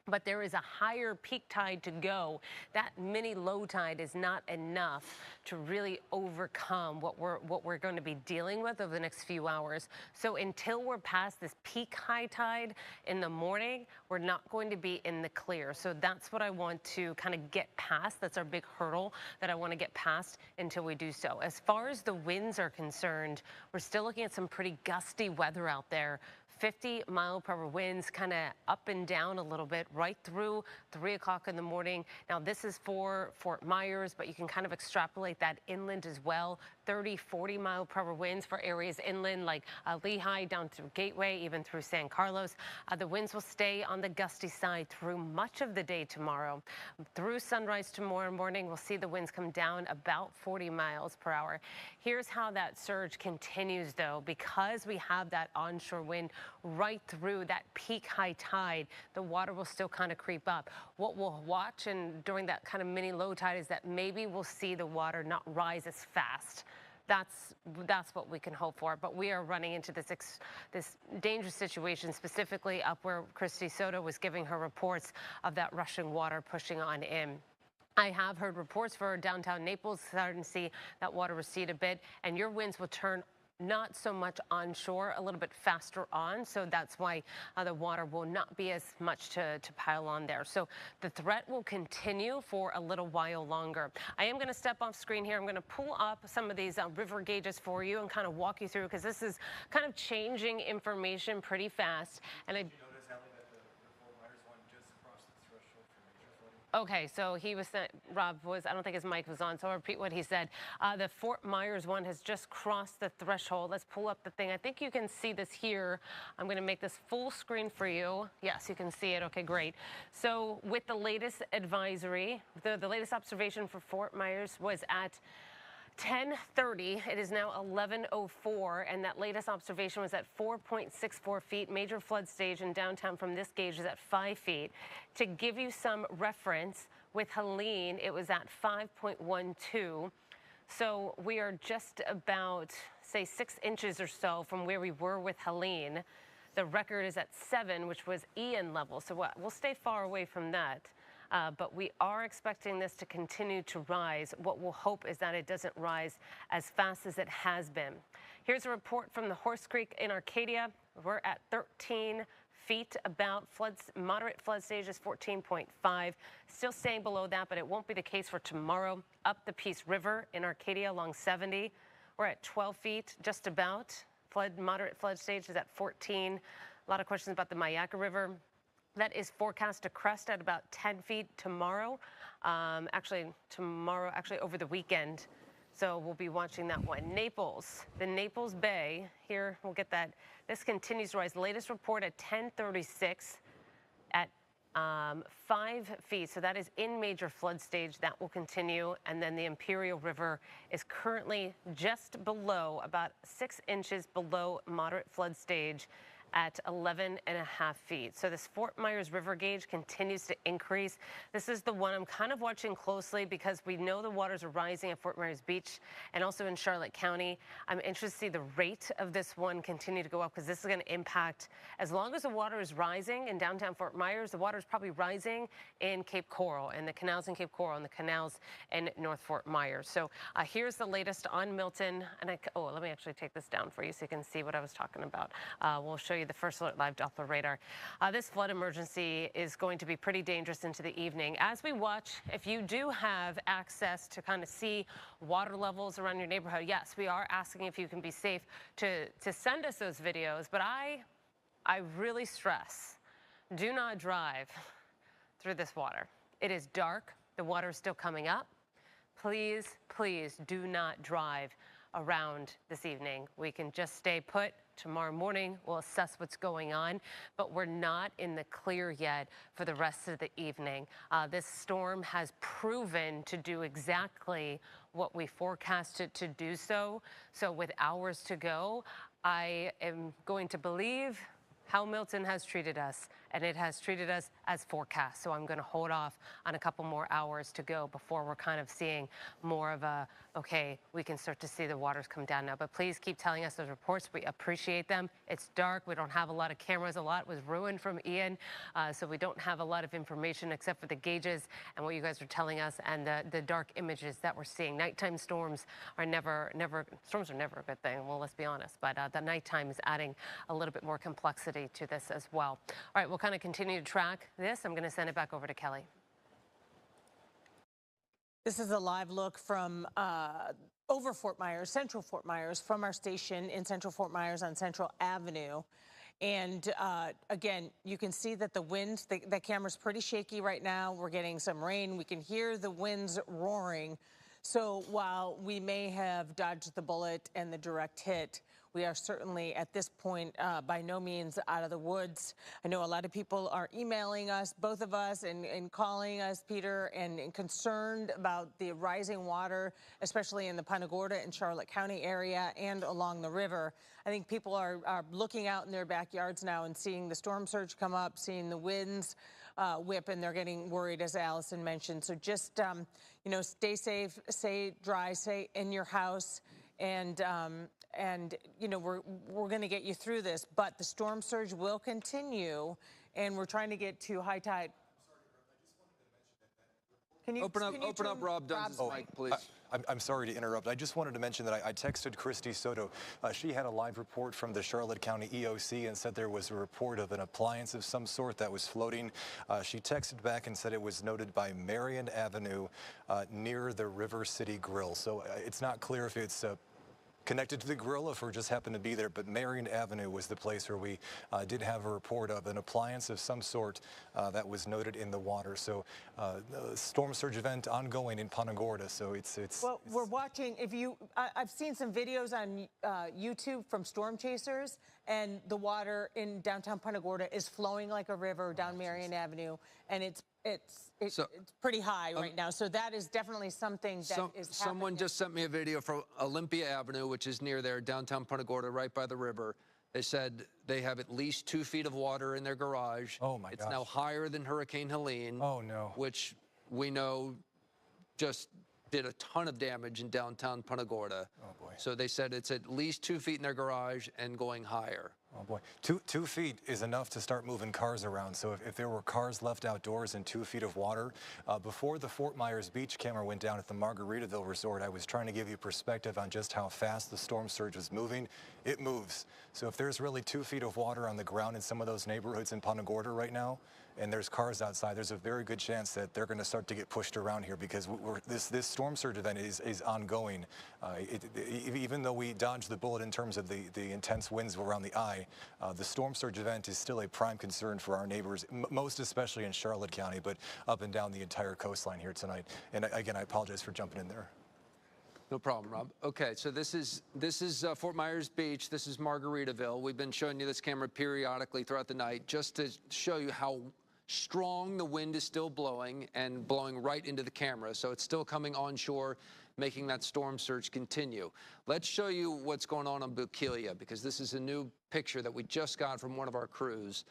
But there is a higher peak tide to go. That mini low tide is not enough to really overcome what we're going to be dealing with over the next few hours. So until we're past this peak high tide in the morning, we're not going to be in the clear. So that's what I want to kind of get past. That's our big hurdle that I want to get past until we do so. As far as the winds are concerned, we're still looking at some pretty gusty weather out there. 50-mile-per-hour winds, kind of up and down a little bit right through 3 o'clock in the morning. Now, this is for Fort Myers, but you can kind of extrapolate that inland as well. 30, 40-mile-per-hour winds for areas inland like Lehigh down to Gateway, even through San Carlos. The winds will stay on the gusty side through much of the day tomorrow. Through sunrise tomorrow morning, we'll see the winds come down about 40 miles per hour. Here's how that surge continues, though, because we have that onshore wind right through that peak high tide. The water will still kind of creep up. What we'll watch and during that kind of mini low tide is that maybe we'll see the water not rise as fast. That's what we can hope for. But we are running into this dangerous situation, specifically up where Christy Soto was giving her reports of that rushing water pushing on in. I have heard reports for downtown Naples starting to see that water recede a bit, and your winds will turn not so much onshore, a little bit faster on. So that's why the water will not be as much to pile on there. So the threat will continue for a little while longer. I am going to step off screen here. I'm going to pull up some of these river gauges for you and kind of walk you through, because this is kind of changing information pretty fast. And Okay, so he was sent, Rob was, I don't think his mic was on, so I'll repeat what he said. The Fort Myers one has just crossed the threshold. Let's pull up the thing. I think you can see this here. I'm going to make this full screen for you. Yes, you can see it. Okay, great. So with the latest advisory, the latest observation for Fort Myers was at 10:30. It is now 11:04, and that latest observation was at 4.64 feet. Major flood stage in downtown from this gauge is at 5 feet. To give you some reference, with Helene, it was at 5.12. So we are just about, say, 6 inches or so from where we were with Helene. The record is at 7, which was Ian level. So we'll stay far away from that. But we are expecting this to continue to rise. What we'll hope is that it doesn't rise as fast as it has been. Here's a report from the Horse Creek in Arcadia. We're at 13 feet about. Moderate flood stage is 14.5. Still staying below that, but it won't be the case for tomorrow. Up the Peace River in Arcadia along 70. We're at 12 feet, just about. Moderate flood stage is at 14. A lot of questions about the Mayaca River. That is forecast to crest at about 10 feet tomorrow. Actually over the weekend. So we'll be watching that one. Naples, the Naples Bay, here we'll get that. This continues to rise. The latest report at 10:36 at 5 feet. So that is in major flood stage. That will continue. And then the Imperial River is currently just below, about 6 inches below moderate flood stage at 11.5 feet. So this Fort Myers River gauge continues to increase. This is the one I'm kind of watching closely because we know the waters are rising at Fort Myers Beach and also in Charlotte County. I'm interested to see the rate of this one continue to go up, because this is going to impact, as long as the water is rising in downtown Fort Myers, the water is probably rising in Cape Coral and the canals in Cape Coral and the canals in North Fort Myers. So here's the latest on Milton. And let me actually take this down for you so you can see what I was talking about. We'll show you the first alert live Doppler radar. This flood emergency is going to be pretty dangerous into the evening. As we watch, if you do have access to kind of see water levels around your neighborhood, yes, we are asking if you can be safe to send us those videos. But I really stress, do not drive through this water. It is dark. The water is still coming up. Please, please do not drive around this evening. We can just stay put. Tomorrow morning, we'll assess what's going on, but we're not in the clear yet for the rest of the evening. This storm has proven to do exactly what we forecasted to do so. So with hours to go, I am going to believe how Milton has treated us, and it has treated us as forecast. So I'm going to hold off on a couple more hours to go before we're kind of seeing more of a, okay, we can start to see the waters come down now. But please keep telling us those reports. We appreciate them. It's dark. We don't have a lot of cameras. A lot was ruined from Ian. So we don't have a lot of information except for the gauges and what you guys are telling us and the dark images that we're seeing. Nighttime storms are never a good thing. Well, let's be honest. But the nighttime is adding a little bit more complexity to this as well. All right, we'll kind of continue to track this. I'm going to send it back over to Kelly. This is a live look from over Fort Myers, Central Fort Myers, from our station in Central Fort Myers on Central Avenue. And again, you can see that the wind, the camera's pretty shaky right now. We're getting some rain. We can hear the winds roaring. So while we may have dodged the bullet and the direct hit, we are certainly at this point by no means out of the woods. I know a lot of people are emailing us, both of us, and calling us, Peter, and concerned about the rising water, especially in the Punta Gorda and Charlotte County area and along the river. I think people are looking out in their backyards now and seeing the storm surge come up, seeing the winds whip, and they're getting worried, as Allison mentioned. So just, you know, stay safe, stay dry, stay in your house. And you know, we're going to get you through this, but the storm surge will continue, and we're trying to get to high tide. Can you open up Rob Dunn's mic, please? I'm sorry to interrupt. I just wanted to mention that I texted Christy Soto. She had a live report from the Charlotte County EOC and said there was a report of an appliance of some sort that was floating. She texted back and said it was noted by Marion Avenue near the River City Grill. So it's not clear if it's connected to the grill, if we just happened to be there, but Marion Avenue was the place where we did have a report of an appliance of some sort that was noted in the water. So the storm surge event ongoing in Punta Gorda. So Well, we're watching. I've seen some videos on YouTube from storm chasers, and the water in downtown Punta Gorda is flowing like a river down Marion Avenue, and it's pretty high right now. So that is definitely something that is happening. Someone just sent me a video from Olympia Avenue, which is near there, downtown Punta Gorda, right by the river. They said they have at least 2 feet of water in their garage. Oh, my gosh. It's now higher than Hurricane Helene. Oh, no. Which we know just did a ton of damage in downtown Punta Gorda. Oh, boy. So they said it's at least 2 feet in their garage and going higher. Oh, boy. 2 feet is enough to start moving cars around. So if there were cars left outdoors in 2 feet of water, before the Fort Myers Beach camera went down at the Margaritaville Resort, I was trying to give you perspective on just how fast the storm surge was moving. It moves. So if there's really 2 feet of water on the ground in some of those neighborhoods in Punta Gorda right now, and there's cars outside, there's a very good chance that they're going to start to get pushed around here, because this storm surge event is ongoing. Even though we dodged the bullet in terms of the intense winds around the eye, the storm surge event is still a prime concern for our neighbors, most especially in Charlotte County, but up and down the entire coastline here tonight. And again, I apologize for jumping in there. No problem, Rob. Okay, so this is Fort Myers Beach. This is Margaritaville. We've been showing you this camera periodically throughout the night just to show you how strong the wind is still blowing, and blowing right into the camera. So it's still coming onshore, making that storm surge continue. Let's show you what's going on Bokeelia, because this is a new picture that we just got from one of our crews.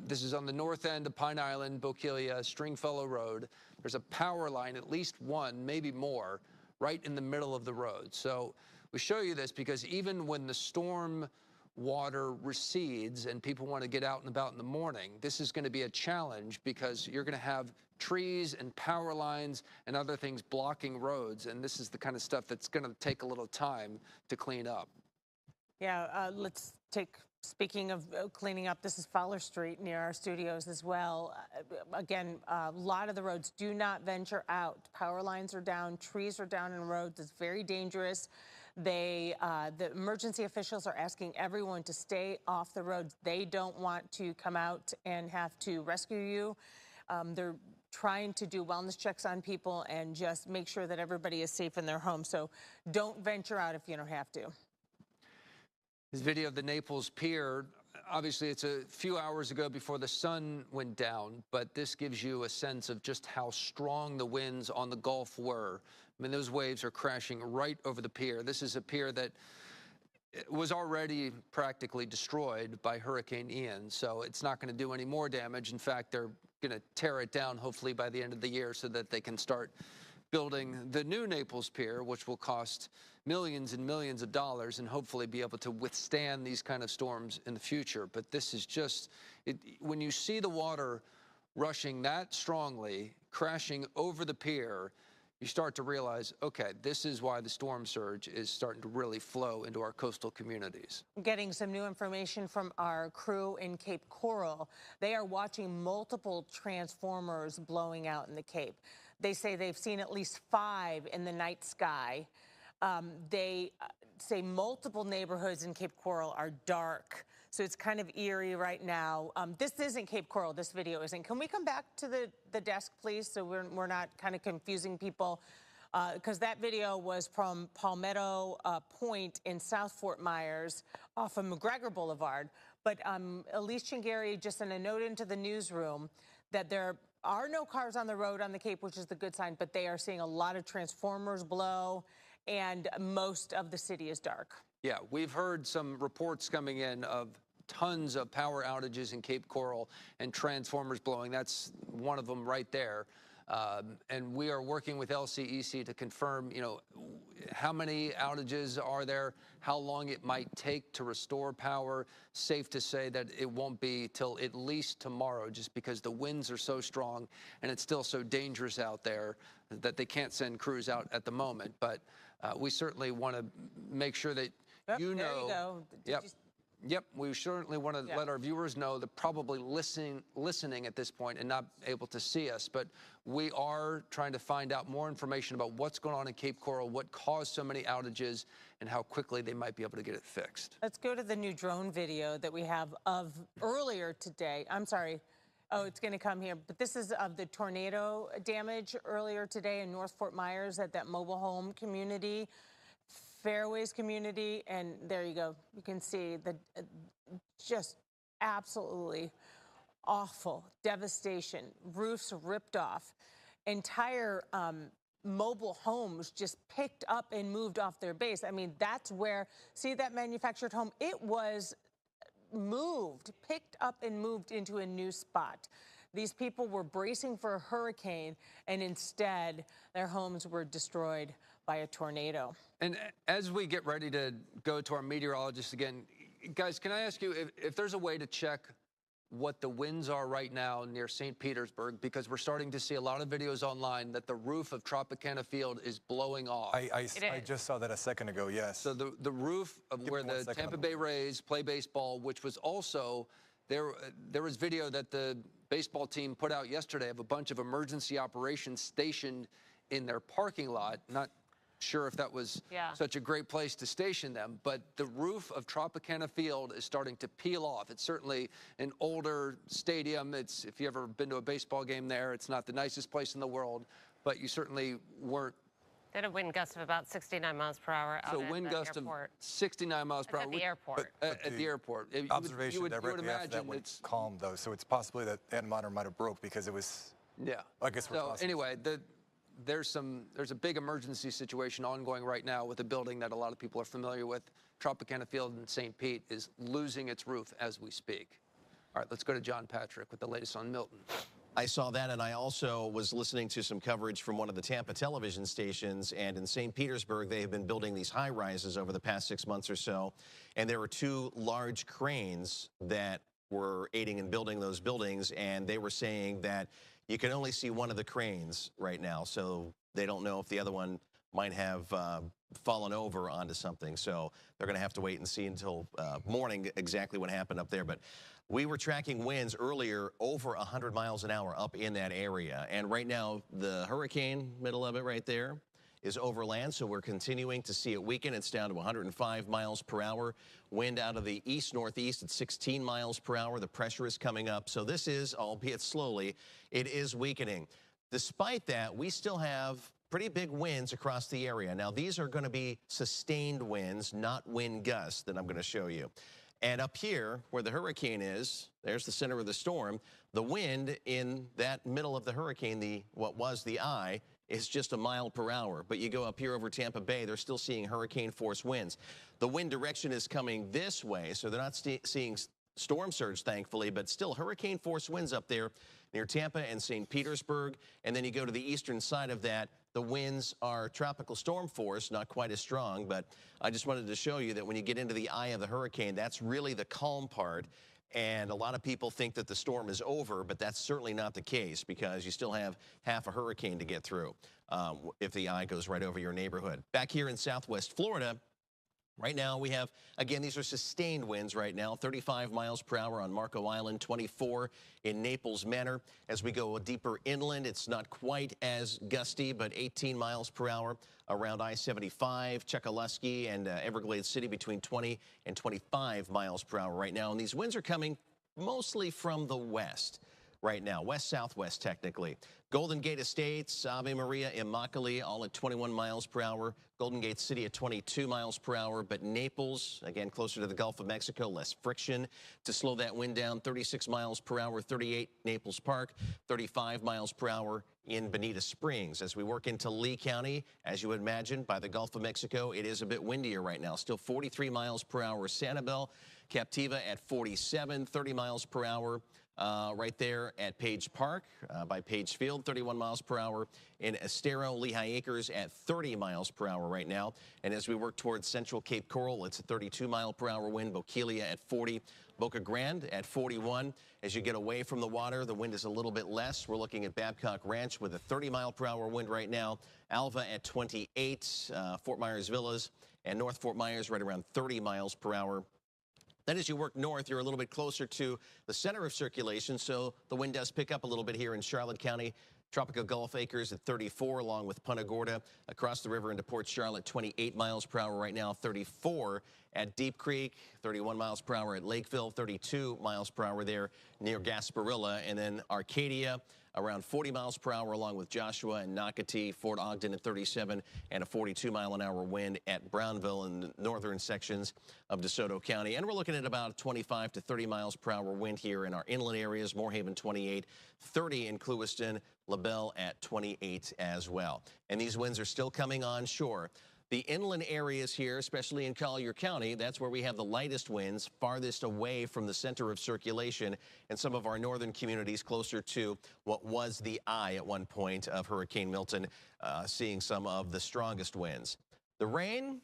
This is on the north end of Pine Island, Bokeelia, Stringfellow Road. There's a power line, at least one, maybe more, right in the middle of the road. So we show you this because even when the storm water recedes and people want to get out and about in the morning, this is going to be a challenge, because you're going to have trees and power lines and other things blocking roads, and this is the kind of stuff that's going to take a little time to clean up. Yeah, let's take, speaking of cleaning up, this is Fowler Street near our studios as well. Again, a lot of the roads, do not venture out. Power lines are down, trees are down in roads. It's very dangerous. The emergency officials are asking everyone to stay off the roads. They don't want to come out and have to rescue you. They're trying to do wellness checks on people and just make sure that everybody is safe in their home. So don't venture out if you don't have to. This video of the Naples Pier, obviously it's a few hours ago before the sun went down, but this gives you a sense of just how strong the winds on the Gulf were. I mean, those waves are crashing right over the pier. This is a pier that was already practically destroyed by Hurricane Ian, so it's not going to do any more damage. In fact, they're going to tear it down hopefully by the end of the year so that they can start building the new Naples Pier, which will cost millions and millions of dollars and hopefully be able to withstand these kind of storms in the future. But this is just, when you see the water rushing that strongly, crashing over the pier, you start to realize, okay, this is why the storm surge is starting to really flow into our coastal communities. Getting some new information from our crew in Cape Coral. They are watching multiple transformers blowing out in the Cape. They say they've seen at least 5 in the night sky. They say multiple neighborhoods in Cape Coral are dark. So it's kind of eerie right now. This isn't Cape Coral. This video isn't. Can we come back to the desk, please, so we're not kind of confusing people? Because that video was from Palmetto Point in South Fort Myers off of McGregor Boulevard. But Elise Chingari just sent a note into the newsroom that there are no cars on the road on the Cape, which is the good sign, but they are seeing a lot of transformers blow, and most of the city is dark. Yeah, we've heard some reports coming in of tons of power outages in Cape Coral and transformers blowing. That's one of them right there. And we are working with LCEC to confirm, how many outages are there, how long it might take to restore power. Safe to say that it won't be till at least tomorrow, just because the winds are so strong and it's still so dangerous out there that they can't send crews out at the moment. But we certainly want to make sure that There you go. Yep, we certainly want to let our viewers know they're probably listening at this point and not able to see us. But we are trying to find out more information about what's going on in Cape Coral, what caused so many outages, and how quickly they might be able to get it fixed. Let's go to the new drone video that we have of earlier today. I'm sorry. Oh, it's going to come here. But this is of the tornado damage earlier today in North Fort Myers at that mobile home community. Fairways community, and there you go. You can see the just absolutely awful devastation. Roofs ripped off. Entire mobile homes just picked up and moved off their base. I mean, that's where, see that manufactured home? It was moved, picked up and moved into a new spot. These people were bracing for a hurricane, and instead their homes were destroyed by a tornado. And as we get ready to go to our meteorologist again, guys, can I ask you if there's a way to check what the winds are right now near St. Petersburg, because we're starting to see a lot of videos online that the roof of Tropicana Field is blowing off. I just saw that a second ago, yes. So the roof of where the Tampa Bay Rays play baseball, which was also, there was video that the baseball team put out yesterday of a bunch of emergency operations stationed in their parking lot. Not sure if that was such a great place to station them, but the roof of Tropicana Field is starting to peel off. It's certainly an older stadium. It's, if you've ever been to a baseball game there, it's not the nicest place in the world, but you certainly weren't. They had a wind gust of about 69 miles per hour out So at wind the gust airport. of 69 miles per hour. At the airport. At the airport. Observation you would directly after that imagine went calm, though, so it's possibly that that monitor might have broke because it was, I guess we're So possible. anyway, there's a big emergency situation ongoing right now with a building that a lot of people are familiar with. Tropicana Field in St. Pete is losing its roof as we speak. All right, let's go to John Patrick with the latest on Milton. I saw that, and I also was listening to some coverage from one of the Tampa television stations, and in St. Petersburg, they have been building these high-rises over the past 6 months or so, and there were two large cranes that were aiding in building those buildings, and they were saying that you can only see one of the cranes right now, so they don't know if the other one might have fallen over onto something. So they're going to have to wait and see until morning exactly what happened up there. But we were tracking winds earlier over 100 miles an hour up in that area. And right now, the hurricane, middle of it right there, is over land, so we're continuing to see it weaken. It's down to 105 miles per hour. Wind out of the east-northeast at 16 miles per hour. The pressure is coming up. So this is, albeit slowly, it is weakening. Despite that, we still have pretty big winds across the area. Now, these are going to be sustained winds, not wind gusts that I'm going to show you. And up here, where the hurricane is, there's the center of the storm. The wind in that middle of the hurricane, what was the eye, is just 1 mile per hour. But you go up here over Tampa Bay, they're still seeing hurricane force winds. The wind direction is coming this way, so they're not seeing storm surge, thankfully, but still hurricane force winds up there near Tampa and St. Petersburg. And then you go to the eastern side of that, the winds are tropical storm force, not quite as strong, but I just wanted to show you that when you get into the eye of the hurricane, that's really the calm part. And a lot of people think that the storm is over, but that's certainly not the case because you still have half a hurricane to get through if the eye goes right over your neighborhood. Back here in Southwest Florida, Right now we have, again, these are sustained winds right now, 35 miles per hour on Marco Island, 24 in Naples Manor. As we go deeper inland, it's not quite as gusty, but 18 miles per hour around I-75, Chekhovsky, and Everglades City between 20 and 25 miles per hour right now. And these winds are coming mostly from the west right now, west-southwest technically. Golden Gate Estates, Ave Maria, Immokalee, all at 21 miles per hour. Golden Gate City at 22 miles per hour. But Naples, again, closer to the Gulf of Mexico, less friction to slow that wind down. 36 miles per hour, 38 Naples Park, 35 miles per hour in Bonita Springs. As we work into Lee County, as you would imagine, by the Gulf of Mexico, it is a bit windier right now. Still 43 miles per hour, Sanibel. Captiva at 47, 30 miles per hour. Right there at Page Park by Page Field, 31 miles per hour. In Estero, Lehigh Acres at 30 miles per hour right now. And as we work towards Central Cape Coral, it's a 32 mile per hour wind. Bokeelia at 40, Boca Grande at 41. As you get away from the water, the wind is a little bit less. We're looking at Babcock Ranch with a 30 mile per hour wind right now. Alva at 28, Fort Myers Villas and North Fort Myers right around 30 miles per hour. Then as you work north, you're a little bit closer to the center of circulation, so the wind does pick up a little bit here in Charlotte County. Tropical Gulf Acres at 34, along with Punta Gorda. Across the river into Port Charlotte, 28 miles per hour right now, 34 at Deep Creek, 31 miles per hour at Lakeville, 32 miles per hour there near Gasparilla. And then Arcadia, around 40 miles per hour, along with Joshua and Nocatee, Fort Ogden at 37, and a 42-mile-an-hour wind at Brownville in the northern sections of DeSoto County. And we're looking at about 25 to 30 miles per hour wind here in our inland areas. Moorhaven 28, 30 in Clewiston, LaBelle at 28 as well. And these winds are still coming onshore. The inland areas here, especially in Collier County, that's where we have the lightest winds, farthest away from the center of circulation, and some of our northern communities closer to what was the eye at one point of Hurricane Milton, seeing some of the strongest winds. The rain,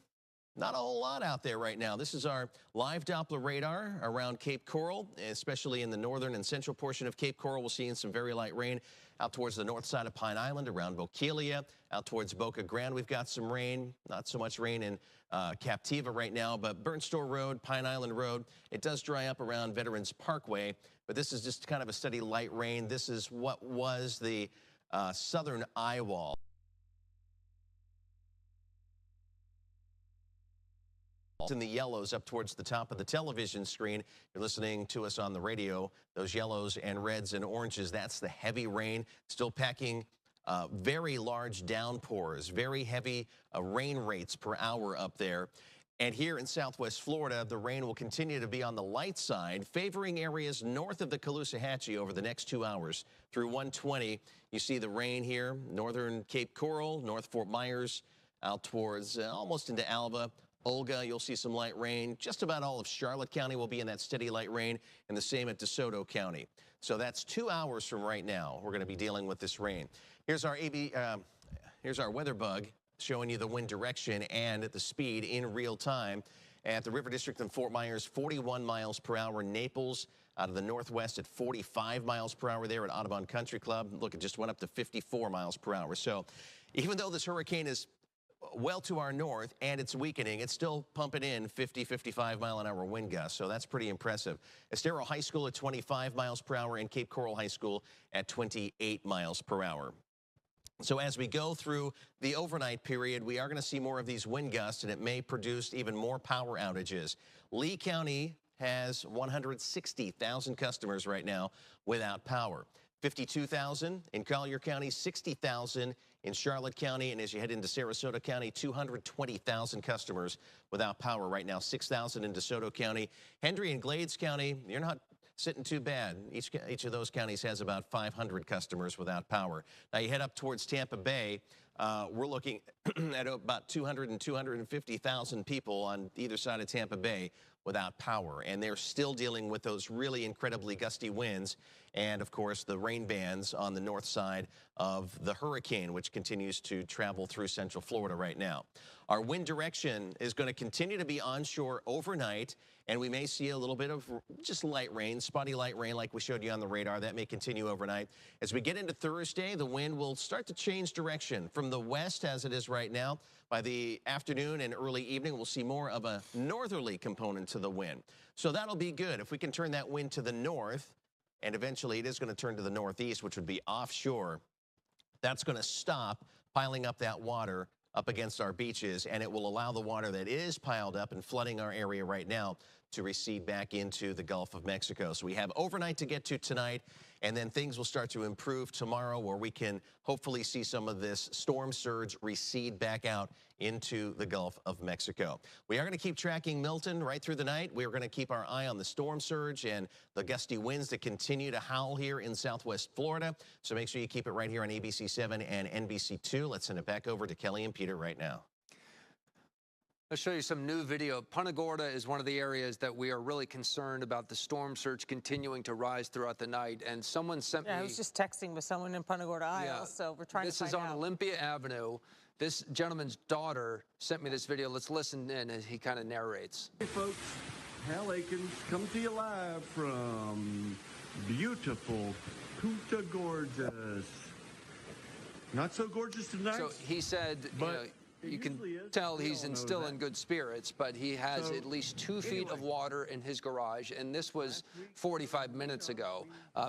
not a whole lot out there right now. This is our live Doppler radar around Cape Coral, especially in the northern and central portion of Cape Coral. We're seeing some very light rain out towards the north side of Pine Island, around Bokeelia, out towards Boca Grande. We've got some rain, not so much rain in Captiva right now, but Burnt Store Road, Pine Island Road, it does dry up around Veterans Parkway, but this is just kind of a steady light rain. This is what was the southern eye wall. In the yellows up towards the top of the television screen. You're listening to us on the radio. Those yellows and reds and oranges, that's the heavy rain. Still packing very large downpours, very heavy rain rates per hour up there. And here in southwest Florida, the rain will continue to be on the light side, favoring areas north of the Caloosahatchee over the next 2 hours. Through 1:20, you see the rain here, northern Cape Coral, North Fort Myers, out towards almost into Alva. Olga, you'll see some light rain. Just about all of Charlotte County will be in that steady light rain, and the same at DeSoto County. So that's 2 hours from right now. We're going to be dealing with this rain. Here's our weather bug showing you the wind direction and the speed in real time. At the River District in Fort Myers, 41 miles per hour. Naples out of the northwest at 45 miles per hour there at Audubon Country Club. Look, it just went up to 54 miles per hour. So even though this hurricane is well to our north and it's weakening, it's still pumping in 50, 55 mile an hour wind gusts. So that's pretty impressive. Estero High School at 25 miles per hour and Cape Coral High School at 28 miles per hour. So as we go through the overnight period, we are going to see more of these wind gusts, and it may produce even more power outages. Lee County has 160,000 customers right now without power. 52,000 in Collier County, 60,000 in Charlotte County, and as you head into Sarasota County, 220,000 customers without power right now, 6,000 in DeSoto County. Hendry and Glades County, you're not sitting too bad. Each of those counties has about 500 customers without power. Now you head up towards Tampa Bay, we're looking at about 200 and 250,000 people on either side of Tampa Bay without power, and they're still dealing with those really incredibly gusty winds and, of course, the rain bands on the north side of the hurricane, which continues to travel through central Florida right now. Our wind direction is going to continue to be onshore overnight, and we may see a little bit of just light rain, spotty light rain like we showed you on the radar. That may continue overnight. As we get into Thursday, the wind will start to change direction from the west as it is right now, By the afternoon and early evening, we'll see more of a northerly component to the wind. So that'll be good. If we can turn that wind to the north, and eventually it is going to turn to the northeast, which would be offshore, that's going to stop piling up that water up against our beaches, and it will allow the water that is piled up and flooding our area right now to recede back into the Gulf of Mexico. So we have overnight to get to tonight, and then things will start to improve tomorrow, where we can hopefully see some of this storm surge recede back out into the Gulf of Mexico. We are going to keep tracking Milton right through the night. We are going to keep our eye on the storm surge and the gusty winds that continue to howl here in southwest Florida. So make sure you keep it right here on ABC 7 and NBC 2. Let's send it back over to Kelly and Peter right now. I'll show you some new video. Punta Gorda is one of the areas that we are really concerned about the storm surge continuing to rise throughout the night. And someone sent me... I was just texting with someone in Punta Gorda Isle, so we're trying to find out. This is on Olympia Avenue. This gentleman's daughter sent me this video. Let's listen in as he kind of narrates. Hey, folks. Hal Aikens coming to you live from beautiful Punta Gorda. Not so gorgeous tonight. So he said, you can tell he's still in good spirits, but he has at least 2 feet of water in his garage, and this was 45 minutes ago.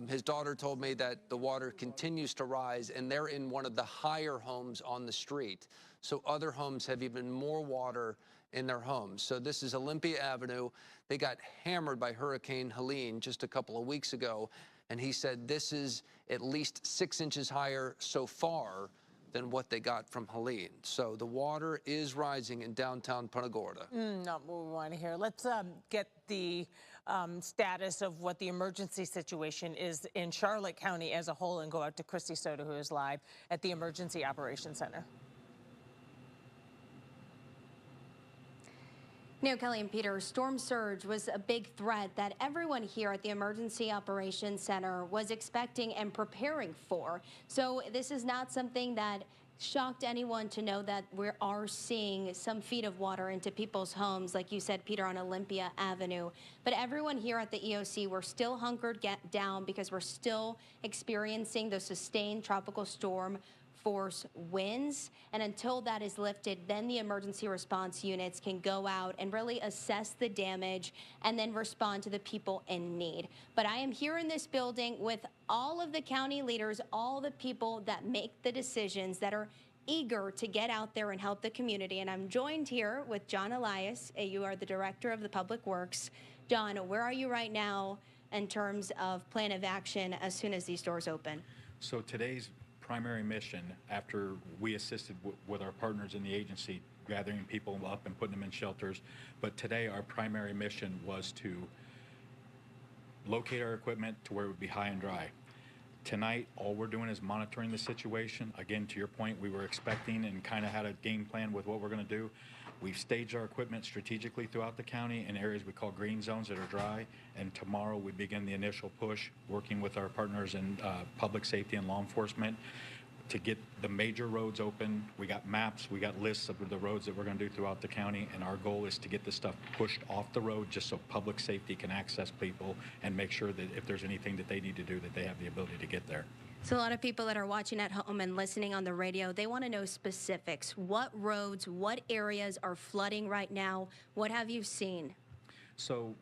His daughter told me that the water continues to rise, and they're in one of the higher homes on the street. So other homes have even more water in their homes. So this is Olympia Avenue. They got hammered by Hurricane Helene just a couple of weeks ago, and he said this is at least 6 inches higher so far than what they got from Helene. So the water is rising in downtown Punta Gorda. Not what we want to hear. Let's get the status of what the emergency situation is in Charlotte County as a whole and go out to Christy Soto, who is live at the Emergency Operations Center. You know, Kelly and Peter, storm surge was a big threat that everyone here at the Emergency Operations Center was expecting and preparing for. So this is not something that shocked anyone to know that we are seeing some feet of water into people's homes, like you said, Peter, on Olympia Avenue. But everyone here at the EOC, we're still hunkered down because we're still experiencing the sustained tropical storm force winds, and until that is lifted, then the emergency response units can go out and really assess the damage and then respond to the people in need. But I am here in this building with all of the county leaders, all the people that make the decisions, that are eager to get out there and help the community. And I'm joined here with John Elias. You are the Director of the Public Works. John, where are you right now in terms of plan of action as soon as these doors open? So today's primary mission, after we assisted with our partners in the agency, gathering people up and putting them in shelters, but today our primary mission was to locate our equipment to where it would be high and dry. Tonight, all we're doing is monitoring the situation. Again, to your point, we were expecting and kind of had a game plan with what we're going to do. We've staged our equipment strategically throughout the county in areas we call green zones that are dry, and tomorrow we begin the initial push, working with our partners in public safety and law enforcement to get the major roads open. We got maps, we got lists of the roads that we're going to do throughout the county, and our goal is to get this stuff pushed off the road just so public safety can access people and make sure that if there's anything that they need to do, that they have the ability to get there. So a lot of people that are watching at home and listening on the radio, they want to know specifics. What roads, what areas are flooding right now? What have you seen? So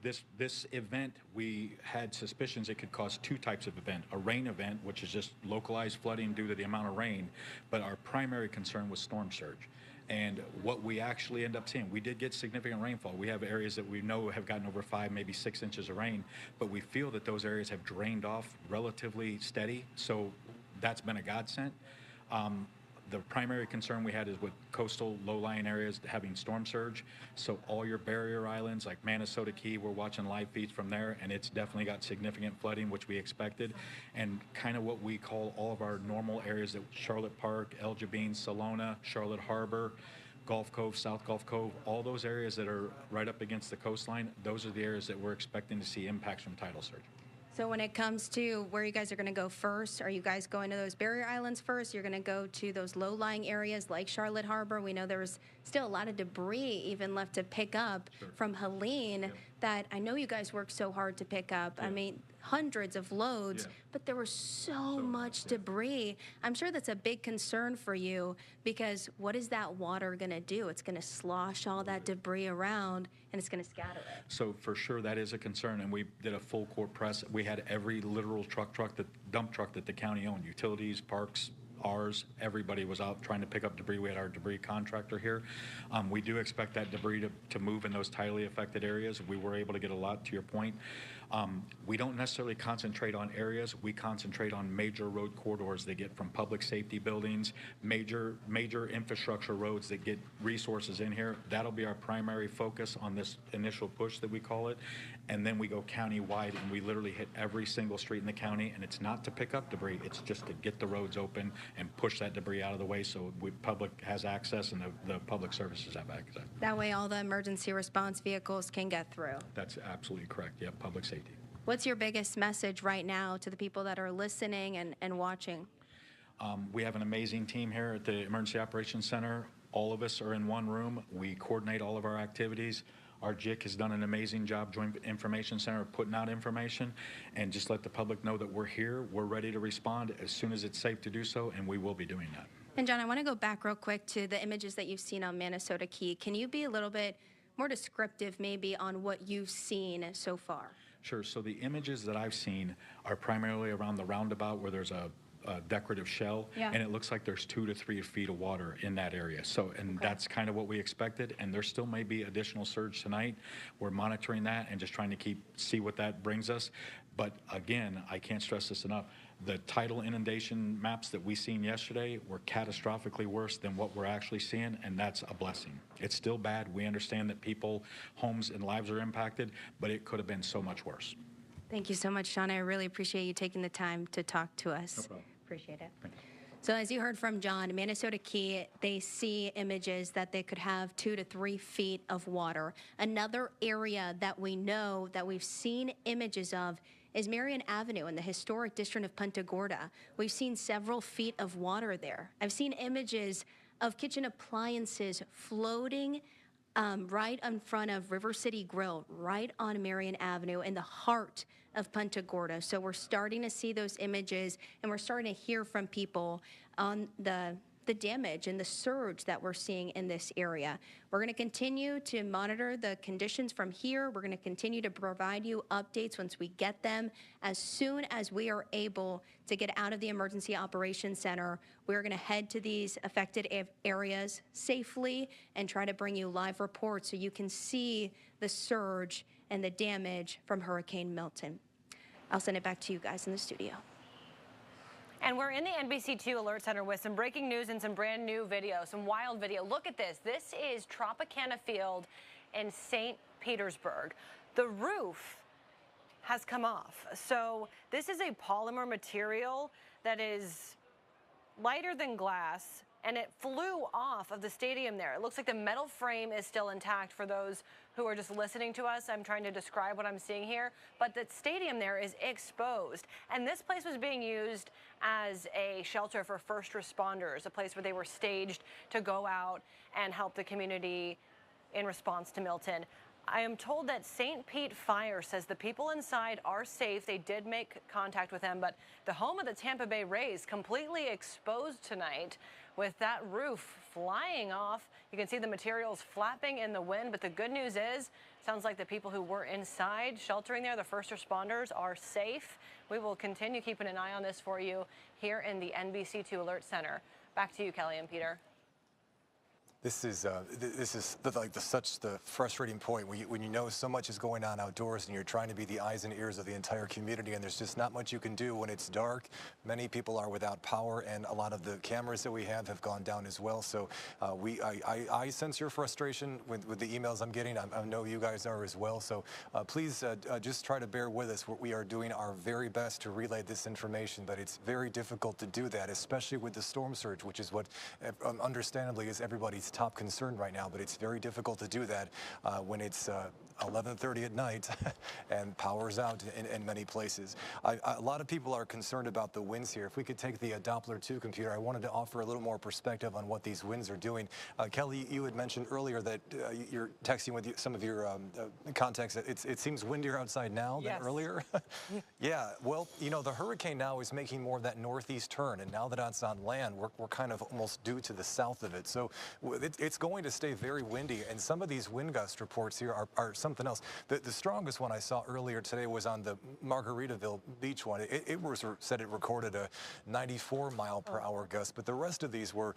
this event, we had suspicions it could cause 2 types of event. A rain event, which is just localized flooding due to the amount of rain, but our primary concern was storm surge. And what we actually end up seeing, we did get significant rainfall. We have areas that we know have gotten over 5, maybe 6 inches of rain, but we feel that those areas have drained off relatively steady. So that's been a godsend. The primary concern we had is with coastal low-lying areas having storm surge. So all your barrier islands like Minnesota Key, we're watching live feeds from there, and it's definitely got significant flooding, which we expected. And kind of what we call all of our normal areas, that Charlotte Park, El Jabin, Salona, Charlotte Harbor, Gulf Cove, South Gulf Cove, all those areas that are right up against the coastline, those are the areas that we're expecting to see impacts from tidal surge. So when it comes to where you guys are going to go first, are you guys going to those barrier islands first? You're going to go to those low-lying areas like Charlotte Harbor. We know there's still a lot of debris even left to pick up from Helene. that I know you guys worked so hard to pick up. I mean, hundreds of loads, but there was so much debris. I'm sure that's a big concern for you, because what is that water going to do? It's going to slosh all that debris around, and it's going to scatter it. So for sure that is a concern, and we did a full court press. We had every literal dump truck that the county owned, utilities, parks, ours, everybody was out trying to pick up debris. We had our debris contractor here. We do expect that debris to move in those tidally affected areas. We were able to get a lot, to your point. We don't necessarily concentrate on areas. We concentrate on major road corridors that get from public safety buildings, major infrastructure roads that get resources in here. That'll be our primary focus on this initial push that we call it. And then we go county-wide, and we literally hit every single street in the county, and it's not to pick up debris, it's just to get the roads open and push that debris out of the way so public has access and the public services have access. That way all the emergency response vehicles can get through. That's absolutely correct. Yep, public safety. What's your biggest message right now to the people that are listening and watching? We have an amazing team here at the Emergency Operations Center. All of us are in one room. We coordinate all of our activities. Our JIC has done an amazing job, Joint Information Center, putting out information, and just let the public know that we're here. We're ready to respond as soon as it's safe to do so, and we will be doing that. And John, I want to go back real quick to the images that you've seen on Minnesota Key. Can you be a little bit more descriptive maybe on what you've seen so far? Sure. So the images that I've seen are primarily around the roundabout where there's a decorative shell, and it looks like there's 2 to 3 feet of water in that area. So, and that's kind of what we expected, and there still may be additional surge tonight. We're monitoring that and just trying to see what that brings us. But again, I can't stress this enough. The tidal inundation maps that we seen yesterday were catastrophically worse than what we're actually seeing, and that's a blessing. It's still bad. We understand that people, homes, and lives are impacted, but it could have been so much worse. Thank you so much, John. I really appreciate you taking the time to talk to us. No problem. Appreciate it. So as you heard from John, Minnesota Key, they see images that they could have 2 to 3 feet of water. Another area that we know that we've seen images of is Marion Avenue in the historic district of Punta Gorda. We've seen several feet of water there. I've seen images of kitchen appliances floating right in front of River City Grill, right on Marion Avenue in the heart of Punta Gorda. So we're starting to see those images, and we're starting to hear from people on the damage and the surge that we're seeing in this area. We're going to continue to monitor the conditions from here. We're going to continue to provide you updates once we get them. As soon as we are able to get out of the Emergency Operations Center, we're going to head to these affected areas safely and try to bring you live reports so you can see the surge and the damage from Hurricane Milton. I'll send it back to you guys in the studio. And we're in the NBC2 Alert Center with some breaking news and some brand new video, some wild video. Look at this. This is Tropicana Field in St. Petersburg. The roof has come off. So this is a polymer material that is lighter than glass, and it flew off of the stadium there. It looks like the metal frame is still intact for those who are just listening to us. I'm trying to describe what I'm seeing here, but the stadium there is exposed. And this place was being used as a shelter for first responders, a place where they were staged to go out and help the community in response to Milton. I am told that St. Pete Fire says the people inside are safe. They did make contact with them, but the home of the Tampa Bay Rays completely exposed tonight with that roof flying off. You can see the materials flapping in the wind, but the good news is, sounds like the people who were inside sheltering there, the first responders, are safe. We will continue keeping an eye on this for you here in the NBC2 Alert Center. Back to you, Kelly and Peter. This is such the frustrating point when you know so much is going on outdoors and you're trying to be the eyes and ears of the entire community, and there's just not much you can do when it's dark. Many people are without power, and a lot of the cameras that we have gone down as well. So I sense your frustration with the emails I'm getting. I know you guys are as well. So please just try to bear with us. We are doing our very best to relay this information, but it's very difficult to do that, especially with the storm surge, which is what understandably is everybody's everybody's top concern right now, but it's very difficult to do that when it's 11:30 at night and power's out in many places. A lot of people are concerned about the winds here. If we could take the Doppler 2 computer, I wanted to offer a little more perspective on what these winds are doing. Kelly, you had mentioned earlier that you're texting with some of your contacts. It seems windier outside now than earlier. Yeah, well, you know, the hurricane now is making more of that northeast turn, and now that it's on land, we're kind of almost due to the south of it. So it's going to stay very windy, and some of these wind gust reports here are something else. The strongest one I saw earlier today was on the Margaritaville Beach one. It said it recorded a 94-mile-per-hour gust, but the rest of these were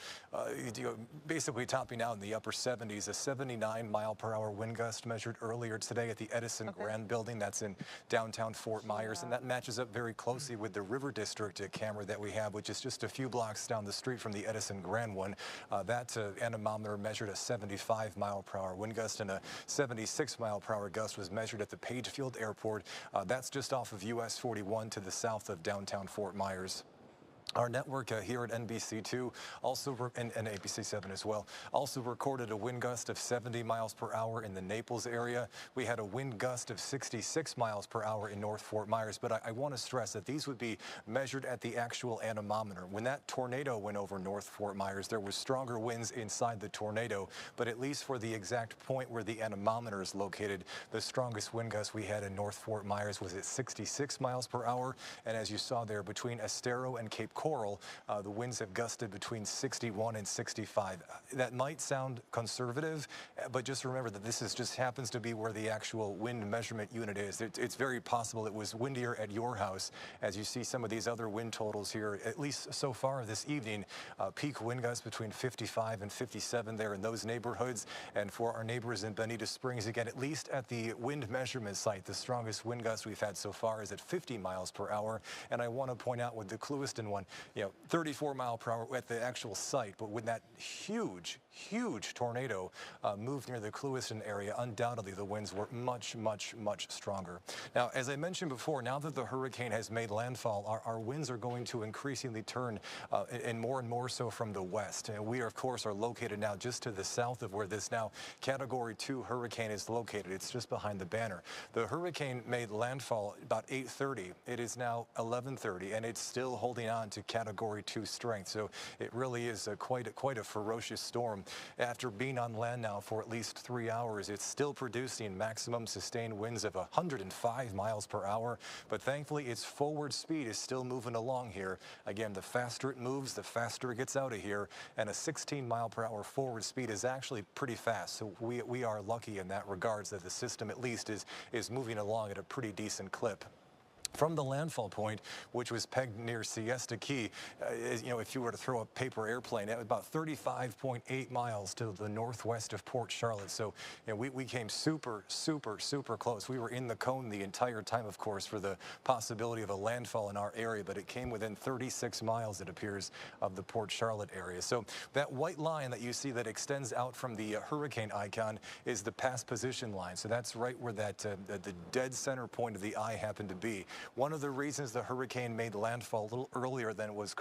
basically topping out in the upper 70s. A 79-mile-per-hour wind gust measured earlier today at the Edison Grand Building. That's in downtown Fort Myers, and that matches up very closely with the River District camera that we have, which is just a few blocks down the street from the Edison Grand one. That anemometer measured a 75-mile-per-hour wind gust, and a 76-mile-per-hour gust was measured at the Page Field Airport. That's just off of US 41 to the south of downtown Fort Myers. Our network here at NBC2 also and ABC7 as well also recorded a wind gust of 70 miles per hour in the Naples area. We had a wind gust of 66 miles per hour in North Fort Myers, but I want to stress that these would be measured at the actual anemometer. When that tornado went over North Fort Myers, there was stronger winds inside the tornado, but at least for the exact point where the anemometer is located, the strongest wind gust we had in North Fort Myers was at 66 miles per hour, and as you saw there, between Estero and Cape Coral, the winds have gusted between 61 and 65. That might sound conservative, but just remember that this just happens to be where the actual wind measurement unit is. It's very possible it was windier at your house, as you see some of these other wind totals here, at least so far this evening. Peak wind gusts between 55 and 57 there in those neighborhoods. And for our neighbors in Bonita Springs, again, at least at the wind measurement site, the strongest wind gust we've had so far is at 50 miles per hour. And I want to point out with the Clewiston one, 34 mile per hour at the actual site, but when that huge tornado moved near the Clewiston area, undoubtedly the winds were much stronger. Now, as I mentioned before, now that the hurricane has made landfall, our winds are going to increasingly turn and more so from the west. And we, of course, are located now just to the south of where this now Category 2 hurricane is located. It's just behind the banner. The hurricane made landfall about 8:30. It is now 11:30, and it's still holding on to Category 2 strength. So it really is quite a ferocious storm. After being on land now for at least 3 hours, it's still producing maximum sustained winds of 105 miles per hour. But thankfully, its forward speed is still moving along here. Again, the faster it moves, the faster it gets out of here. And a 16 mile per hour forward speed is actually pretty fast. So we are lucky in that regards that the system at least is moving along at a pretty decent clip. From the landfall point, which was pegged near Siesta Key, if you were to throw a paper airplane, it was about 35.8 miles to the northwest of Port Charlotte. So we came super close. We were in the cone the entire time, of course, for the possibility of a landfall in our area, but it came within 36 miles, it appears, of the Port Charlotte area. So that white line that you see that extends out from the hurricane icon is the past position line. So that's right where that the dead center point of the eye happened to be. One of the reasons the hurricane made landfall a little earlier than was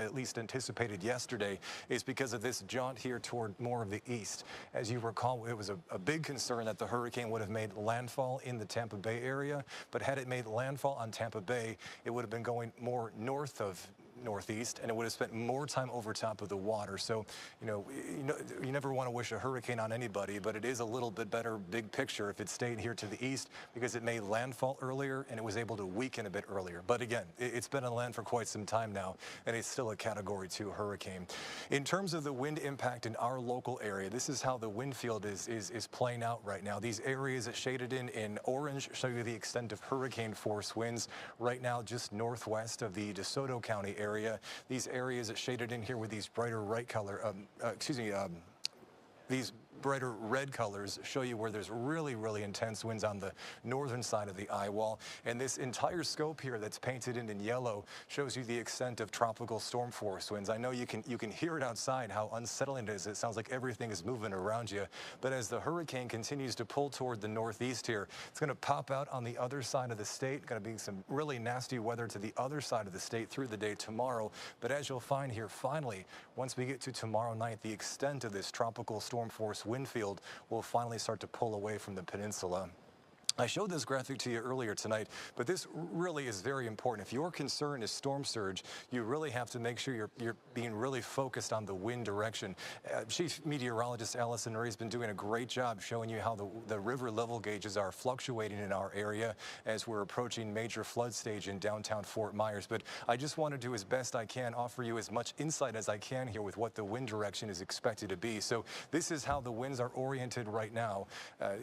at least anticipated yesterday is because of this jaunt here toward more of the east. As you recall, it was a big concern that the hurricane would have made landfall in the Tampa Bay area, but had it made landfall on Tampa Bay, it would have been going more north of northeast, and it would have spent more time over top of the water. So, you never want to wish a hurricane on anybody, but it is a little bit better big picture if it stayed here to the east, because it made landfall earlier and it was able to weaken a bit earlier. But again, it's been on land for quite some time now, and it's still a Category 2 hurricane. In terms of the wind impact in our local area, this is how the wind field is playing out right now. These areas shaded in orange show you the extent of hurricane force winds right now just northwest of the DeSoto County area. These areas shaded in here with these brighter right color, these brighter red colors show you where there's really, really intense winds on the northern side of the eye wall. And this entire scope here that's painted in yellow shows you the extent of tropical storm force winds. I know you can hear it outside, how unsettling it is. It sounds like everything is moving around you. But as the hurricane continues to pull toward the northeast here, it's going to pop out on the other side of the state. Going to be some really nasty weather to the other side of the state through the day tomorrow. But as you'll find here, finally, once we get to tomorrow night, the extent of this tropical storm force wind field will finally start to pull away from the peninsula. I showed this graphic to you earlier tonight, but this really is very important. If your concern is storm surge, you really have to make sure you're being really focused on the wind direction. Chief Meteorologist Allison Murray has been doing a great job showing you how the river level gauges are fluctuating in our area as we're approaching major flood stage in downtown Fort Myers. But I just want to do as best I can, offer you as much insight as I can here with what the wind direction is expected to be. So this is how the winds are oriented right now.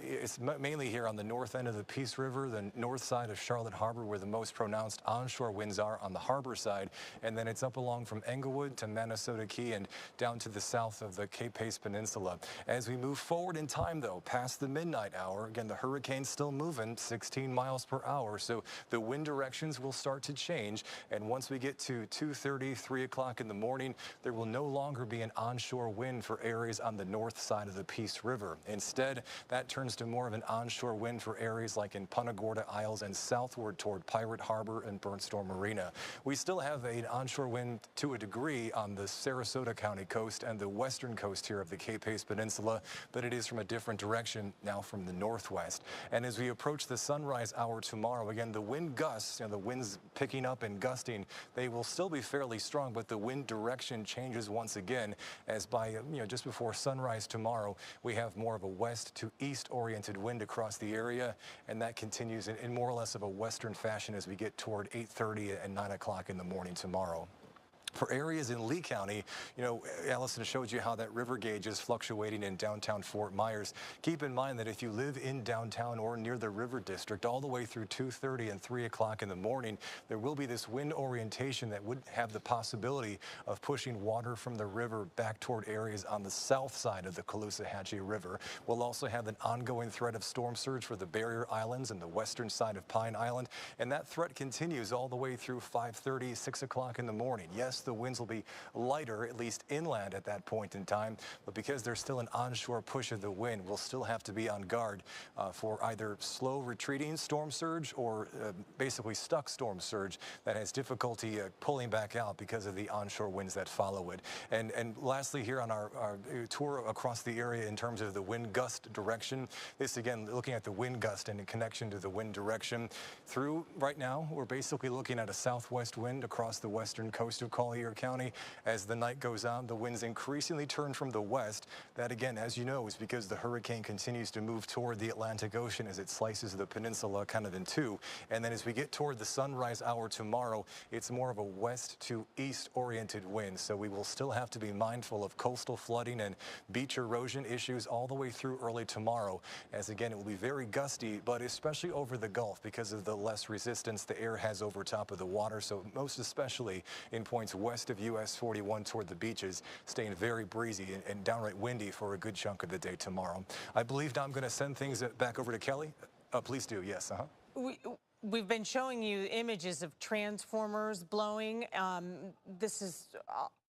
It's mainly here on the north end of the Peace River, the north side of Charlotte Harbor, where the most pronounced onshore winds are on the harbor side, and then it's up along from Englewood to Minnesota Key and down to the south of the Cape Pace Peninsula. As we move forward in time, though, past the midnight hour, again, the hurricane's still moving 16 miles per hour, so the wind directions will start to change, and once we get to 2:30, 3 o'clock in the morning, there will no longer be an onshore wind for areas on the north side of the Peace River. Instead, that turns to more of an onshore wind for areas like in Punta Gorda Isles and southward toward Pirate Harbor and Burnt Store Marina. We still have an onshore wind to a degree on the Sarasota County coast and the western coast here of the Cape Pace Peninsula, but it is from a different direction, now from the northwest. And as we approach the sunrise hour tomorrow, again, the wind gusts, the winds picking up and gusting, they will still be fairly strong, but the wind direction changes once again, as by just before sunrise tomorrow, we have more of a west to east oriented wind across the area, and that continues in more or less of a western fashion as we get toward 8:30 and 9 o'clock in the morning tomorrow. For areas in Lee County, Allison showed you how that river gauge is fluctuating in downtown Fort Myers. Keep in mind that if you live in downtown or near the river district all the way through 2:30 and 3 o'clock in the morning, there will be this wind orientation that would have the possibility of pushing water from the river back toward areas on the south side of the Caloosahatchee River. We'll also have an ongoing threat of storm surge for the Barrier Islands and the western side of Pine Island, and that threat continues all the way through 5:30, 6 o'clock in the morning. Yes, the winds will be lighter, at least inland at that point in time, but because there's still an onshore push of the wind, we'll still have to be on guard for either slow retreating storm surge or basically stuck storm surge that has difficulty pulling back out because of the onshore winds that follow it. And lastly, here on our tour across the area in terms of the wind gust direction, this again looking at the wind gust and in connection to the wind direction through right now, we're basically looking at a southwest wind across the western coast of Collier County. As the night goes on, the winds increasingly turn from the west. That again, as you know, is because the hurricane continues to move toward the Atlantic Ocean as it slices the peninsula kind of in two. And then as we get toward the sunrise hour tomorrow, it's more of a west to east oriented wind. So we will still have to be mindful of coastal flooding and beach erosion issues all the way through early tomorrow. As again, it will be very gusty, but especially over the Gulf because of the less resistance the air has over top of the water. So most especially in points west of US 41 toward the beaches, staying very breezy and downright windy for a good chunk of the day tomorrow. I believe now I'm going to send things back over to Kelly. Please do. Yes. We've been showing you images of transformers blowing. This is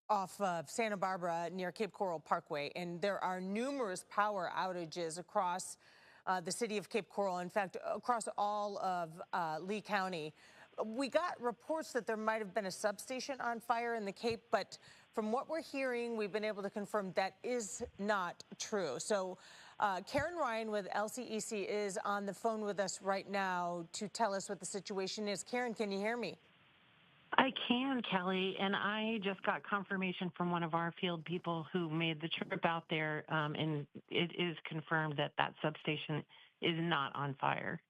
off of Santa Barbara near Cape Coral Parkway, and there are numerous power outages across the city of Cape Coral, in fact, across all of Lee County. We got reports that there might have been a substation on fire in the Cape, but from what we're hearing, we've been able to confirm that is not true. So Karen Ryan with LCEC is on the phone with us right now to tell us what the situation is. Karen, can you hear me? I can, Kelly, and I just got confirmation from one of our field people who made the trip out there, and it is confirmed that that substation is not on fire.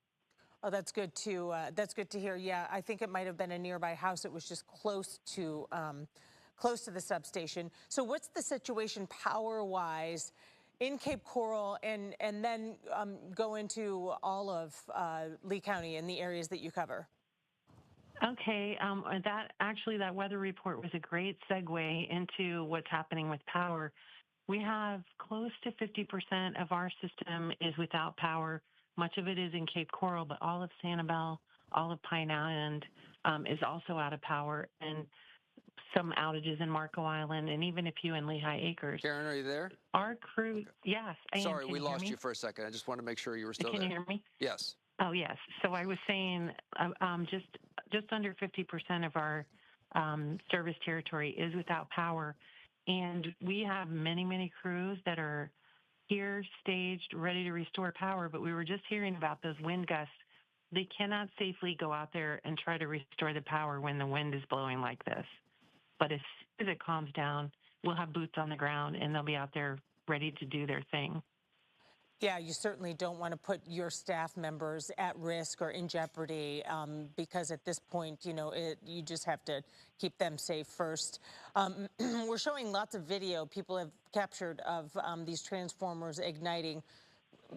Oh, that's good to hear. Yeah, I think it might have been a nearby house. It was just close to the substation. So what's the situation power-wise in Cape Coral, and then go into all of Lee County and the areas that you cover? Okay, that weather report was a great segue into what's happening with power. We have close to 50% of our system is without power. Much of it is in Cape Coral, but all of Sanibel, all of Pine Island is also out of power, and some outages in Marco Island, and even a few in Lehigh Acres. Karen, are you there? Our crew, okay. Yes, I am. Sorry, Can we you hear lost me? you for a second. I just want to make sure you were still Can there. you hear me? Yes. Oh, yes. So I was saying just under 50% of our service territory is without power. And we have many, many crews that are here, staged, ready to restore power. But we were just hearing about those wind gusts. They cannot safely go out there and try to restore the power when the wind is blowing like this. But as soon as it calms down, we'll have boots on the ground, and they'll be out there ready to do their thing. Yeah, you certainly don't want to put your staff members at risk or in jeopardy because at this point, you know, you just have to keep them safe first. We're showing lots of video people have captured of these transformers igniting.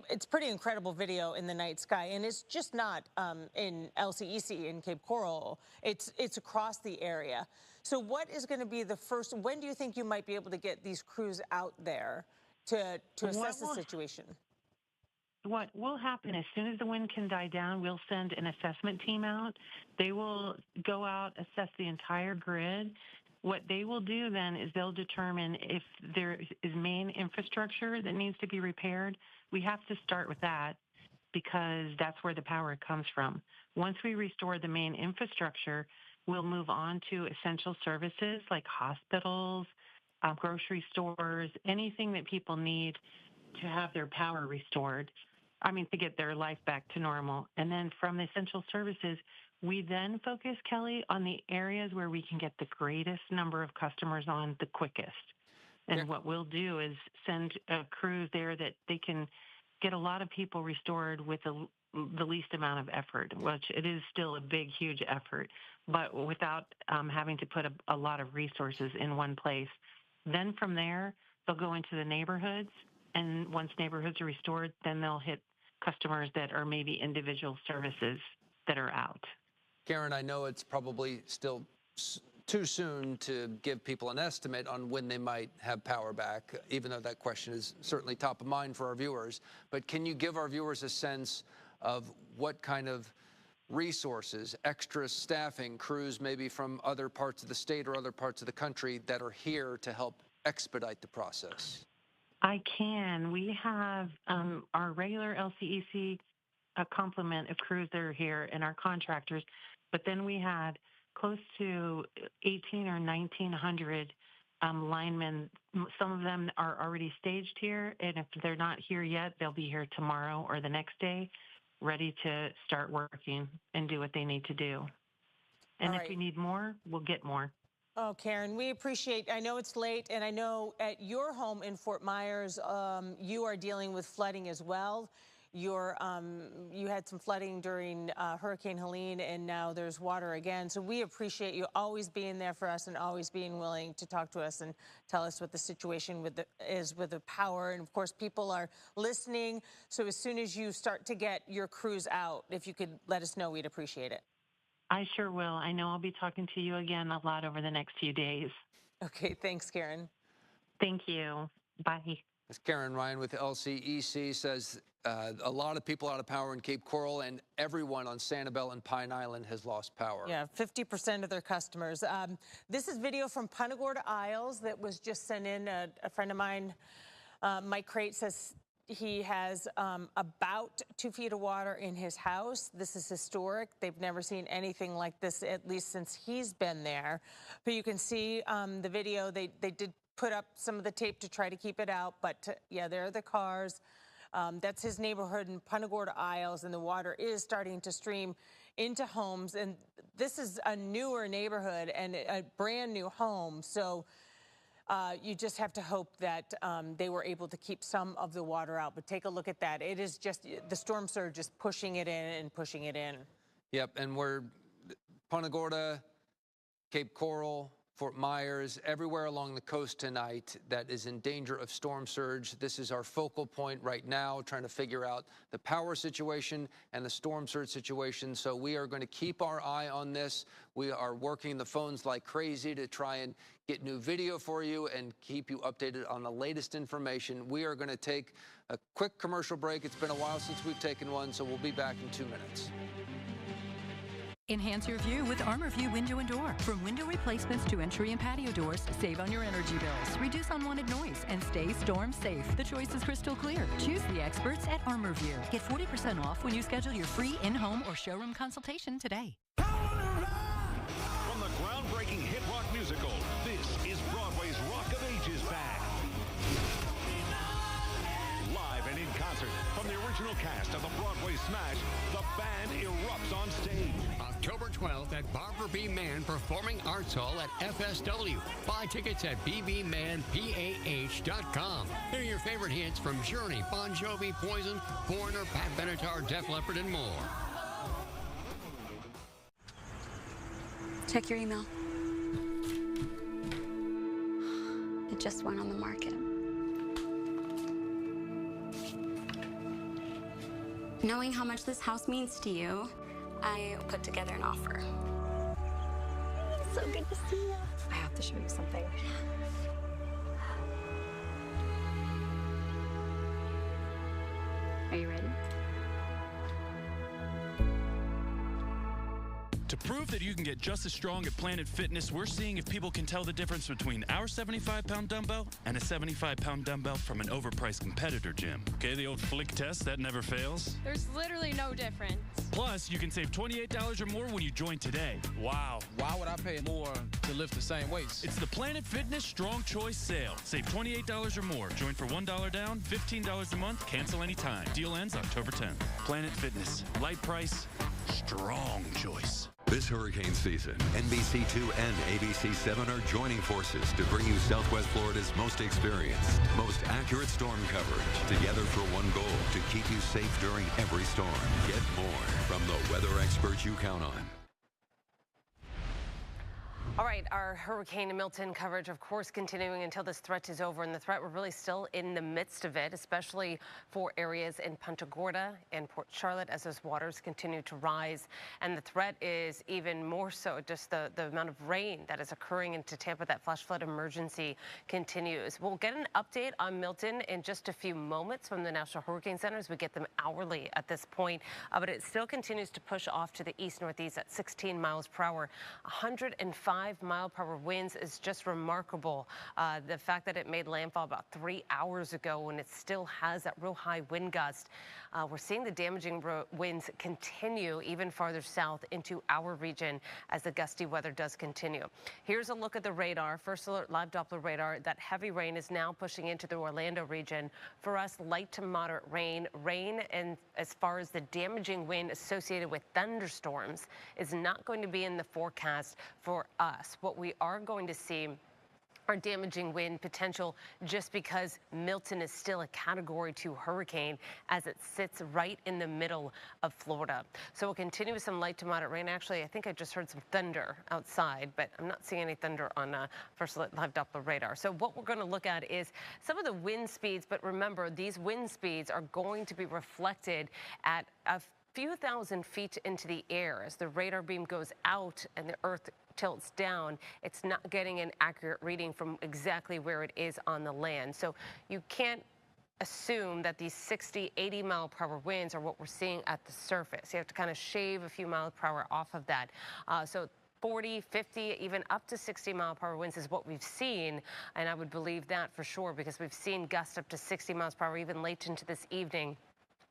It's pretty incredible video in the night sky, and it's just not in LCEC in Cape Coral. It's across the area. So what is going to be the first? When do you think you might be able to get these crews out there to assess the situation? What will happen as soon as the wind can die down, we'll send an assessment team out. They will go out, assess the entire grid. What they will do then is they'll determine if there is main infrastructure that needs to be repaired. We have to start with that because that's where the power comes from. Once we restore the main infrastructure, we'll move on to essential services like hospitals, grocery stores, anything that people need to have their power restored. To get their life back to normal. And then from the essential services, we then focus, Kelly, on the areas where we can get the greatest number of customers on the quickest. And what we'll do is send crews there that they can get a lot of people restored with the least amount of effort, which it is still a big, huge effort, but without having to put a lot of resources in one place. Then from there, they'll go into the neighborhoods. And once neighborhoods are restored, then they'll hit customers that are maybe individual services that are out. Karen, I know it's probably still too soon to give people an estimate on when they might have power back, even though that question is certainly top of mind for our viewers. But can you give our viewers a sense of what kind of resources, extra staffing, crews maybe from other parts of the state or other parts of the country that are here to help expedite the process? I can. We have our regular LCEC complement of crews that are here and our contractors, but then we had close to 1,800 or 1,900 linemen. Some of them are already staged here, and if they're not here yet, they'll be here tomorrow or the next day, ready to start working and do what they need to do. And if we need more, we'll get more. Oh, Karen, we appreciate, I know it's late, and I know at your home in Fort Myers, you are dealing with flooding as well. You had some flooding during Hurricane Helene, and now there's water again. So we appreciate you always being there for us and always being willing to talk to us and tell us what the situation is with the power. And of course, people are listening. So as soon as you start to get your crews out, if you could let us know, we'd appreciate it. I sure will. I know I'll be talking to you again a lot over the next few days. Okay, thanks, Karen. Thank you. Bye. As Karen Ryan with LCEC says, a lot of people out of power in Cape Coral, and everyone on Sanibel and Pine Island has lost power. Yeah, 50% of their customers. This is video from Punta Gorda Isles that was just sent in. A friend of mine, Mike Crate, says he has about 2 feet of water in his house. This is historic. They've never seen anything like this, at least since he's been there. But you can see the video. They did put up some of the tape to try to keep it out. But yeah, there are the cars. That's his neighborhood in Punta Gorda Isles, and the water is starting to stream into homes. And this is a newer neighborhood and a brand new home. So you just have to hope that they were able to keep some of the water out. But take a look at that. It is just the storm surge is pushing it in and pushing it in. Yep, and we're Punta Gorda, Cape Coral, Fort Myers, everywhere along the coast tonight that is in danger of storm surge. This is our focal point right now, trying to figure out the power situation and the storm surge situation. So we are going to keep our eye on this. We are working the phones like crazy to try and get new video for you and keep you updated on the latest information. We are going to take a quick commercial break. It's been a while since we've taken one, so we'll be back in 2 minutes. Enhance your view with Armor View Window and Door. From window replacements to entry and patio doors, save on your energy bills, reduce unwanted noise, and stay storm safe. The choice is crystal clear. Choose the experts at Armor View. Get 40% off when you schedule your free in-home or showroom consultation today. From the groundbreaking hit rock musical, this is Broadway's Rock of Ages Band. Live and in concert from the original cast of the Broadway smash, the band erupts on stage. October 12th at Barbara B. Mann Performing Arts Hall at FSW. Buy tickets at bbmanpah.com. Hear your favorite hits from Journey, Bon Jovi, Poison, Foreigner, Pat Benatar, Def Leppard, and more. Check your email. It just went on the market. Knowing how much this house means to you, I put together an offer. So good to see you. I have to show you something. Are you ready? To prove that you can get just as strong at Planet Fitness, we're seeing if people can tell the difference between our 75-pound dumbbell and a 75-pound dumbbell from an overpriced competitor gym. Okay, the old flick test, that never fails. There's literally no difference. Plus, you can save $28 or more when you join today. Wow. Why would I pay more to lift the same weights? It's the Planet Fitness Strong Choice Sale. Save $28 or more. Join for $1 down, $15 a month, cancel anytime. Deal ends October 10th. Planet Fitness. Light price, strong choice. This hurricane season, NBC2 and ABC7 are joining forces to bring you Southwest Florida's most experienced, most accurate storm coverage, together for one goal, to keep you safe during every storm. Get more from the weather experts you count on. All right, our Hurricane Milton coverage, of course, continuing until this threat is over. And the threat, we're really still in the midst of it, especially for areas in Punta Gorda and Port Charlotte as those waters continue to rise. And the threat is even more so just the amount of rain that is occurring into Tampa. That flash flood emergency continues. We'll get an update on Milton in just a few moments from the National Hurricane Center, as we get them hourly at this point. But it still continues to push off to the east-northeast at 16 miles per hour. 105-mile-per-hour winds is just remarkable. The fact that it made landfall about 3 hours ago, when it still has that real high wind gust. We're seeing the damaging winds continue even farther south into our region as the gusty weather does continue. Here's a look at the radar. First alert, live Doppler radar. That heavy rain is now pushing into the Orlando region. For us, light to moderate rain. And as far as the damaging wind associated with thunderstorms is not going to be in the forecast for us. What we are going to see are damaging wind potential, just because Milton is still a Category 2 hurricane as it sits right in the middle of Florida. So we'll continue with some light to moderate rain. Actually, I think I just heard some thunder outside, but I'm not seeing any thunder on First Alert Live Doppler radar. So what we're going to look at is some of the wind speeds, but remember, these wind speeds are going to be reflected at a few thousand feet into the air. As the radar beam goes out and the Earth tilts down, it's not getting an accurate reading from exactly where it is on the land. So you can't assume that these 60, 80 mile per hour winds are what we're seeing at the surface. You have to kind of shave a few miles per hour off of that. So 40, 50, even up to 60 mile per hour winds is what we've seen. And I would believe that for sure, because we've seen gusts up to 60 miles per hour even late into this evening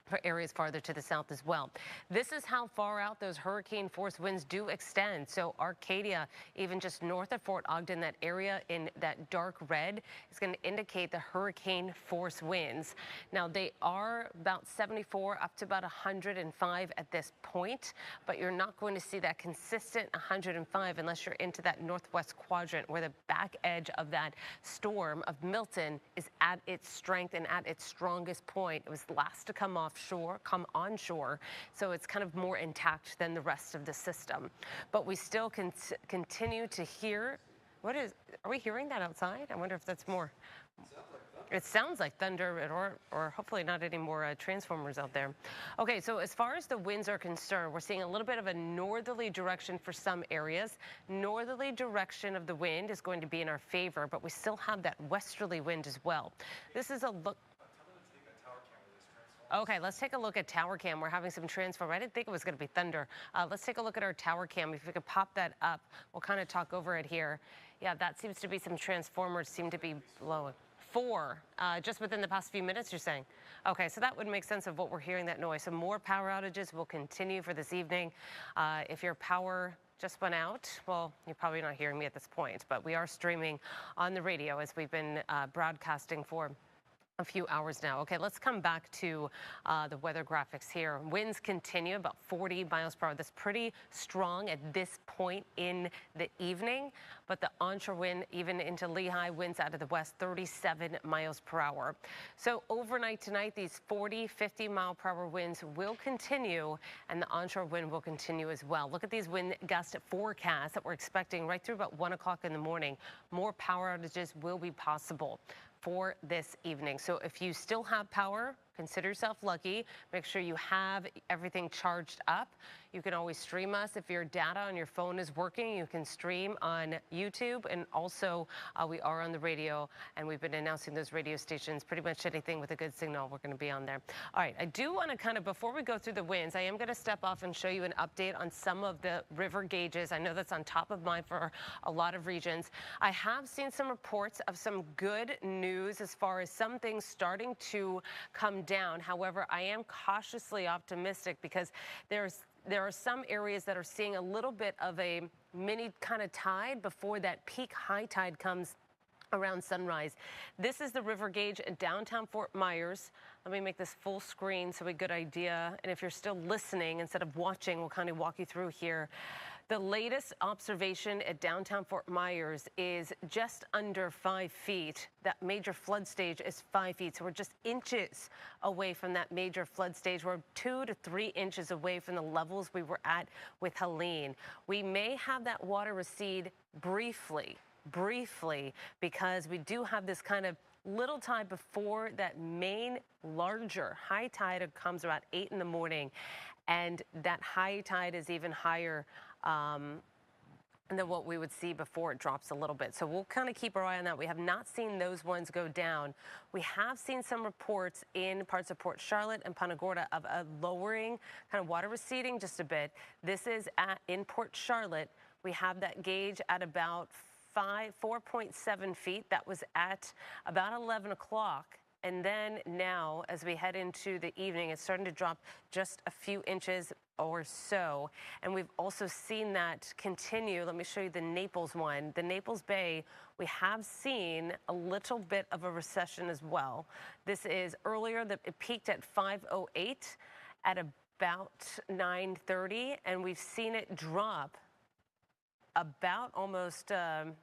for areas farther to the south as well. This is how far out those hurricane force winds do extend. So Arcadia, even just north of Fort Ogden, that area in that dark red is going to indicate the hurricane force winds. Now, they are about 74 up to about 105 at this point, but you're not going to see that consistent 105 unless you're into that northwest quadrant, where the back edge of that storm of Milton is at its strength and at its strongest point. It was last to come onshore, so it's kind of more intact than the rest of the system. But we still continue to hear Are we hearing that outside? I wonder if that's more. It sounds like thunder, or hopefully not any more transformers out there. Okay, so as far as the winds are concerned, we're seeing a little bit of a northerly direction for some areas. Northerly direction of the wind is going to be in our favor, but we still have that westerly wind as well. This is a look. Okay, let's take a look at tower cam. We're having some transform. I didn't think it was going to be thunder. Let's take a look at our tower cam. If we could pop that up, we'll kind of talk over it here. Yeah, that seems to be some transformers seem to be blowing. 4 just within the past few minutes, you're saying? Okay, so that would make sense of what we're hearing, that noise. So more power outages will continue for this evening. If your power just went out, well, you're probably not hearing me at this point, but we are streaming on the radio as we've been broadcasting for a few hours now. Okay, let's come back to the weather graphics here. Winds continue about 40 miles per hour. That's pretty strong at this point in the evening, but the onshore wind even into Lehigh, winds out of the west 37 miles per hour. So overnight tonight, these 40, 50 mile per hour winds will continue, and the onshore wind will continue as well. Look at these wind gust forecasts that we're expecting right through about 1 o'clock in the morning. More power outages will be possible for this evening. So if you still have power, consider yourself lucky. Make sure you have everything charged up. You can always stream us. If your data on your phone is working, you can stream on YouTube. And also, we are on the radio, and we've been announcing those radio stations. Pretty much anything with a good signal, we're going to be on there. All right, I do want to kind of, before we go through the winds, I am going to step off and show you an update on some of the river gauges. I know that's on top of mind for a lot of regions. I have seen some reports of some good news as far as some things starting to come down. However, I am cautiously optimistic because there are some areas that are seeing a little bit of a mini kind of tide before that peak high tide comes around sunrise. This is the river gauge at downtown Fort Myers. Let me make this full screen so we get a good idea. And if you're still listening instead of watching, we'll kind of walk you through here. The latest observation at downtown Fort Myers is just under 5 feet. That major flood stage is 5 feet. So we're just inches away from that major flood stage. We're 2 to 3 inches away from the levels we were at with Helene. We may have that water recede briefly, because we do have this kind of little tide before that main larger high tide comes around 8 in the morning. And that high tide is even higher than what we would see before it drops a little bit. So we'll kind of keep our eye on that. We have not seen those ones go down. We have seen some reports in parts of Port Charlotte and Punta Gorda of a lowering, kind of water receding just a bit. This is in Port Charlotte. We have that gauge at about 4.7 feet. That was at about 11 o'clock. And then now, as we head into the evening, it's starting to drop just a few inches or so. And we've also seen that continue. Let me show you the Naples one. The Naples Bay, we have seen a little bit of a recession as well. This is earlier, it peaked at 5:08 at about 9:30, and we've seen it drop about almost a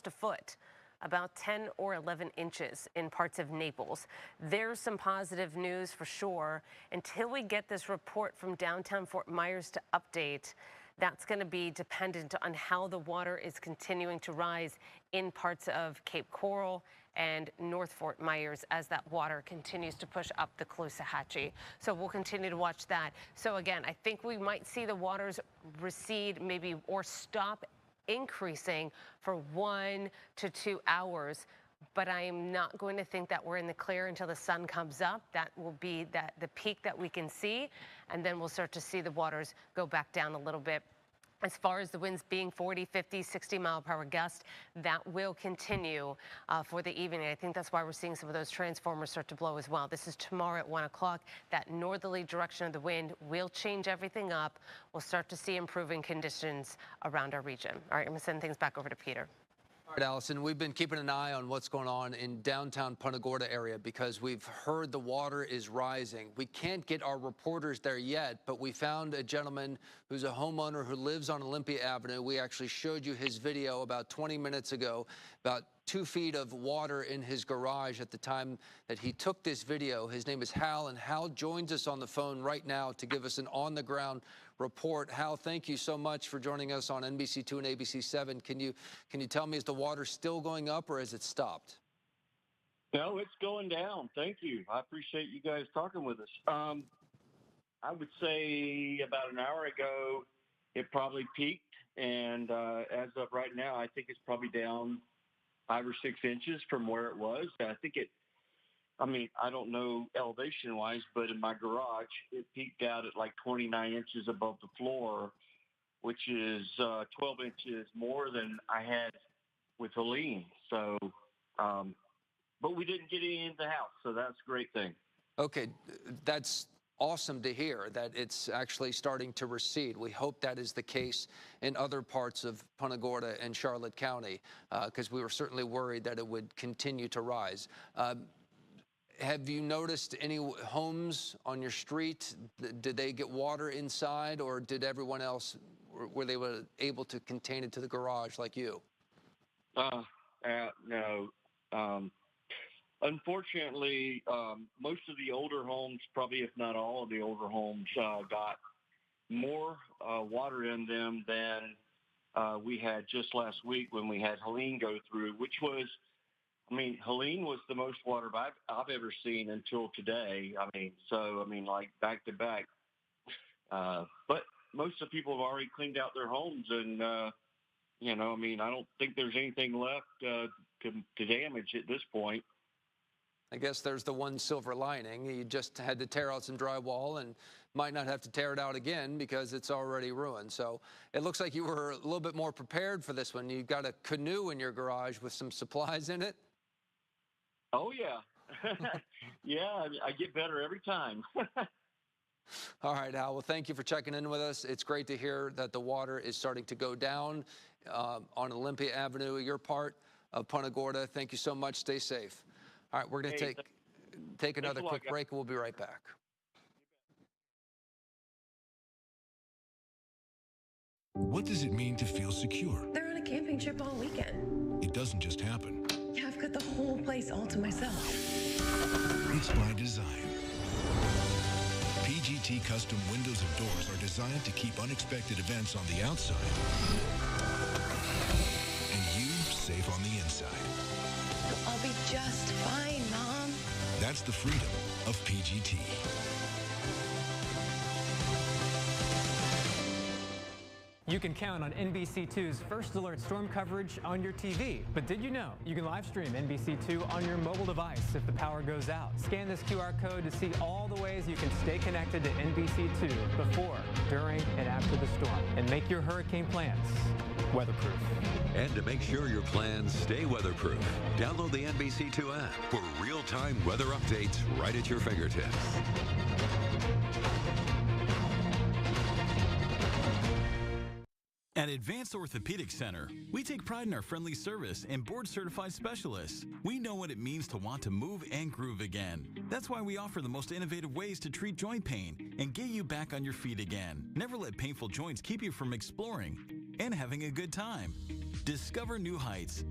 foot, about 10 or 11 inches in parts of Naples. There's some positive news for sure. Until we get this report from downtown Fort Myers to update, that's going to be dependent on how the water is continuing to rise in parts of Cape Coral and North Fort Myers as that water continues to push up the Caloosahatchee. So we'll continue to watch that. So again, I think we might see the waters recede maybe or stop increasing for 1 to 2 hours, but I am not going to think that we're in the clear until the sun comes up. That will be the peak that we can see, and then we'll start to see the waters go back down a little bit. As far as the winds being 40, 50, 60 mile per hour gust, that will continue for the evening. I think that's why we're seeing some of those transformers start to blow as well. This is tomorrow at 1 o'clock. That northerly direction of the wind will change everything up. We'll start to see improving conditions around our region. All right, I'm going to send things back over to Peter. All right, Allison, we've been keeping an eye on what's going on in downtown Punta Gorda area because we've heard the water is rising. We can't get our reporters there yet, but we found a gentleman who's a homeowner who lives on Olympia Avenue. We actually showed you his video about 20 minutes ago, about 2 feet of water in his garage at the time that he took this video. His name is Hal, and Hal joins us on the phone right now to give us an on-the-ground report. Hal, thank you so much for joining us on NBC2 and ABC7. Can you tell me, is the water still going up or has it stopped? No, it's going down. Thank you. I appreciate you guys talking with us. I would say about an hour ago, it probably peaked. And as of right now, I think it's probably down 5 or 6 inches from where it was. I don't know elevation-wise, but in my garage, it peaked out at like 29 inches above the floor, which is 12 inches more than I had with Helene. So, but we didn't get any into the house, so that's a great thing. Okay, that's awesome to hear that it's actually starting to recede. We hope that is the case in other parts of Punta Gorda and Charlotte County, because we were certainly worried that it would continue to rise. Have you noticed any homes on your street? Did they get water inside, or did everyone else, were they able to contain it to the garage like you? No. Unfortunately, most of the older homes, probably if not all of the older homes, got more water in them than we had just last week when we had Helene go through, which was, Helene was the most water I've ever seen until today. Like back to back. But most of the people have already cleaned out their homes, and I don't think there's anything left to damage at this point. I guess there's the one silver lining. You just had to tear out some drywall and might not have to tear it out again because it's already ruined. So it looks like you were a little bit more prepared for this one. You've got a canoe in your garage with some supplies in it. Oh, yeah. Yeah, I get better every time. All right, Al. Well, thank you for checking in with us. It's great to hear that the water is starting to go down on Olympia Avenue, your part of Punta Gorda. Thank you so much. Stay safe. All right, we're going to take another quick break, and we'll be right back. What does it mean to feel secure? They're on a camping trip all weekend. It doesn't just happen. Yeah, I've got the whole place all to myself. It's by design. PGT custom windows and doors are designed to keep unexpected events on the outside and you safe on the inside. I'll be just fine, Mom. That's the freedom of PGT. You can count on NBC2's First Alert storm coverage on your TV. But did you know you can live stream NBC2 on your mobile device if the power goes out? Scan this QR code to see all the ways you can stay connected to NBC2 before, during, and after the storm. And make your hurricane plans weatherproof. And to make sure your plans stay weatherproof, download the NBC2 app for real-time weather updates right at your fingertips. At Advanced Orthopedic Center, we take pride in our friendly service and board-certified specialists. We know what it means to want to move and groove again. That's why we offer the most innovative ways to treat joint pain and get you back on your feet again. Never let painful joints keep you from exploring and having a good time. Discover new heights,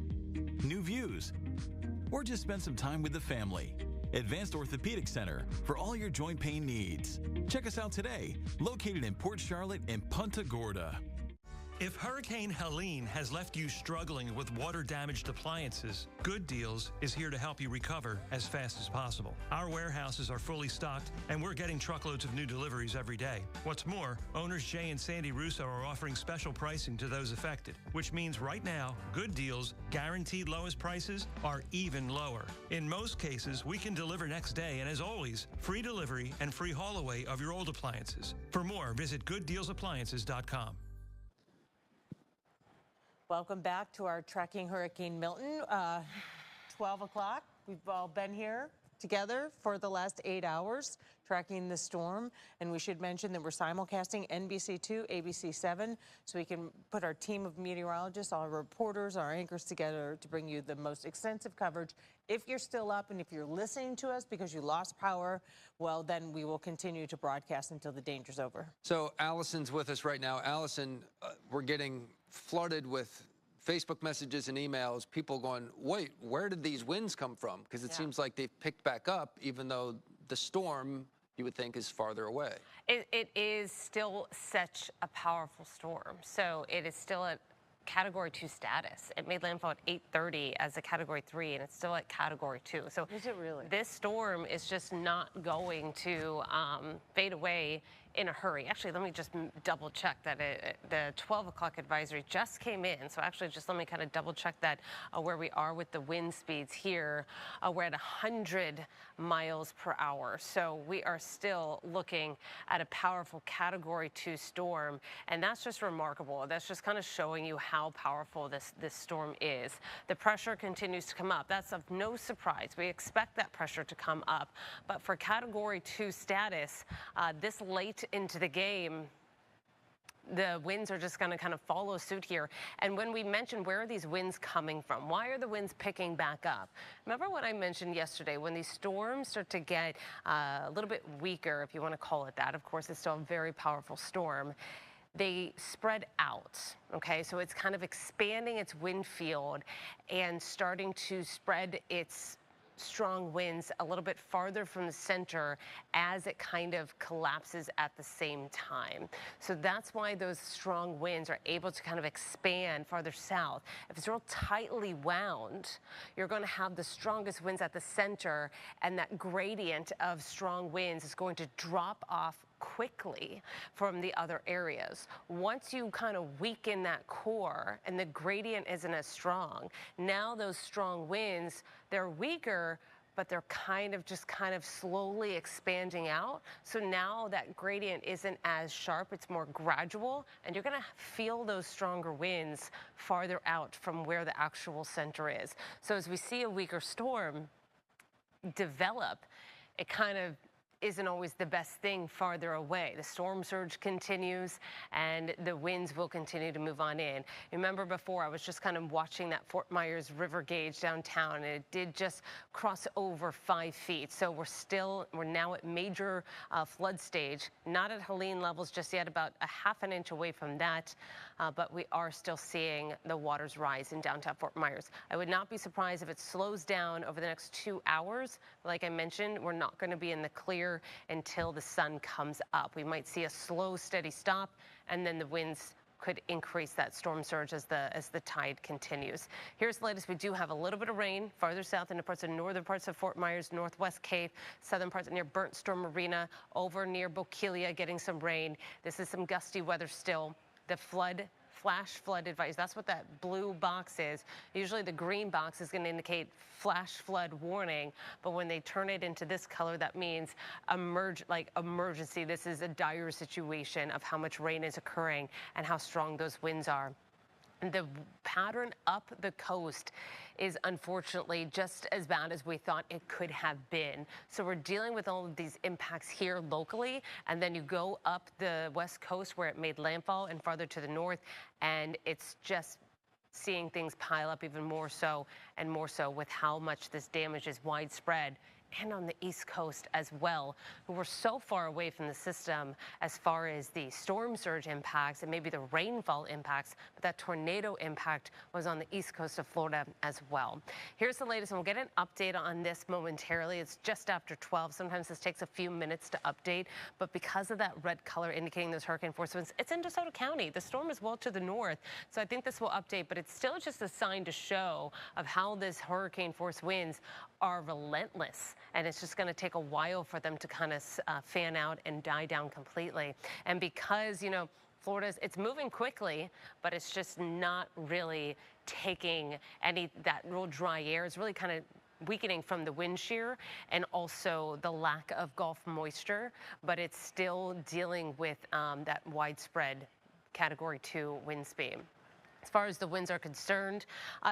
new views, or just spend some time with the family. Advanced Orthopedic Center for all your joint pain needs. Check us out today, located in Port Charlotte and Punta Gorda. If Hurricane Helene has left you struggling with water-damaged appliances, Good Deals is here to help you recover as fast as possible. Our warehouses are fully stocked, and we're getting truckloads of new deliveries every day. What's more, owners Jay and Sandy Russo are offering special pricing to those affected, which means right now, Good Deals' guaranteed lowest prices are even lower. In most cases, we can deliver next day, and as always, free delivery and free haul away of your old appliances. For more, visit gooddealsappliances.com. Welcome back to our Tracking Hurricane Milton. 12 o'clock. We've all been here together for the last 8 hours tracking the storm. And we should mention that we're simulcasting NBC2, ABC7, so we can put our team of meteorologists, our reporters, our anchors together to bring you the most extensive coverage. If you're still up and if you're listening to us because you lost power, well, then we will continue to broadcast until the danger's over. So Allison's with us right now. Allison, we're getting flooded with Facebook messages and emails, people going, wait, where did these winds come from? Because it seems like they've picked back up, even though the storm you would think is farther away. It is still such a powerful storm. So it is still at Category 2 status. It made landfall at 8:30 as a Category 3, and it's still at Category 2. So is it really? This storm is just not going to fade away in a hurry. Actually, let me just double check that the 12 o'clock advisory just came in. So actually, just let me kind of double check that where we are with the wind speeds here. We're at 100 miles per hour. So we are still looking at a powerful Category 2 storm. And that's just remarkable. That's just kind of showing you how powerful this storm is. The pressure continues to come up. That's of no surprise. We expect that pressure to come up. But for Category 2 status, this late into the game, the winds are just going to kind of follow suit here. And when we mentioned where are these winds coming from, why are the winds picking back up? Remember what I mentioned yesterday, when these storms start to get a little bit weaker, if you want to call it that. Of course, it's still a very powerful storm. They spread out, okay? So it's kind of expanding its wind field and starting to spread its strong winds a little bit farther from the center as it kind of collapses at the same time. So that's why those strong winds are able to kind of expand farther south. If it's real tightly wound, you're going to have the strongest winds at the center, and that gradient of strong winds is going to drop off quickly from the other areas. Once you kind of weaken that core and the gradient isn't as strong, now those strong winds, they're weaker, but they're kind of slowly expanding out. So now that gradient isn't as sharp, it's more gradual, and you're gonna feel those stronger winds farther out from where the actual center is. So as we see a weaker storm develop, it kind of isn't always the best thing farther away. The storm surge continues and the winds will continue to move on in. Remember before, I was just kind of watching that Fort Myers River gauge downtown, and it did just cross over 5 feet. So we're now at major flood stage, not at Helene levels just yet, about a half an inch away from that. But we are still seeing the waters rise in downtown Fort Myers. I would not be surprised if it slows down over the next 2 hours. Like I mentioned, we're not going to be in the clear until the sun comes up. We might see a slow, steady stop, and then the winds could increase that storm surge as the tide continues. Here's the latest. We do have a little bit of rain farther south into parts of northern parts of Fort Myers, northwest Cape, southern parts near Burnt Storm Arena, over near Bokeelia, getting some rain. This is some gusty weather still. The flash flood advice, that's what that blue box is. Usually the green box is going to indicate flash flood warning, but when they turn it into this color, that means emergency. This is a dire situation of how much rain is occurring and how strong those winds are. The pattern up the coast is unfortunately just as bad as we thought it could have been. So we're dealing with all of these impacts here locally, and then you go up the west coast where it made landfall and farther to the north, and it's just seeing things pile up even more so and more so with how much this damage is widespread. And on the East Coast as well, who were so far away from the system as far as the storm surge impacts and maybe the rainfall impacts, but that tornado impact was on the East Coast of Florida as well. Here's the latest, and we'll get an update on this momentarily. It's just after 12. Sometimes this takes a few minutes to update, but because of that red color indicating those hurricane force winds, it's in DeSoto County. The storm is well to the north, so I think this will update, but it's still just a sign to show of how this hurricane force winds are relentless. And it's just going to take a while for them to kind of fan out and die down completely. And because, you know, Florida's, it's moving quickly, but it's just not really taking that real dry air. It's really kind of weakening from the wind shear and also the lack of Gulf moisture, but it's still dealing with that widespread Category 2 wind speed. As far as the winds are concerned,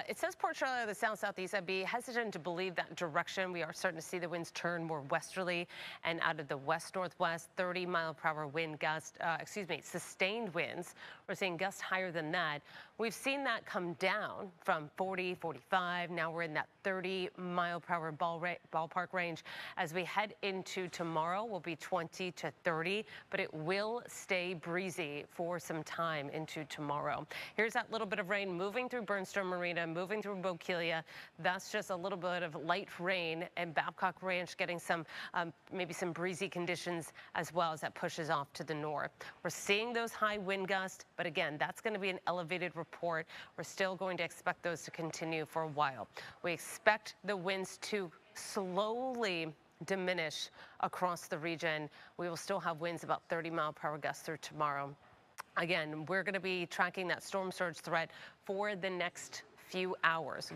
it says Port Charlotte, the south-southeast. I'd be hesitant to believe that direction. We are starting to see the winds turn more westerly and out of the west-northwest, 30-mile-per-hour wind gust, sustained winds. We're seeing gusts higher than that. We've seen that come down from 40, 45. Now we're in that 30-mile-per-hour ballpark range. As we head into tomorrow, we'll be 20 to 30, but it will stay breezy for some time into tomorrow. Here's that little little bit of rain moving through Bernstone Marina, moving through Bokeelia. That's just a little bit of light rain, and Babcock Ranch getting some maybe some breezy conditions as well as that pushes off to the north. We're seeing those high wind gusts, but again, that's going to be an elevated report. We're still going to expect those to continue for a while. We expect the winds to slowly diminish across the region. We will still have winds about 30-mile-per-hour gusts through tomorrow. Again, we're going to be tracking that storm surge threat for the next few hours.